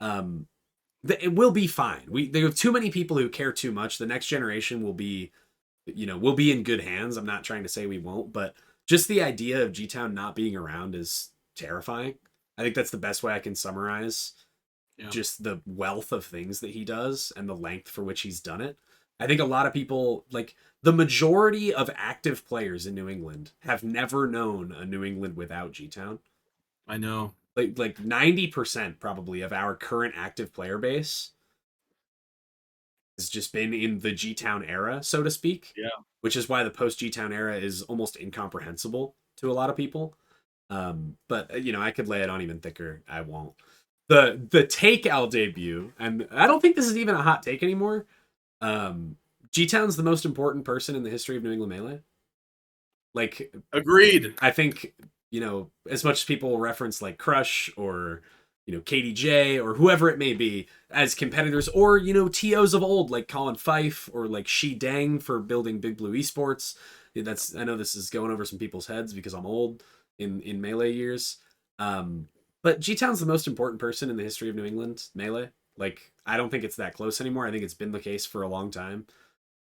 It will be fine. There have too many people who care too much. The next generation will be, we'll be in good hands. I'm not trying to say we won't, but just the idea of G-Town not being around is terrifying. I think that's the best way I can summarize just the wealth of things that he does and the length for which he's done it. I think a lot of people, like the majority of active players in New England, have never known a New England without G-Town. I know. Like 90% probably of our current active player base has just been in the G-Town era, so to speak. Yeah. Which is why the post G-Town era is almost incomprehensible to a lot of people. But I could lay it on even thicker. I won't. The take I'll debut, and I don't think this is even a hot take anymore. G-Town's the most important person in the history of New England Melee. Like, agreed. I think, as much as people will reference like Crush or, KDJ or whoever it may be as competitors, or, TOs of old like Colin Fife or like Shi Deng for building Big Blue Esports. I know this is going over some people's heads because I'm old in Melee years. But G-Town's the most important person in the history of New England Melee. Like, I don't think it's that close anymore. I think it's been the case for a long time.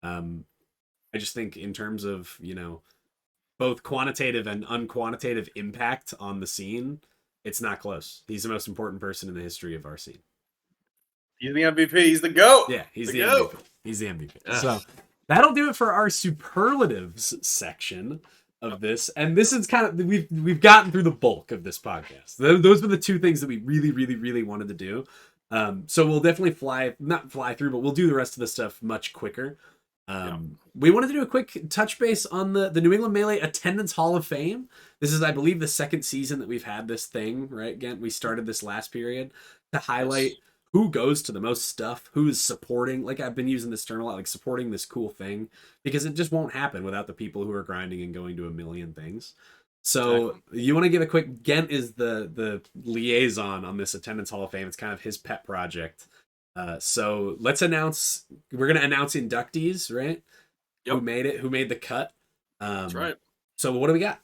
I just think in terms of, both quantitative and unquantitative impact on the scene, it's not close. He's the most important person in the history of our scene. He's the MVP. He's the GOAT. Yeah, he's the MVP. He's the MVP. So that'll do it for our superlatives section of this. And this is kind of, we've gotten through the bulk of this podcast. Those were the 2 things that we really, really, really wanted to do. So we'll definitely not fly through, but we'll do the rest of the stuff much quicker. We wanted to do a quick touch base on the New England Melee Attendance Hall of Fame. This is, I believe, the 2nd season that we've had this thing, right? Again, we started this last period to highlight who goes to the most stuff, who's supporting. Like, I've been using this term a lot, like supporting this cool thing, because it just won't happen without the people who are grinding and going to a million things. So you want to give a quick. Gent is the liaison on this attendance Hall of Fame. It's kind of his pet project. So let's announce. We're gonna announce inductees, right? Yep. Who made it? Who made the cut? That's right. So what do we got?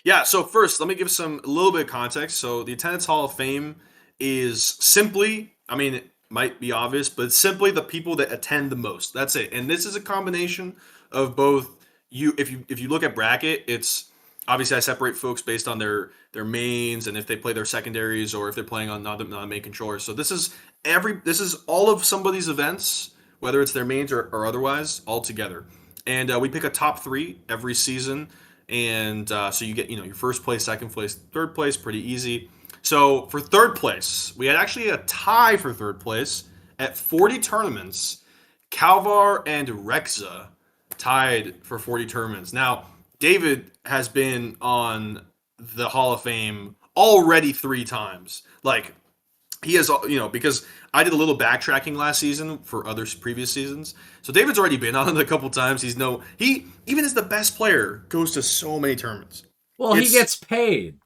Yeah. So first, let me give a little bit of context. So the attendance Hall of Fame is simply, I mean, it might be obvious, but it's simply the people that attend the most. That's it. And this is a combination of both. If you look at bracket, it's obviously I separate folks based on their mains and if they play their secondaries or if they're playing on not a main controller. So this is all of somebody's events, whether it's their mains or otherwise, all together. And we pick a top 3 every season, and so you get your first place, second place, third place, pretty easy. So for third place, we had actually a tie for third place at 40 tournaments. Calvar and Rexa tied for 40 tournaments. Now, David has been on the Hall of Fame already 3 times. Like, he has, because I did a little backtracking last season for other previous seasons. So David's already been on it a couple times. He even as the best player goes to so many tournaments. Well, he gets paid.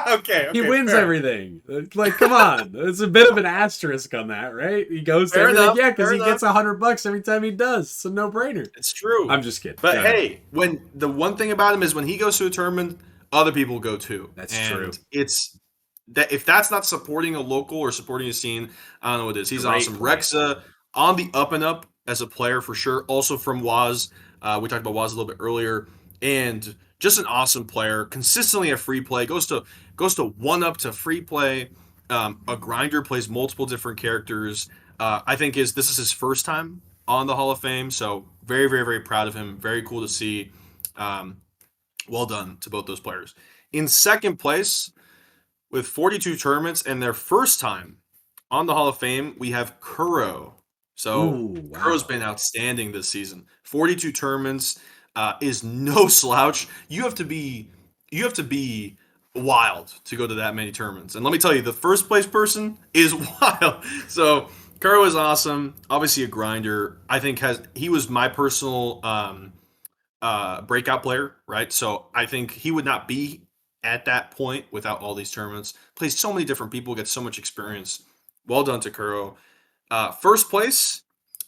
Okay. He wins everything. Like, come on. There's a bit of an asterisk on that, right? He goes to everything. Yeah, because he gets $100 every time he does. It's a no-brainer. It's true. I'm just kidding. But hey, when the one thing about him is when he goes to a tournament, other people go too. That's true. It's that if that's not supporting a local or supporting a scene, I don't know what it is. He's awesome. Rexa on the up and up as a player for sure. Also from Waz. We talked about Waz a little bit earlier. And just an awesome player, consistently a free play, goes to 1-up to free play. A grinder, plays multiple different characters. I think this is his first time on the Hall of Fame, so very, very, very proud of him. Very cool to see. Well done to both those players. In second place, with 42 tournaments and their first time on the Hall of Fame, we have Kuro. So Kuro's been outstanding this season. 42 tournaments. Is no slouch. You have to be wild to go to that many tournaments. And let me tell you, the first place person is wild. So Kuro is awesome. Obviously a grinder. I think he was my personal breakout player, right? So I think he would not be at that point without all these tournaments. Plays so many different people, gets so much experience. Well done to Kuro. First place,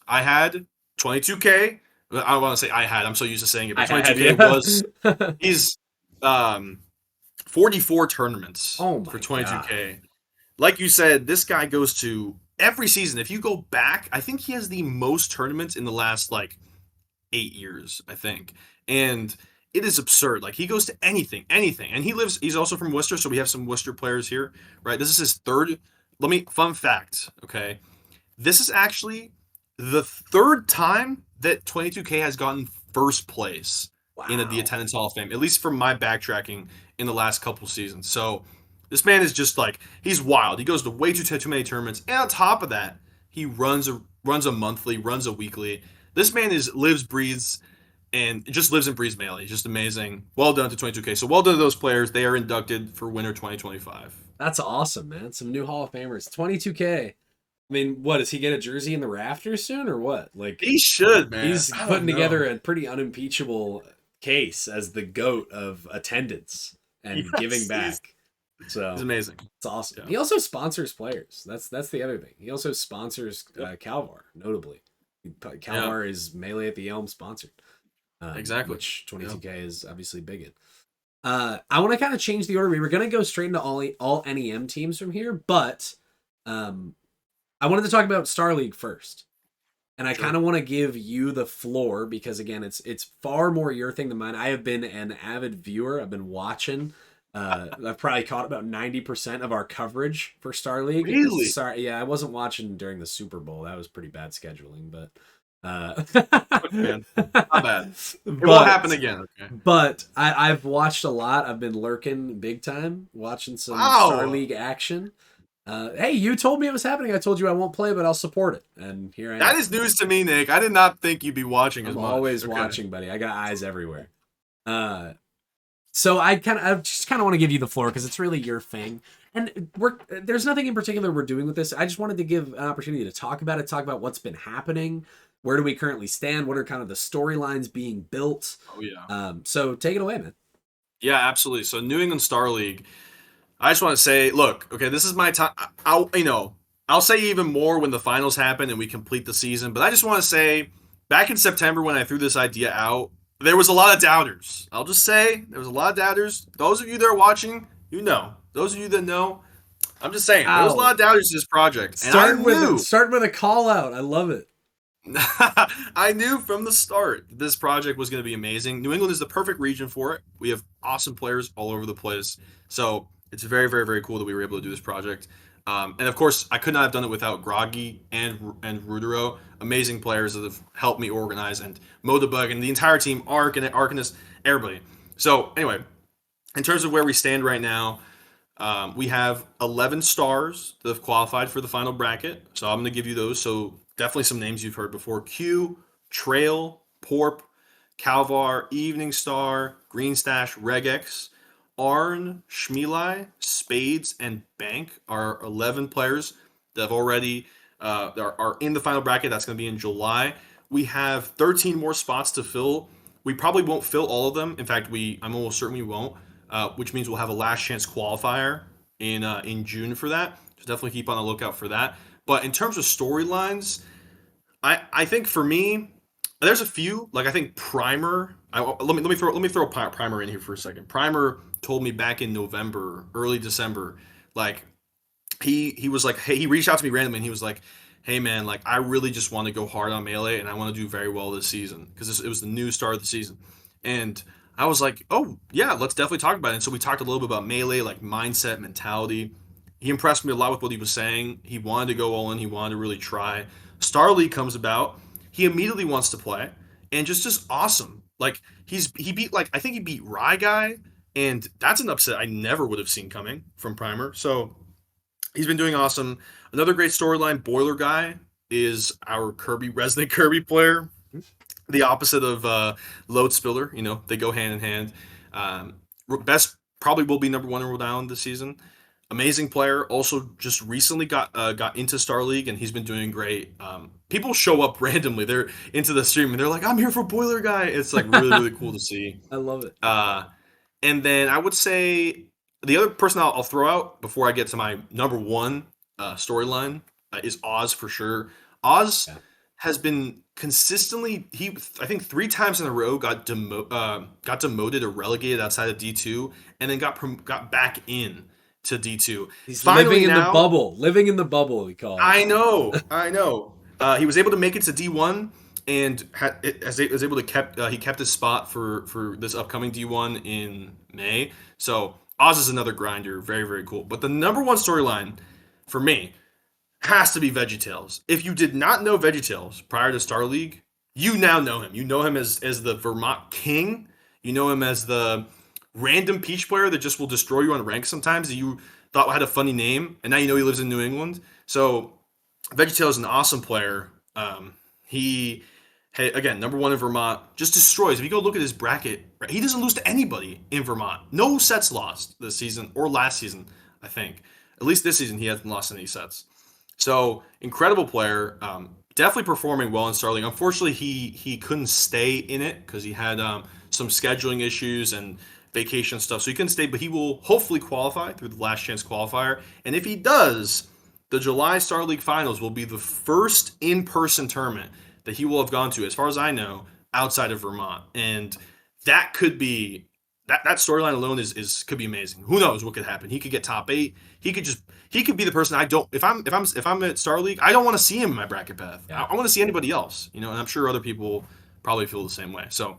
I had 22K. I want to say I'm so used to saying it, but 22K was he's 44 tournaments for 22K. God. Like you said, this guy goes to every season. If you go back, I think he has the most tournaments in the last 8 years, I think. And it is absurd. Like, he goes to anything. And he's also from Worcester, so we have some Worcester players here, right? This is his third. Fun fact, okay? This is actually the third time that 22K has gotten first place in the Attendance Hall of Fame, at least from my backtracking in the last couple seasons. So this man is just he's wild. He goes to way too many tournaments. And on top of that, he runs a monthly, runs a weekly. This man lives, breathes, and just lives and breathes Melee. Just amazing. Well done to 22K. So well done to those players. They are inducted for winter 2025. That's awesome, man. Some new Hall of Famers. 22K. I mean, what, does he get a jersey in the rafters soon or what? He should, man. He's putting together a pretty unimpeachable case as the GOAT of attendance and giving back. So it's amazing. It's awesome. Yeah. He also sponsors players. That's the other thing. He also sponsors Calvar, notably. Calvar is Melee at the Elm sponsored. Exactly. Which 22K is obviously big in. I want to kind of change the order. We were going to go straight into all NEM teams from here, but I wanted to talk about Star League first. And I kind of want to give you the floor because, again, it's far more your thing than mine. I have been an avid viewer. I've been watching. I've probably caught about 90% of our coverage for Star League. Really? Sorry, yeah, I wasn't watching during the Super Bowl. That was pretty bad scheduling, but not bad. It won't happen again. Okay. But I've watched a lot. I've been lurking big time, watching some Star League action. Hey, you told me it was happening. I told you I won't play, but I'll support it. And here I am. That is news to me, Nick. I did not think you'd be watching as much. I'm always watching, buddy. I got eyes everywhere. So I just kind of want to give you the floor because it's really your thing. And there's nothing in particular we're doing with this. I just wanted to give an opportunity to talk about what's been happening. Where do we currently stand? What are kind of the storylines being built? Oh, yeah. So take it away, man. Yeah, absolutely. So New England Star League. I just want to say, look, okay, this is my time. I'll say even more when the finals happen and we complete the season. But I just want to say, back in September when I threw this idea out, there was a lot of doubters. I'll just say there was a lot of doubters. Those of you that are watching, you know. Those of you that know, I'm just saying there was a lot Ow. of doubters to this project, and I knew. Start with a call out. I love it. I knew from the start this project was going to be amazing. New England is the perfect region for it. We have awesome players all over the place. So it's very, very, very cool that we were able to do this project. And of course, I could not have done it without Groggy and Rudero, amazing players that have helped me organize and mow the bug, and the entire team, Ark and Arcanist, everybody. So anyway, in terms of where we stand right now, we have 11 stars that have qualified for the final bracket. So I'm going to give you those. So definitely some names you've heard before. Q, Trail, Porp, Calvar, Evening Star, Green Stash, Regex, Arn, Schmilai, Spades, and Bank are 11 players that have already are in the final bracket. That's going to be in July. We have 13 more spots to fill. We probably won't fill all of them. In fact, I'm almost certain we won't, which means we'll have a last chance qualifier in June for that. So definitely keep on the lookout for that. But in terms of storylines, I think for me, there's a few. Like I think Primer. Let me throw Primer in here for a second. Primer told me back in November, early December, like he was like, hey, he reached out to me randomly and he was like, hey man, like I really just want to go hard on Melee and I want to do very well this season because it was the new start of the season, and I was like, oh yeah, let's definitely talk about it. And so we talked a little bit about Melee, like mindset, mentality. He impressed me a lot with what he was saying. He wanted to go all in. He wanted to really try. Star League comes about. He immediately wants to play, and just awesome. Like he beat like I think he beat Rye Guy, and that's an upset I never would have seen coming from Primer. So he's been doing awesome. Another great storyline, Boiler Guy is our resident Kirby player. The opposite of Load Spiller. You know, they go hand in hand. Best probably will be number one in Rhode Island this season. Amazing player. Also, just recently got into Star League, and he's been doing great. People show up randomly. They're into the stream, and they're like, "I'm here for Boiler Guy." It's like really, really cool to see. I love it. And then I would say the other person I'll throw out before I get to my number one storyline is Oz for sure. Oz has been consistently I think 3 times in a row got demoted or relegated outside of D2, and then got back in to D2. He's finally living in the bubble. Living in the bubble, we call it. I know. He was able to make it to D1 and was able to he kept his spot for this upcoming D1 in May. So Oz is another grinder, very, very cool. But the number one storyline for me has to be VeggieTales. If you did not know VeggieTales prior to Star League, you now know him. You know him as the Vermont King. You know him as the random Peach player that just will destroy you on rank sometimes that you thought had a funny name, and now you know he lives in New England. So VeggieTales is an awesome player. Again, number one in Vermont, just destroys. If you go look at his bracket, he doesn't lose to anybody in Vermont. No sets lost this season or last season, I think. At least this season, he hasn't lost any sets. So, incredible player. Definitely performing well in Star League. Unfortunately, he couldn't stay in it because he had some scheduling issues and vacation stuff. So he couldn't stay, but he will hopefully qualify through the last chance qualifier. And if he does, the July Star League Finals will be the first in-person tournament that he will have gone to, as far as I know, outside of Vermont. And that could be that storyline alone could be amazing. Who knows what could happen? He could get top 8. He could be the person I don't if I'm at Star League, I don't want to see him in my bracket path. Yeah. I want to see anybody else, and I'm sure other people probably feel the same way. So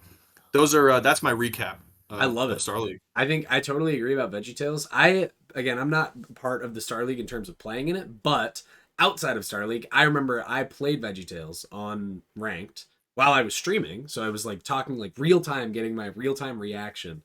that's my recap. I love it. Star League. I think I totally agree about VeggieTales. I'm not part of the Star League in terms of playing in it, but outside of Star League, I remember I played VeggieTales on ranked while I was streaming. So I was like talking like real time, getting my real time reaction.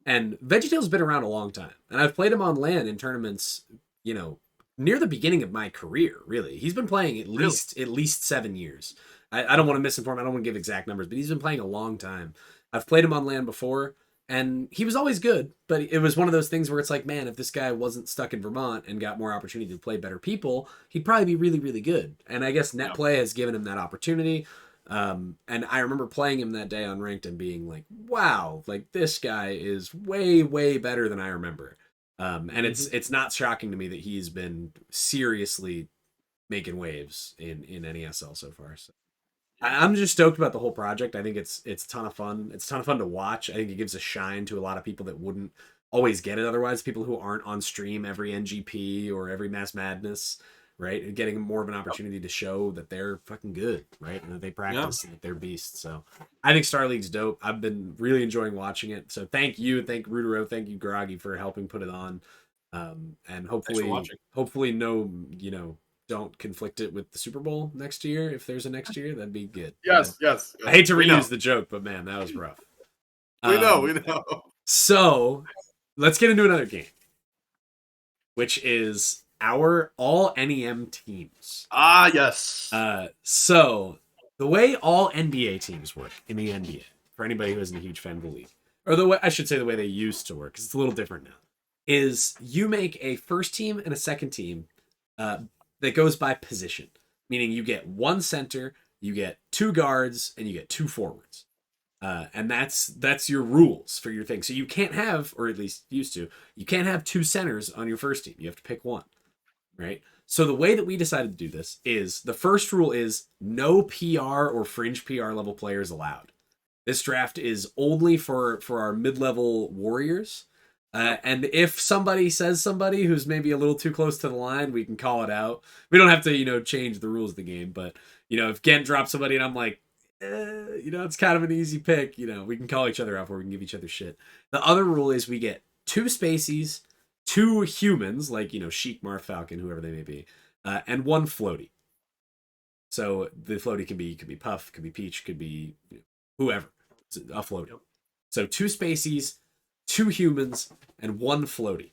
And VeggieTales been around a long time, and I've played him on LAN in tournaments, near the beginning of my career. Really, he's been playing at least 7 years. I don't want to misinform. I don't want to give exact numbers, but he's been playing a long time. I've played him on LAN before, and he was always good, but it was one of those things where it's like, man, if this guy wasn't stuck in Vermont and got more opportunity to play better people, he'd probably be really, really good. And I guess NetPlay has given him that opportunity. And I remember playing him that day on ranked and being like, wow, like this guy is way, way better than I remember. And it's not shocking to me that he's been seriously making waves in NESL so far. So I'm just stoked about the whole project. I think it's a ton of fun. It's a ton of fun to watch. I think it gives a shine to a lot of people that wouldn't always get it otherwise. People who aren't on stream every NGP or every Mass Madness, right? Getting more of an opportunity to show that they're fucking good, right? And that they practice and that they're beasts. So I think Star League's dope. I've been really enjoying watching it. So thank you, thank Rudero, thank you Groggy for helping put it on. And hopefully no, don't conflict it with the Super Bowl next year. If there's a next year, that'd be good. Yes. I hate to reuse the joke, but man, that was rough. We know. So let's get into another game, which is our All-NEM Teams. Ah, yes. So the way all NBA teams work in the NBA, for anybody who isn't a huge fan of the league, or the way I should say the way they used to work, because it's a little different now, is you make a first team and a second team that goes by position, meaning you get one center, you get two guards, and you get two forwards. And that's your rules for your thing. So you can't have, or at least used to, you can't have two centers on your first team. You have to pick one, right? So the way that we decided to do this is the first rule is no PR or fringe PR level players allowed. This draft is only for our mid-level warriors. And if somebody says somebody who's maybe a little too close to the line, we can call it out. We don't have to, change the rules of the game. But, if Gent drops somebody and I'm like, it's kind of an easy pick, we can call each other out or we can give each other shit. The other rule is we get two spacies, two humans, like, Sheik, Marth, Falcon, whoever they may be, and one floaty. So the floaty could be Puff, could be Peach, could be whoever. It's a floaty. So two spacies, two humans, and one floaty.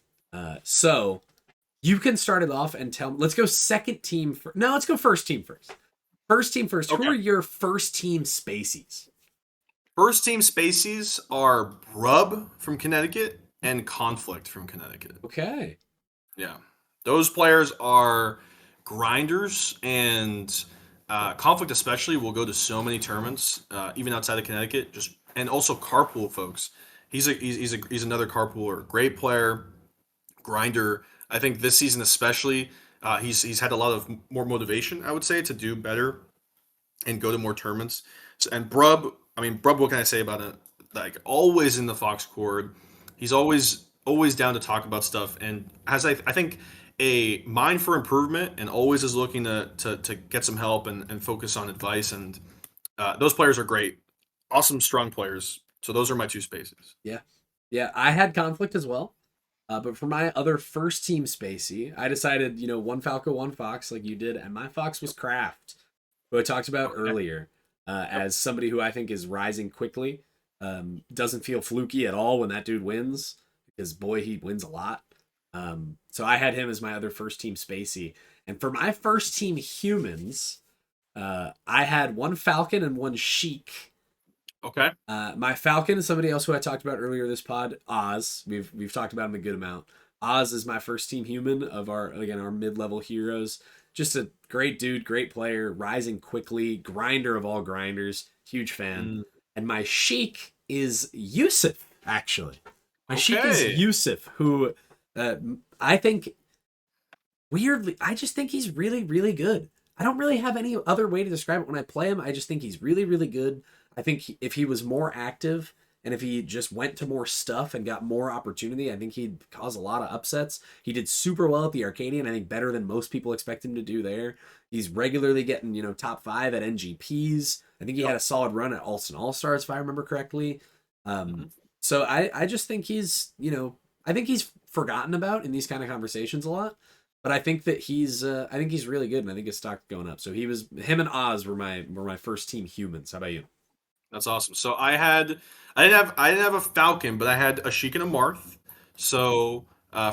So you can start it off and tell me. Let's go second team first. No, let's go first team first. First team first. Okay. Who are your first team spacies? First team spacies are Brub from Connecticut and Conflict from Connecticut. Okay. Yeah. Those players are grinders, and Conflict especially will go to so many tournaments, even outside of Connecticut. And also carpool folks. He's another carpooler, great player, grinder. I think this season especially, he's had a lot of more motivation, I would say, to do better and go to more tournaments. And Brub, what can I say about it? Like, always in the Fox Chord. He's always down to talk about stuff, and has I think a mind for improvement, and always is looking to get some help and focus on advice. And those players are great, awesome, strong players. So those are my two spaces. Yeah. I had Conflict as well. But for my other first team spacey, I decided, one Falco, one Fox, like you did, and my Fox was Kraft, who I talked about earlier, as somebody who I think is rising quickly. Doesn't feel fluky at all when that dude wins, because boy, he wins a lot. So I had him as my other first team spacey. And for my first team humans, I had one Falcon and one Sheik. Okay. My Falcon is somebody else who I talked about earlier this pod, Oz. We've talked about him a good amount. Oz is my first team human of our mid-level heroes. Just a great dude, great player, rising quickly, grinder of all grinders, huge fan. And my Sheik is Yusuf, actually. My Sheik is Yusuf, who I think, weirdly, I just think he's really, really good. I don't really have any other way to describe it. When I play him, I just think he's really, really good. I think if he was more active and if he just went to more stuff and got more opportunity, I think he'd cause a lot of upsets. He did super well at the Arcadian. I think better than most people expect him to do there. He's regularly getting, top 5 at NGPs. I think he had a solid run at Alston All-Stars, if I remember correctly. So I just think he's, I think he's forgotten about in these kind of conversations a lot. But I think that he's really good, and I think his stock's going up. So him and Oz were my first team humans. How about you? That's awesome. So I didn't have a Falcon, but I had a Sheik and a Marth. So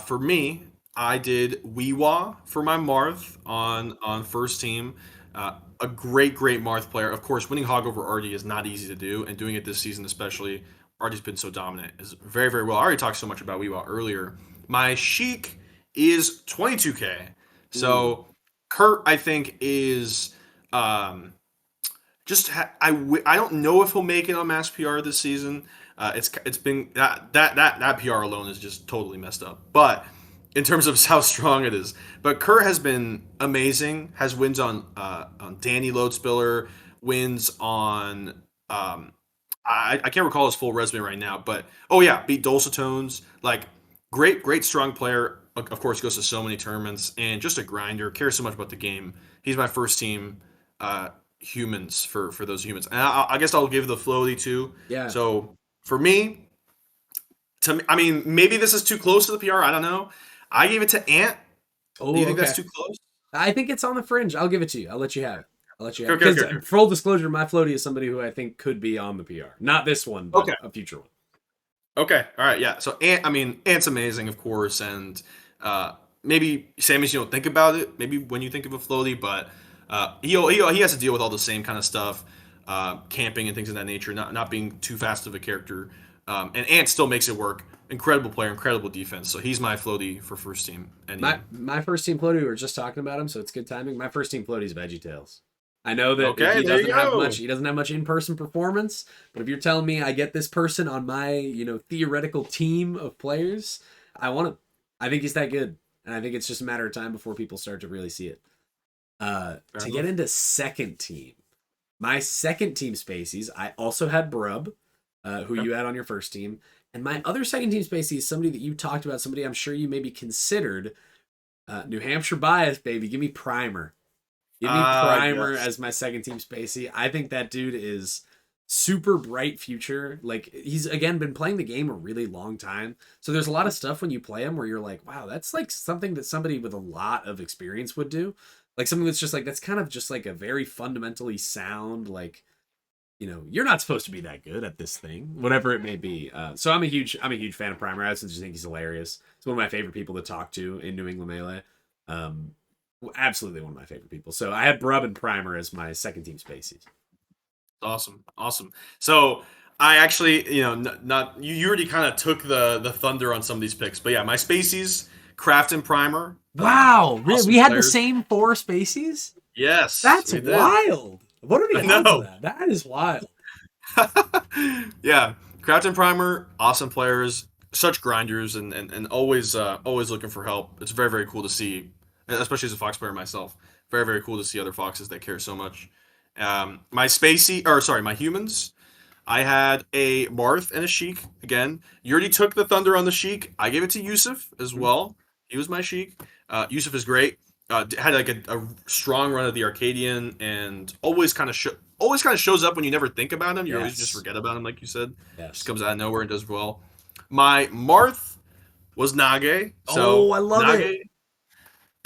for me, I did Weewa for my Marth on first team. A great Marth player. Of course, winning Hog over Artie is not easy to do, and doing it this season especially, Artie's been so dominant. Is very, very well. I already talked so much about Weewa earlier. My Sheik is 22K. So Kurt, I think, is I don't know if he'll make it on Mass PR this season. It's been that PR alone is just totally messed up. But in terms of how strong it is, but Kerr has been amazing. Has wins on Danny Loadspiller, wins on I can't recall his full resume right now, but oh yeah, beat Dulcitones. Like great strong player. Of course, goes to so many tournaments and just a grinder. Cares so much about the game. He's my first team. Humans for those humans, and I guess I'll give the floaty too. Yeah. So for me, I mean, maybe this is too close to the PR. I don't know. I gave it to Ant. Oh, Do you think okay. that's too close? I think it's on the fringe. I'll give it to you. I'll let you have it. Okay. Because full disclosure, my floaty is somebody who I think could be on the PR. Not this one, but a future one. Okay. All right. Yeah. So Ant's amazing, of course, and maybe Sammy's you don't think about it. Maybe when you think of a floaty, but he has to deal with all the same kind of stuff, camping and things of that nature. Not being too fast of a character, and Ant still makes it work. Incredible player, incredible defense. So he's my floaty for first team. And my first team floaty. We were just talking about him, so it's good timing. My first team floaty is VeggieTales. I know that he doesn't have much. He doesn't have much in-person performance, but if you're telling me I get this person on my theoretical team of players, I want him. I think he's that good, and I think it's just a matter of time before people start to really see it. To get into second team, my second team Spaceys, I also had Brub, who you had on your first team, and my other second team Spacey is somebody that you talked about, somebody I'm sure you maybe considered. New Hampshire bias, baby. Give me Primer. Give me Primer as my second team Spacey. I think that dude is super bright future. Like, he's, again, been playing the game a really long time. So there's a lot of stuff when you play him where you're like, wow, that's like something that somebody with a lot of experience would do. Like something that's just like, that's kind of just like a very fundamentally sound, like, you're not supposed to be that good at this thing, whatever it may be. So I'm a huge fan of Primer. I just think he's hilarious. It's one of my favorite people to talk to in New England Melee. Absolutely one of my favorite people. So I had Brub and Primer as my second team Spaceys. Awesome. So I actually, you already kind of took the thunder on some of these picks, but yeah, my Spaceys, Craft and Primer. Wow, really? We had the same 4 Spaceys? Yes, that's wild. What are the odds of that? That is wild. Yeah, Craft and Primer, awesome players, such grinders, and always looking for help. It's very, very cool to see, especially as a Fox player myself. Very, very cool to see other Foxes that care so much. My humans, I had a Marth and a Sheik. Again, you already took the thunder on the Sheik. I gave it to Yusuf as well. He was my Sheik. Yusuf is great. Had like a strong run of the Arcadian, and always kind of shows up when you never think about him. You always just forget about him, like you said. Yes. Just comes out of nowhere and does well. My Marth was Nage. So I love it.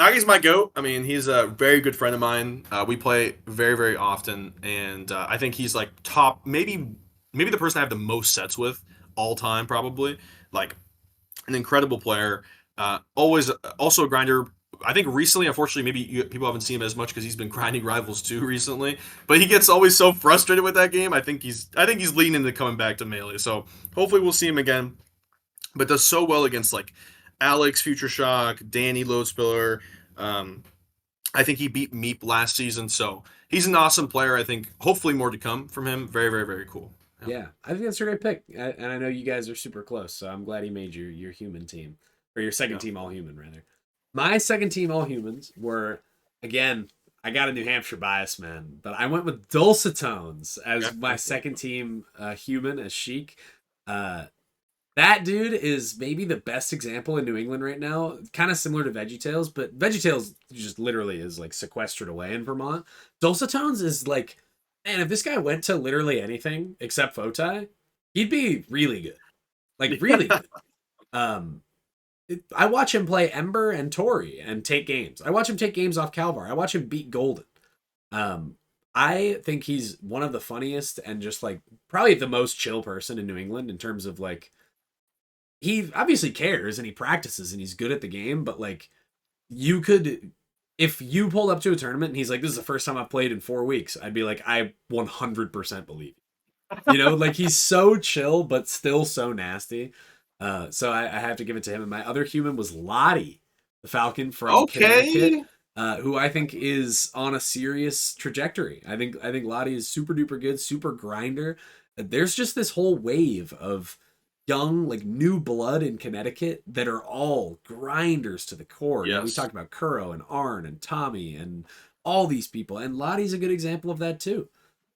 Nagi's my goat. I mean, he's a very good friend of mine. We play very, very often, and I think he's like top, maybe the person I have the most sets with all time, probably. Like an incredible player. Always also a grinder. I think recently, unfortunately, maybe people haven't seen him as much because he's been grinding Rivals 2 recently. But he gets always so frustrated with that game. I think he's leaning into coming back to Melee. So hopefully we'll see him again. But does so well against like Alex, Future Shock, Danny Loadspiller. I think he beat Meep last season. So he's an awesome player. I think hopefully more to come from him. Very, very, very cool. Yeah, I think that's a great pick. And I know you guys are super close. So I'm glad he made your human team. Or your second team all human, rather. My second team all humans were, again, I got a New Hampshire bias, man, but I went with Dulcitones as my second team human, as Sheik. That dude is maybe the best example in New England right now. Kind of similar to VeggieTales, but VeggieTales just literally is like sequestered away in Vermont. Dulcitones is like, man, if this guy went to literally anything except Fotai, he'd be really good. Like, really good. I watch him play Ember and Tori and take games. I watch him take games off Calvar. I watch him beat Golden. I think he's one of the funniest and just like probably the most chill person in New England in terms of like, he obviously cares and he practices and he's good at the game, but like if you pulled up to a tournament and he's like, this is the first time I've played in 4 weeks, I'd be like, I 100% believe you. Like he's so chill, but still so nasty. So I have to give it to him. And my other human was Lottie, the Falcon from Connecticut. who I think is on a serious trajectory. I think Lottie is super duper good, super grinder. There's just this whole wave of young, like new blood in Connecticut that are all grinders to the core. You know, we Yes. talked about Kuro and Arn and Tommy and all these people, and Lottie's a good example of that too.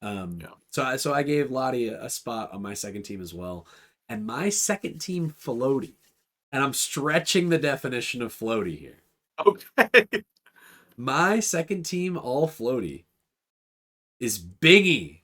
Yeah. So I gave Lottie a spot on my second team as well, and my second team floaty, and I'm stretching the definition of floaty here. Okay. My second team all floaty is Bingy.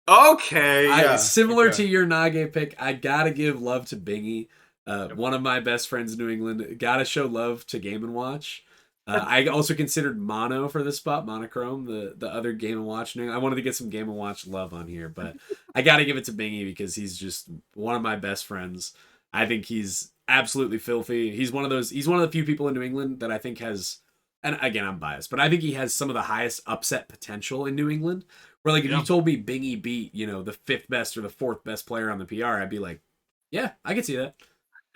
Okay. Yeah. Similar okay. to your Nage pick, I gotta give love to Bingy. One of my best friends in New England. Gotta show love to Game and Watch. I also considered Mono for this spot, Monochrome, the other Game and Watch. I wanted to get some Game and Watch love on here, but I gotta give it to Bingy because he's just one of my best friends. I think he's absolutely filthy. He's one of the few people in New England that I think has, and again, I'm biased, but I think he has some of the highest upset potential in New England. Where like if you told me Bingy beat, the fifth best or the fourth best player on the PR, I'd be like, yeah, I could see that.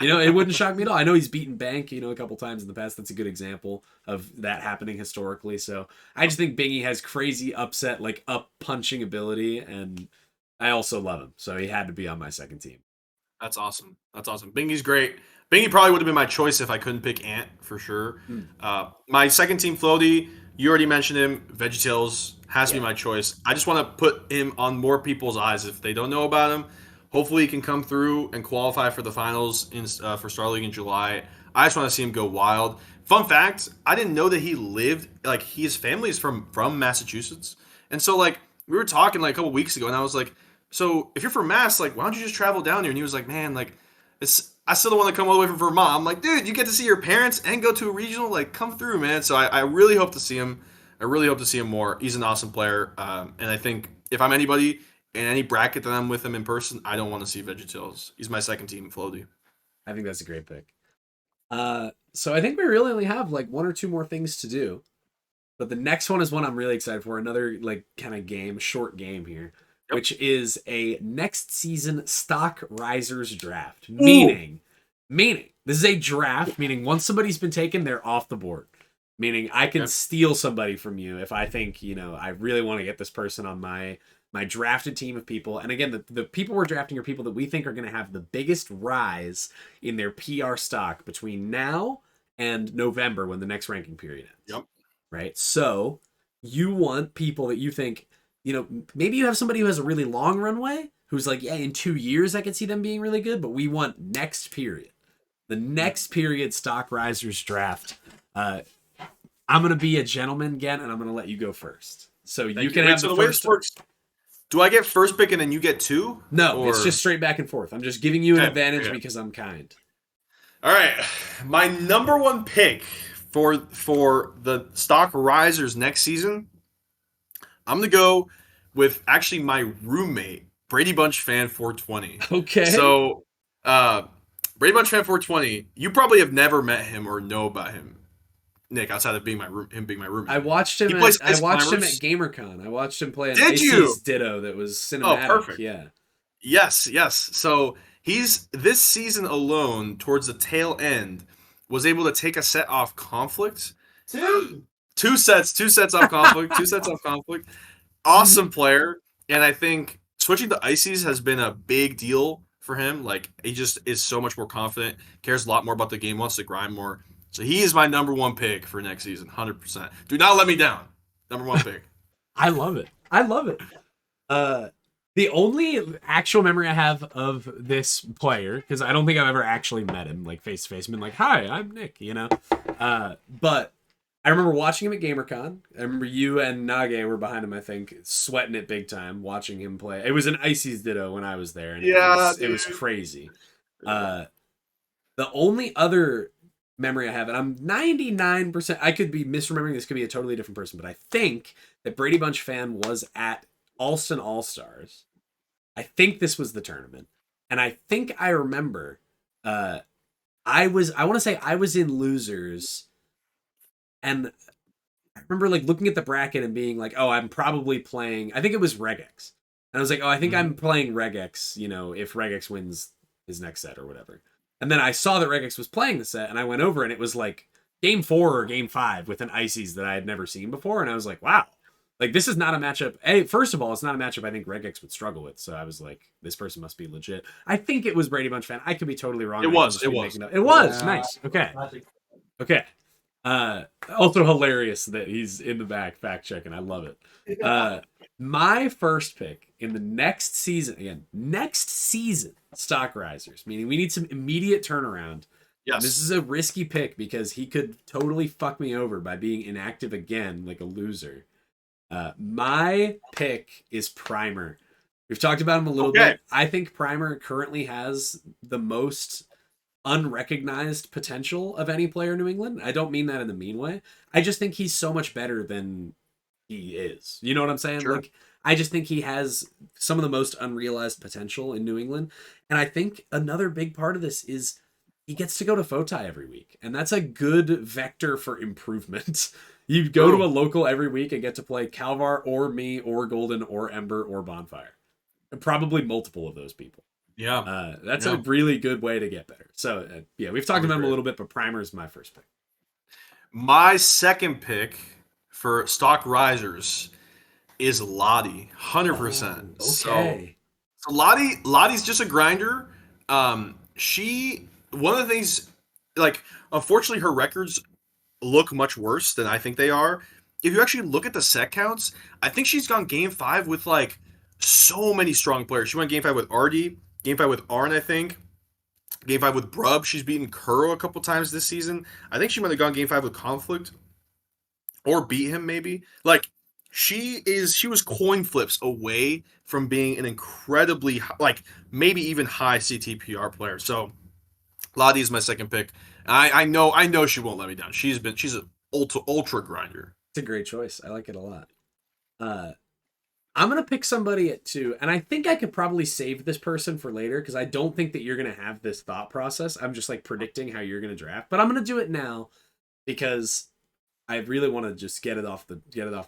It wouldn't shock me at all. I know he's beaten Bank, a couple times in the past. That's a good example of that happening historically. So I just think Bingy has crazy upset, like up punching ability, and I also love him. So he had to be on my second team. That's awesome. Bingy's great. Bingy probably would have been my choice if I couldn't pick Ant for sure. My second team floaty, you already mentioned him. VeggieTales has to be my choice. I just want to put him on more people's eyes if they don't know about him. Hopefully, he can come through and qualify for the finals for Star League in July. I just want to see him go wild. Fun fact: I didn't know that he lived his family is from Massachusetts, and so we were talking a couple weeks ago, and I was like, so if you're from Mass, why don't you just travel down here? And he was like, man, I still don't want to come all the way from Vermont. I'm like, dude, you get to see your parents and go to a regional. Come through, man. So I really hope to see him. I really hope to see him more. He's an awesome player, and I think if I'm anybody in any bracket that I'm with him in person, I don't want to see VeggieTales. He's my second team floaty. I think that's a great pick. So I think we really only have one or two more things to do, but the next one is one I'm really excited for. Another kind of short game here, which is a next season stock risers draft. Meaning this is a draft. Meaning once somebody's been taken, they're off the board. Meaning I can steal somebody from you if I think I really want to get this person on my drafted team of people. And again, the people we're drafting are people that we think are going to have the biggest rise in their PR stock between now and November when the next ranking period ends. Yep. Right? So you want people that you think, maybe you have somebody who has a really long runway who's in 2 years I could see them being really good, but we want next period. The next period stock risers draft. I'm going to be a gentleman again, and I'm going to let you go first. So you can have the first. Do I get first pick and then you get two? No, it's just straight back and forth. I'm just giving you an advantage because I'm kind. All right. My number one pick for the stock risers next season, I'm going to go with actually my roommate, Brady Bunch Fan 420. Okay. So, Brady Bunch Fan 420, you probably have never met him or know about him, Nick, outside of being him being my roommate. I watched him at GamerCon. I watched him play an Ices Ditto that was cinematic. Oh, perfect. Yeah. Yes. So he's this season alone, towards the tail end, was able to take a set off Conflict. Two sets off Conflict. Awesome player. And I think switching to Ices has been a big deal for him. He just is so much more confident, cares a lot more about the game, wants to grind more. So he is my number one pick for next season, 100%. Do not let me down. Number one pick. I love it. The only actual memory I have of this player, because I don't think I've ever actually met him face to face, been hi, I'm Nick, but I remember watching him at GamerCon. I remember you and Nage were behind him, I think, sweating it big time, watching him play. It was an Ices Ditto when I was there, and it was crazy. The only other memory I have, and I'm 99%, I could be misremembering, this could be a totally different person, but I think that Brady Bunch Fan was at Alston All-Stars. I think this was the tournament. And I think I remember, I want to say I was in losers, and I remember looking at the bracket and being I'm probably playing, I think it was Regex. And I was I think I'm playing Regex, if Regex wins his next set or whatever. And then I saw that Regex was playing the set, and I went over, and it was game 4 or game 5 with an Ices that I had never seen before, and I was like, wow. Like, this is not a matchup. Hey, first of all, it's not a matchup I think Regex would struggle with. So I was like, this person must be legit. I think it was Brady Bunch fan. I could be totally wrong. It was. It was. Nice. Okay. Okay. Also hilarious that he's in the back fact checking. I love it. My first pick in the next season, stock risers, meaning we need some immediate turnaround. Yes. This is a risky pick because he could totally fuck me over by being inactive again like a loser. My pick is Primer. We've talked about him a little bit. I think Primer currently has the most unrecognized potential of any player in New England. I don't mean that in the mean way. I just think he's so much better than he is. You know what I'm saying? Sure. Like, I just think he has some of the most unrealized potential in New England. And I think another big part of this is he gets to go to Fotai every week. And that's a good vector for improvement. You go to a local every week and get to play Calvar or me or Golden or Ember or Bonfire. And probably multiple of those people. Yeah. That's a really good way to get better. So, we've talked about him a little bit, but Primer is my first pick. My second pick for stock risers is Lottie, 100%. Oh, okay. So Lottie's just a grinder. One of the things, like, unfortunately, her records look much worse than I think they are. If you actually look at the set counts, I think she's gone game 5 with like so many strong players. She went game 5 with RD, game 5 with Arn, I think. Game 5 with Brub. She's beaten Kuro a couple times this season. I think she might have gone game 5 with Conflict. Or beat him, maybe. Like, she was coin flips away from being an incredibly, like, maybe even high CTPR player. So, Lottie is my second pick. I know she won't let me down. She's an ultra grinder. It's a great choice. I like it a lot. I'm going to pick somebody at 2, and I think I could probably save this person for later because I don't think that you're going to have this thought process. I'm just like predicting how you're going to draft, but I'm going to do it now because I really want to just get it off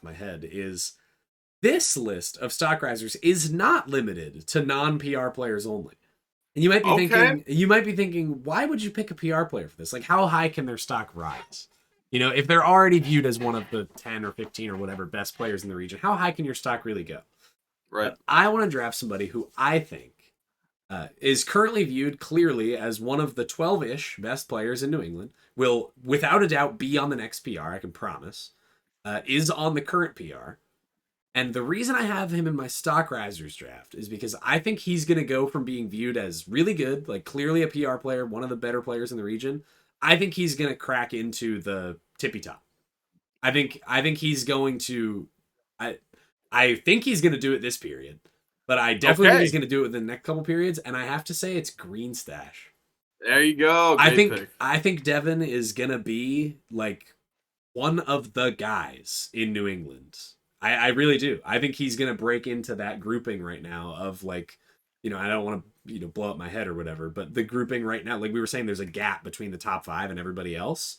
my head. Is this list of stock risers is not limited to non-PR players only. And you might be thinking, why would you pick a PR player for this? Like, how high can their stock rise? You know, if they're already viewed as one of the 10 or 15 or whatever best players in the region, how high can your stock really go? Right. But I want to draft somebody who I think is currently viewed clearly as one of the 12-ish best players in New England, will without a doubt be on the next PR, I can promise, is on the current PR. And the reason I have him in my stock risers draft is because I think he's going to go from being viewed as really good, like clearly a PR player, one of the better players in the region. I think he's going to crack into the tippy top. I think he's going to, I think he's going to do it this period, but I definitely think he's going to do it within the next couple periods. And I have to say it's Green Stash. There you go. I think Devin is going to be like one of the guys in New England. I really do. I think he's going to break into that grouping right now of like, I don't want to, blow up my head or whatever, but the grouping right now, like we were saying, there's a gap between the top 5 and everybody else,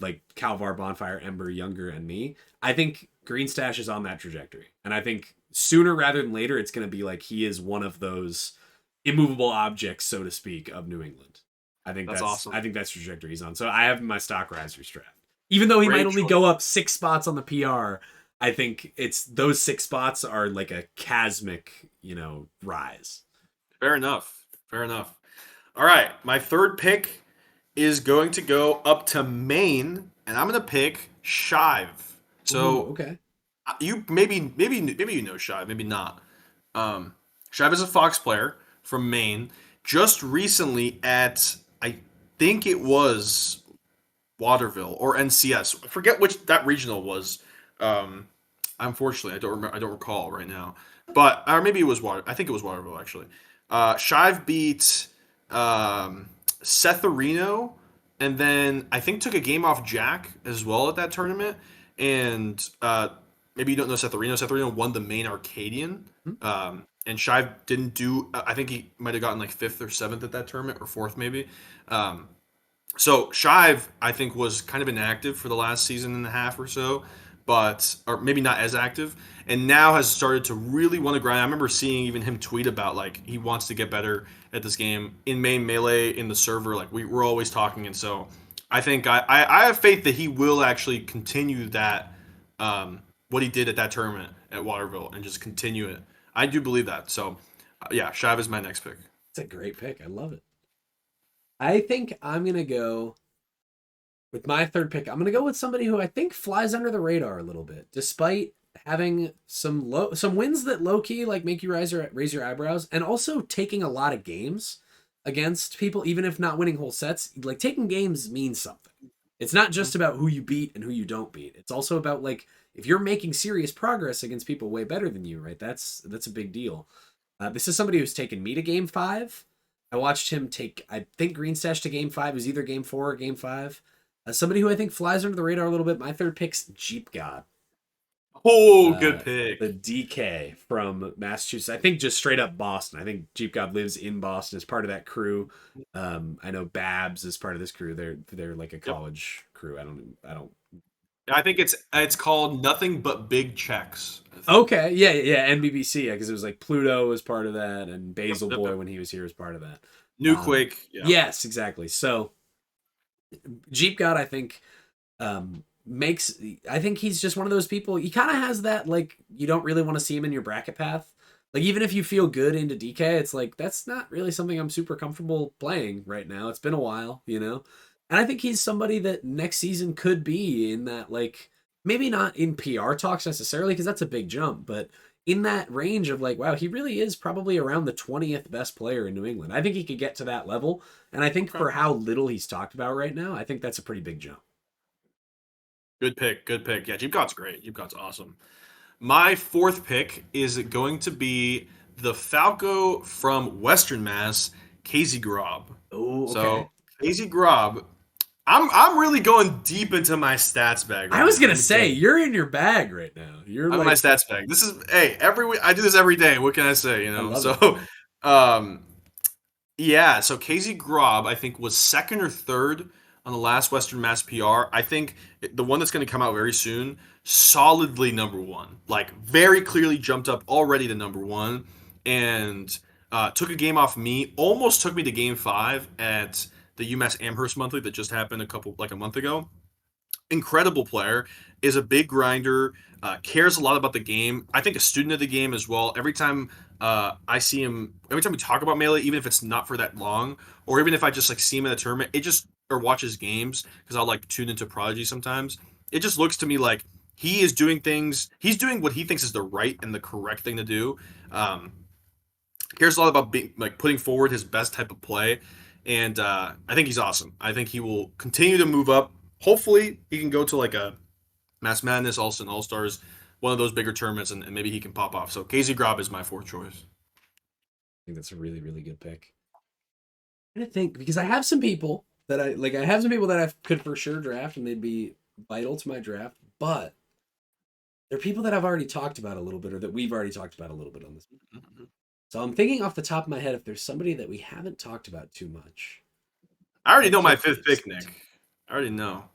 like Calvar, Bonfire, Ember, Younger, and me. I think Green Stash is on that trajectory. And I think sooner rather than later, it's going to be like he is one of those immovable objects, so to speak, of New England. I think that's awesome. I think that's the trajectory he's on. So I have my stock risers draft. Even though he might only go up 6 spots on the PR, I think it's those 6 spots are like a chasmic, rise. Fair enough. All right. My third pick is going to go up to Maine, and I'm going to pick Shive. So, okay. You maybe you know Shive, maybe not. Shive is a Fox player from Maine. Just recently at, I think it was Waterville or NCS. I forget which that regional was. Unfortunately, I don't recall right now. But or maybe it was I think it was Waterville actually. Shive beat Setherino, and then I think took a game off Jack as well at that tournament. And maybe you don't know Setherino. Setherino won the main Arcadian. And Shive didn't do. I think he might have gotten like 5th or 7th at that tournament, or 4th maybe. So Shive, I think, was kind of inactive for the last season and a half or so. Or maybe not as active, and now has started to really want to grind. I remember seeing even him tweet about like he wants to get better at this game in main melee in the server. Like we're always talking, and so I think I have faith that he will actually continue that what he did at that tournament at Waterville and just continue it. I do believe that. So yeah, Shive is my next pick. It's a great pick. I love it. I think I'm gonna go with my third pick. I'm gonna go with somebody who I think flies under the radar a little bit, despite having some wins that low key like make you raise your eyebrows, and also taking a lot of games against people, even if not winning whole sets. Like taking games means something. It's not just about who you beat and who you don't beat. It's also about like if you're making serious progress against people way better than you, right? That's a big deal. This is somebody who's taken me to game 5. I watched him take, I think, Green Stash to game 5. It was either game 4 or game 5. Somebody who I think flies under the radar a little bit. My third pick's Jeep God. Oh, good pick. The DK from Massachusetts. I think just straight up Boston. I think Jeep God lives in Boston as part of that crew. I know Babs is part of this crew. They're like a college crew. I think it's called Nothing But Big Checks. Okay, yeah, NBBC, because it was like Pluto was part of that, and Basil Boy when he was here was part of that. New Quake. Yeah. Yes, exactly. So Jeep God, I think, I think he's just one of those people. He kind of has that like you don't really want to see him in your bracket path. Like even if you feel good into DK, it's like that's not really something I'm super comfortable playing right now. It's been a while, you know. And I think he's somebody that next season could be in that, like, maybe not in PR talks necessarily, because that's a big jump, but in that range of like, wow, he really is probably around the 20th best player in New England. I think he could get to that level. And I think for how little he's talked about right now, I think that's a pretty big jump. Good pick. Yeah, Jeep God's great. Jeep God's awesome. My fourth pick is going to be the Falco from Western Mass, KZ Grob. Oh, okay. So KZ Grob, I'm really going deep into my stats bag. I was gonna say you're in your bag right now. I'm in my stats bag. This is every week I do this every day. What can I say? You know, so yeah. So KZ Grob I think was second or third on the last Western Mass PR. I think the one that's going to come out very soon, solidly number 1. Like very clearly jumped up already to number 1, and took a game off me. Almost took me to game 5 at the UMass Amherst Monthly that just happened a month ago. Incredible player, is a big grinder, cares a lot about the game. I think a student of the game as well. Every time I see him, every time we talk about Melee, even if it's not for that long, or even if I just like see him in a tournament, or watch his games, because I'll like tune into Prodigy sometimes. It just looks to me like he is doing things. He's doing what he thinks is the right and the correct thing to do. Cares a lot about being like putting forward his best type of play. And I think he's awesome. I think he will continue to move up. Hopefully, he can go to like a Mass Madness, All-Stars, one of those bigger tournaments, and maybe he can pop off. So KZ Grob is my fourth choice. I think that's a really, really good pick. I'm gonna think, because I have some people that I could for sure draft, and they'd be vital to my draft, but they're people that I've already talked about a little bit, or that we've already talked about a little bit on this. Mm-hmm. So I'm thinking off the top of my head if there's somebody that we haven't talked about too much. I already know my fifth pick, Nick. I already know.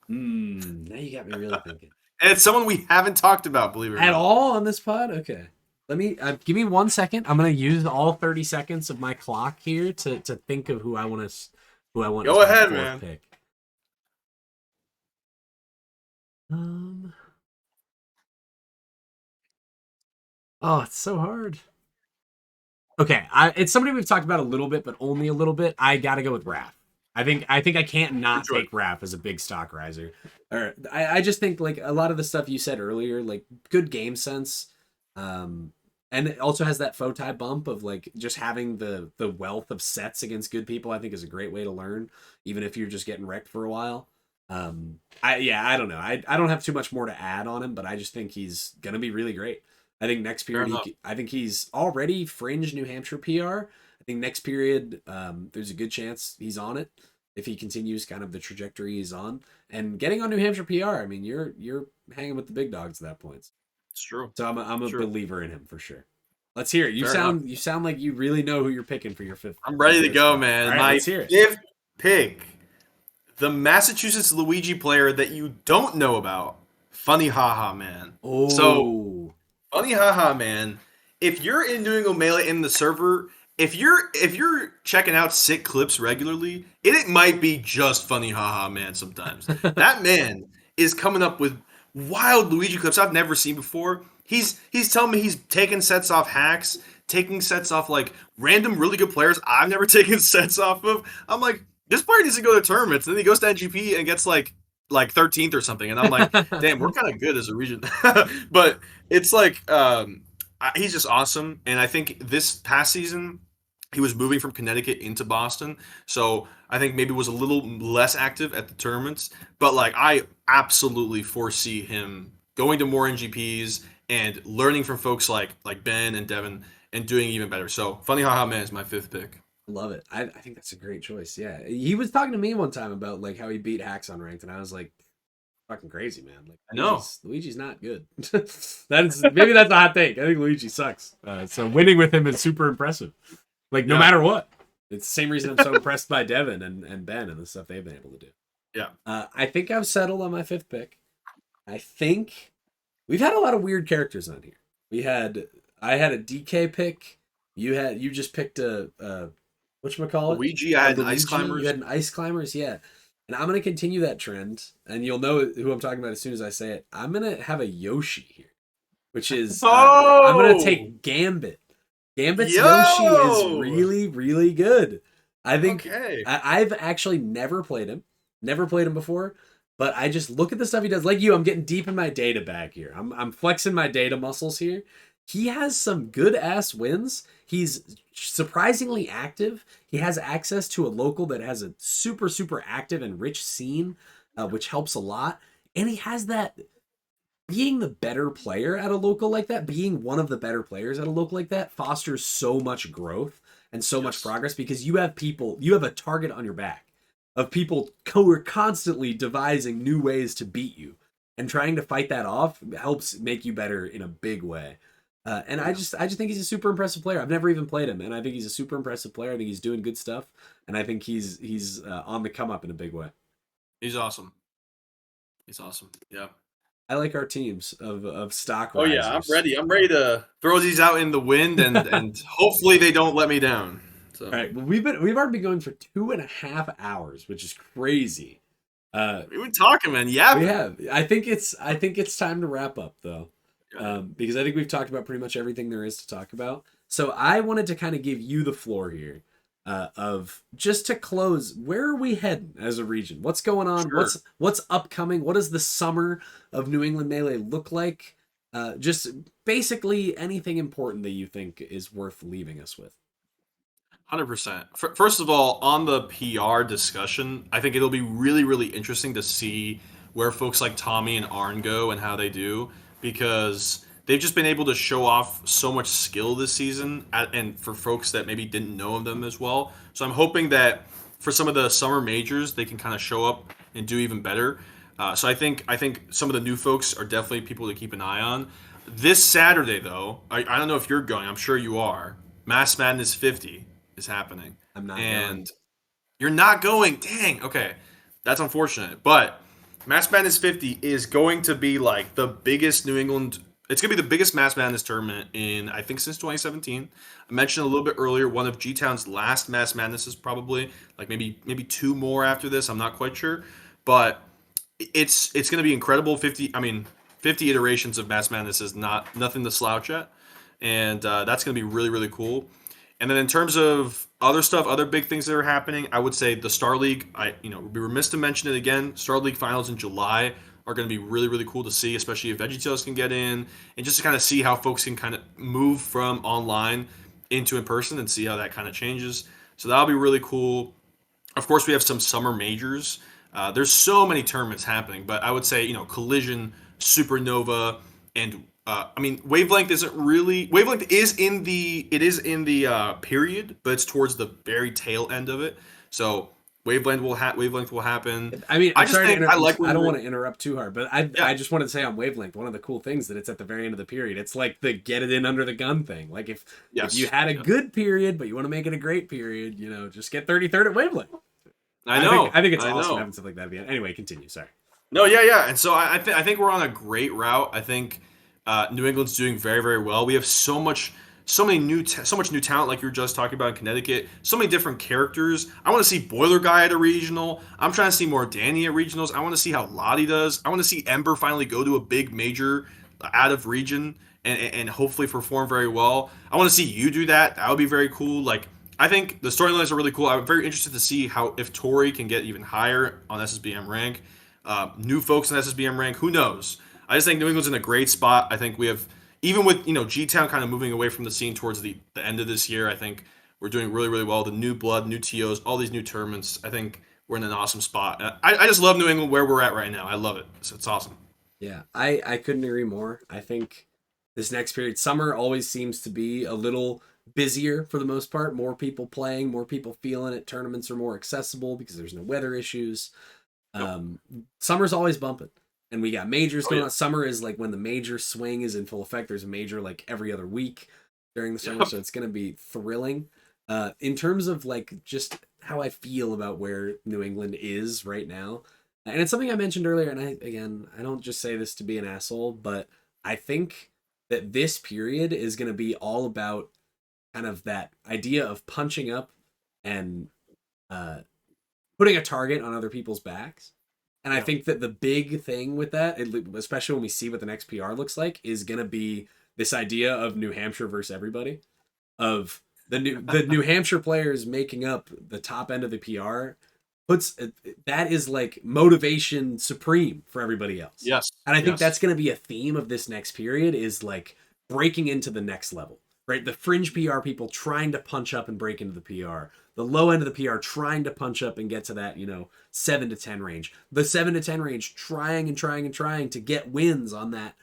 Now you got me really thinking. And it's someone we haven't talked about, believe it or not. At all on this pod? Okay. Let me give me 1 second. I'm gonna use all 30 seconds of my clock here to think of who I want. Go ahead, man. Pick. Oh, it's so hard. Okay, it's somebody we've talked about a little bit, but only a little bit. I gotta go with Raph. I think I can't not take Raph as a big stock riser. Or I just think like a lot of the stuff you said earlier, like good game sense, and it also has that faux tie bump of like just having the wealth of sets against good people. I think is a great way to learn, even if you're just getting wrecked for a while. I don't know. I don't have too much more to add on him, but I just think he's gonna be really great. I think next period, I think he's already fringe New Hampshire PR. I think next period, there's a good chance he's on it if he continues kind of the trajectory he's on. And getting on New Hampshire PR, I mean, you're hanging with the big dogs at that point. It's true. So I'm a believer in him for sure. Let's hear it. You sound like you really know who you're picking for your fifth. I'm ready to go, man. Right, my fifth pick, the Massachusetts Luigi player that you don't know about, Funny Haha Man. Oh. So Funny Haha Man, if you're in New England Melee in the server if you're checking out sick clips regularly, it might be just funny haha man sometimes. That man is coming up with wild Luigi clips I've never seen before. He's telling me he's taking sets off hacks, taking sets off like random really good players I've never taken sets off of. I'm like, this player needs to go to tournaments. And then he goes to NGP and gets like 13th or something. And I'm like, damn, we're kind of good as a region. But it's like he's just awesome. And I think this past season he was moving from Connecticut into Boston, so I think maybe was a little less active at the tournaments. But like, I absolutely foresee him going to more NGPs and learning from folks like Ben and Devin and doing even better. So Funny Haha Man is my 5th pick. Love it. I think that's a great choice. Yeah, he was talking to me one time about like how he beat hacks on ranked, and I was like, fucking crazy, man. Like, I know Luigi's not good. Maybe that's a hot take. I think Luigi sucks. So winning with him is super impressive. Like, no matter what. It's the same reason I'm so impressed by Devin and Ben and the stuff they've been able to do. Yeah. I think I've settled on my 5th pick. I think we've had a lot of weird characters on here. I had a DK pick. You just picked a whatchamacallit? Luigi. I had an Ice Climbers. You had an Ice Climbers, yeah. And I'm going to continue that trend, and you'll know who I'm talking about as soon as I say it. I'm going to have a Yoshi here, which is I'm going to take Gambit. Gambit's Yoshi is really, really good. I think I've actually never played him before, but I just look at the stuff he does. Like you, I'm getting deep in my data bag here. I'm flexing my data muscles here. He has some good ass wins. He's surprisingly active. He has access to a local that has a super, super active and rich scene, which helps a lot. And he has that being the better player at a local like that, being one of the better players at a local like that fosters so much growth and so much progress, because you have a target on your back of people who are constantly devising new ways to beat you, and trying to fight that off helps make you better in a big way. And I just think he's a super impressive player. I've never even played him, and I think he's a super impressive player. I think he's doing good stuff, and I think he's on the come up in a big way. He's awesome. Yeah. I like our teams of stock risers. Oh yeah, I'm ready. I'm ready to throw these out in the wind, and hopefully they don't let me down. So. All right, well, we've already been going for 2.5 hours, which is crazy. We've been talking, man. Yeah, we have. I think it's time to wrap up though. Because I think we've talked about pretty much everything there is to talk about. So I wanted to kind of give you the floor here of just to close, where are we heading as a region? What's going on? Sure. What's upcoming? What does the summer of New England Melee look like? Just basically anything important that you think is worth leaving us with. 100%. First of all, on the PR discussion, I think it'll be really, really interesting to see where folks like Tommy and Arn go and how they do, because they've just been able to show off so much skill this season, and for folks that maybe didn't know them as well. So I'm hoping that for some of the summer majors, they can kind of show up and do even better. So I think some of the new folks are definitely people to keep an eye on. This Saturday, though, I don't know if you're going. I'm sure you are. Mass Madness 50 is happening. I'm not and going. You're not going? Dang. Okay. That's unfortunate. But Mass Madness 50 is going to be like the biggest New England. It's going to be the biggest Mass Madness tournament in, I think, since 2017. I mentioned a little bit earlier, one of G-Town's last Mass Madnesses, probably. Like maybe 2 more after this. I'm not quite sure. But it's going to be incredible. 50 iterations of Mass Madness is nothing to slouch at. And that's going to be really, really cool. And then in terms of other stuff, other big things that are happening, I would say the Star League, would be remiss to mention it again. Star League finals in July are going to be really, really cool to see, especially if VeggieTales can get in, and just to kind of see how folks can kind of move from online into in person and see how that kind of changes. So that'll be really cool. Of course, we have some summer majors. There's so many tournaments happening, but I would say, Collision, Supernova, and Wavelength isn't really. Wavelength is in the period, but it's towards the very tail end of it. So Wavelength will happen. I mean, I don't want to interrupt too hard, but I just wanted to say on Wavelength, one of the cool things that it's at the very end of the period. It's like the get it in under the gun thing. Like if you had a good period, but you want to make it a great period, just get 33rd at Wavelength. I know. I think it's awesome having stuff like that. Anyway, continue. Sorry. No, yeah. And so I think we're on a great route. I think New England's doing very, very well. We have so much so much new talent, like you were just talking about in Connecticut. So many different characters. I want to see Boiler Guy at a regional. I'm trying to see more Danny at regionals. I want to see how Lottie does. I want to see Ember finally go to a big major out of region and hopefully perform very well. I want to see you do that. That would be very cool. Like, I think the storylines are really cool. I'm very interested to see how if Tori can get even higher on SSBM rank. New folks in SSBM rank, who knows? I just think New England's in a great spot. I think we have, even with G-Town kind of moving away from the scene towards the end of this year, I think we're doing really, really well. The new blood, new TOs, all these new tournaments. I think we're in an awesome spot. I just love New England where we're at right now. I love it. So it's awesome. Yeah, I couldn't agree more. I think this next period, summer always seems to be a little busier for the most part. More people playing, more people feeling it. Tournaments are more accessible because there's no weather issues. Summer's always bumping. And we got majors going on. Summer is like when the major swing is in full effect. There's a major like every other week during the summer, so it's going to be thrilling. In terms of like just how I feel about where New England is right now, and it's something I mentioned earlier, and I don't just say this to be an asshole, but I think that this period is going to be all about kind of that idea of punching up and putting a target on other people's backs. And I think that the big thing with that, especially when we see what the next PR looks like, is going to be this idea of New Hampshire versus everybody, of the New Hampshire players making up the top end of the PR. That is like motivation supreme for everybody else. Yes. And I think that's going to be a theme of this next period, is like breaking into the next level, right? The fringe PR people trying to punch up and break into the PR. The low end of the PR trying to punch up and get to that, 7 to 10 range. The 7 to 10 range trying to get wins on that,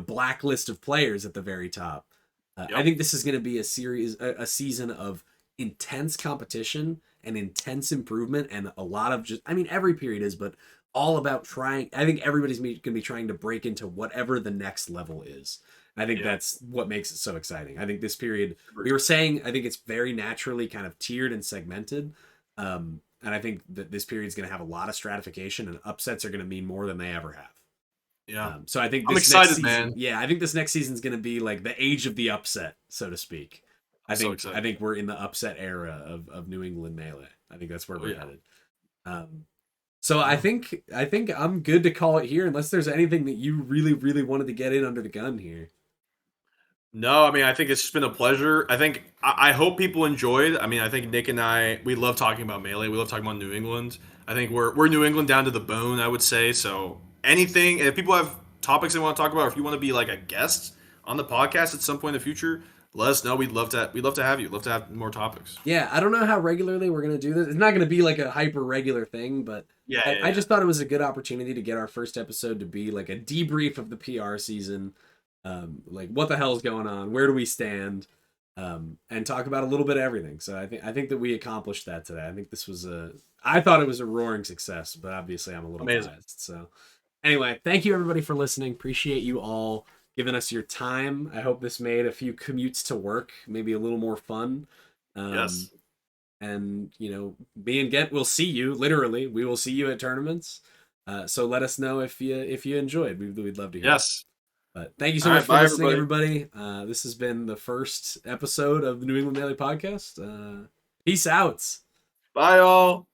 blacklist of players at the very top. I think this is going to be a season of intense competition and intense improvement, and a lot of every period is, but all about trying. I think everybody's going to be trying to break into whatever the next level is. I think that's what makes it so exciting. I think this period, we were saying, I think it's very naturally kind of tiered and segmented. And I think that this period is going to have a lot of stratification, and upsets are going to mean more than they ever have. Yeah. So I think I'm excited, man. Yeah, I think this next season is going to be like the age of the upset, so to speak. I think we're in the upset era of New England Melee. I think that's where we're headed. So I think I'm good to call it here, unless there's anything that you really, really wanted to get in under the gun here. No, I think it's just been a pleasure. I hope people enjoyed. I think Nick and I, we love talking about Melee. We love talking about New England. I think we're New England down to the bone, I would say. So anything, if people have topics they want to talk about, or if you want to be like a guest on the podcast at some point in the future, let us know. We'd love to have you. We'd love to have more topics. Yeah, I don't know how regularly we're going to do this. It's not going to be like a hyper regular thing, but I just thought it was a good opportunity to get our first episode to be like a debrief of the PR season. Like what the hell is going on? Where do we stand? And talk about a little bit of everything. So I think that we accomplished that today. I think this was I thought it was a roaring success, but obviously I'm a little biased. So anyway, thank you everybody for listening. Appreciate you all giving us your time. I hope this made a few commutes to work maybe a little more fun. Yes. And me and Gent will see you. Literally, we will see you at tournaments. So let us know if you enjoyed. We'd love to hear. Yes. But thank you so much for listening, everybody. This has been the first episode of the New England Daily Podcast. Peace out. Bye, all.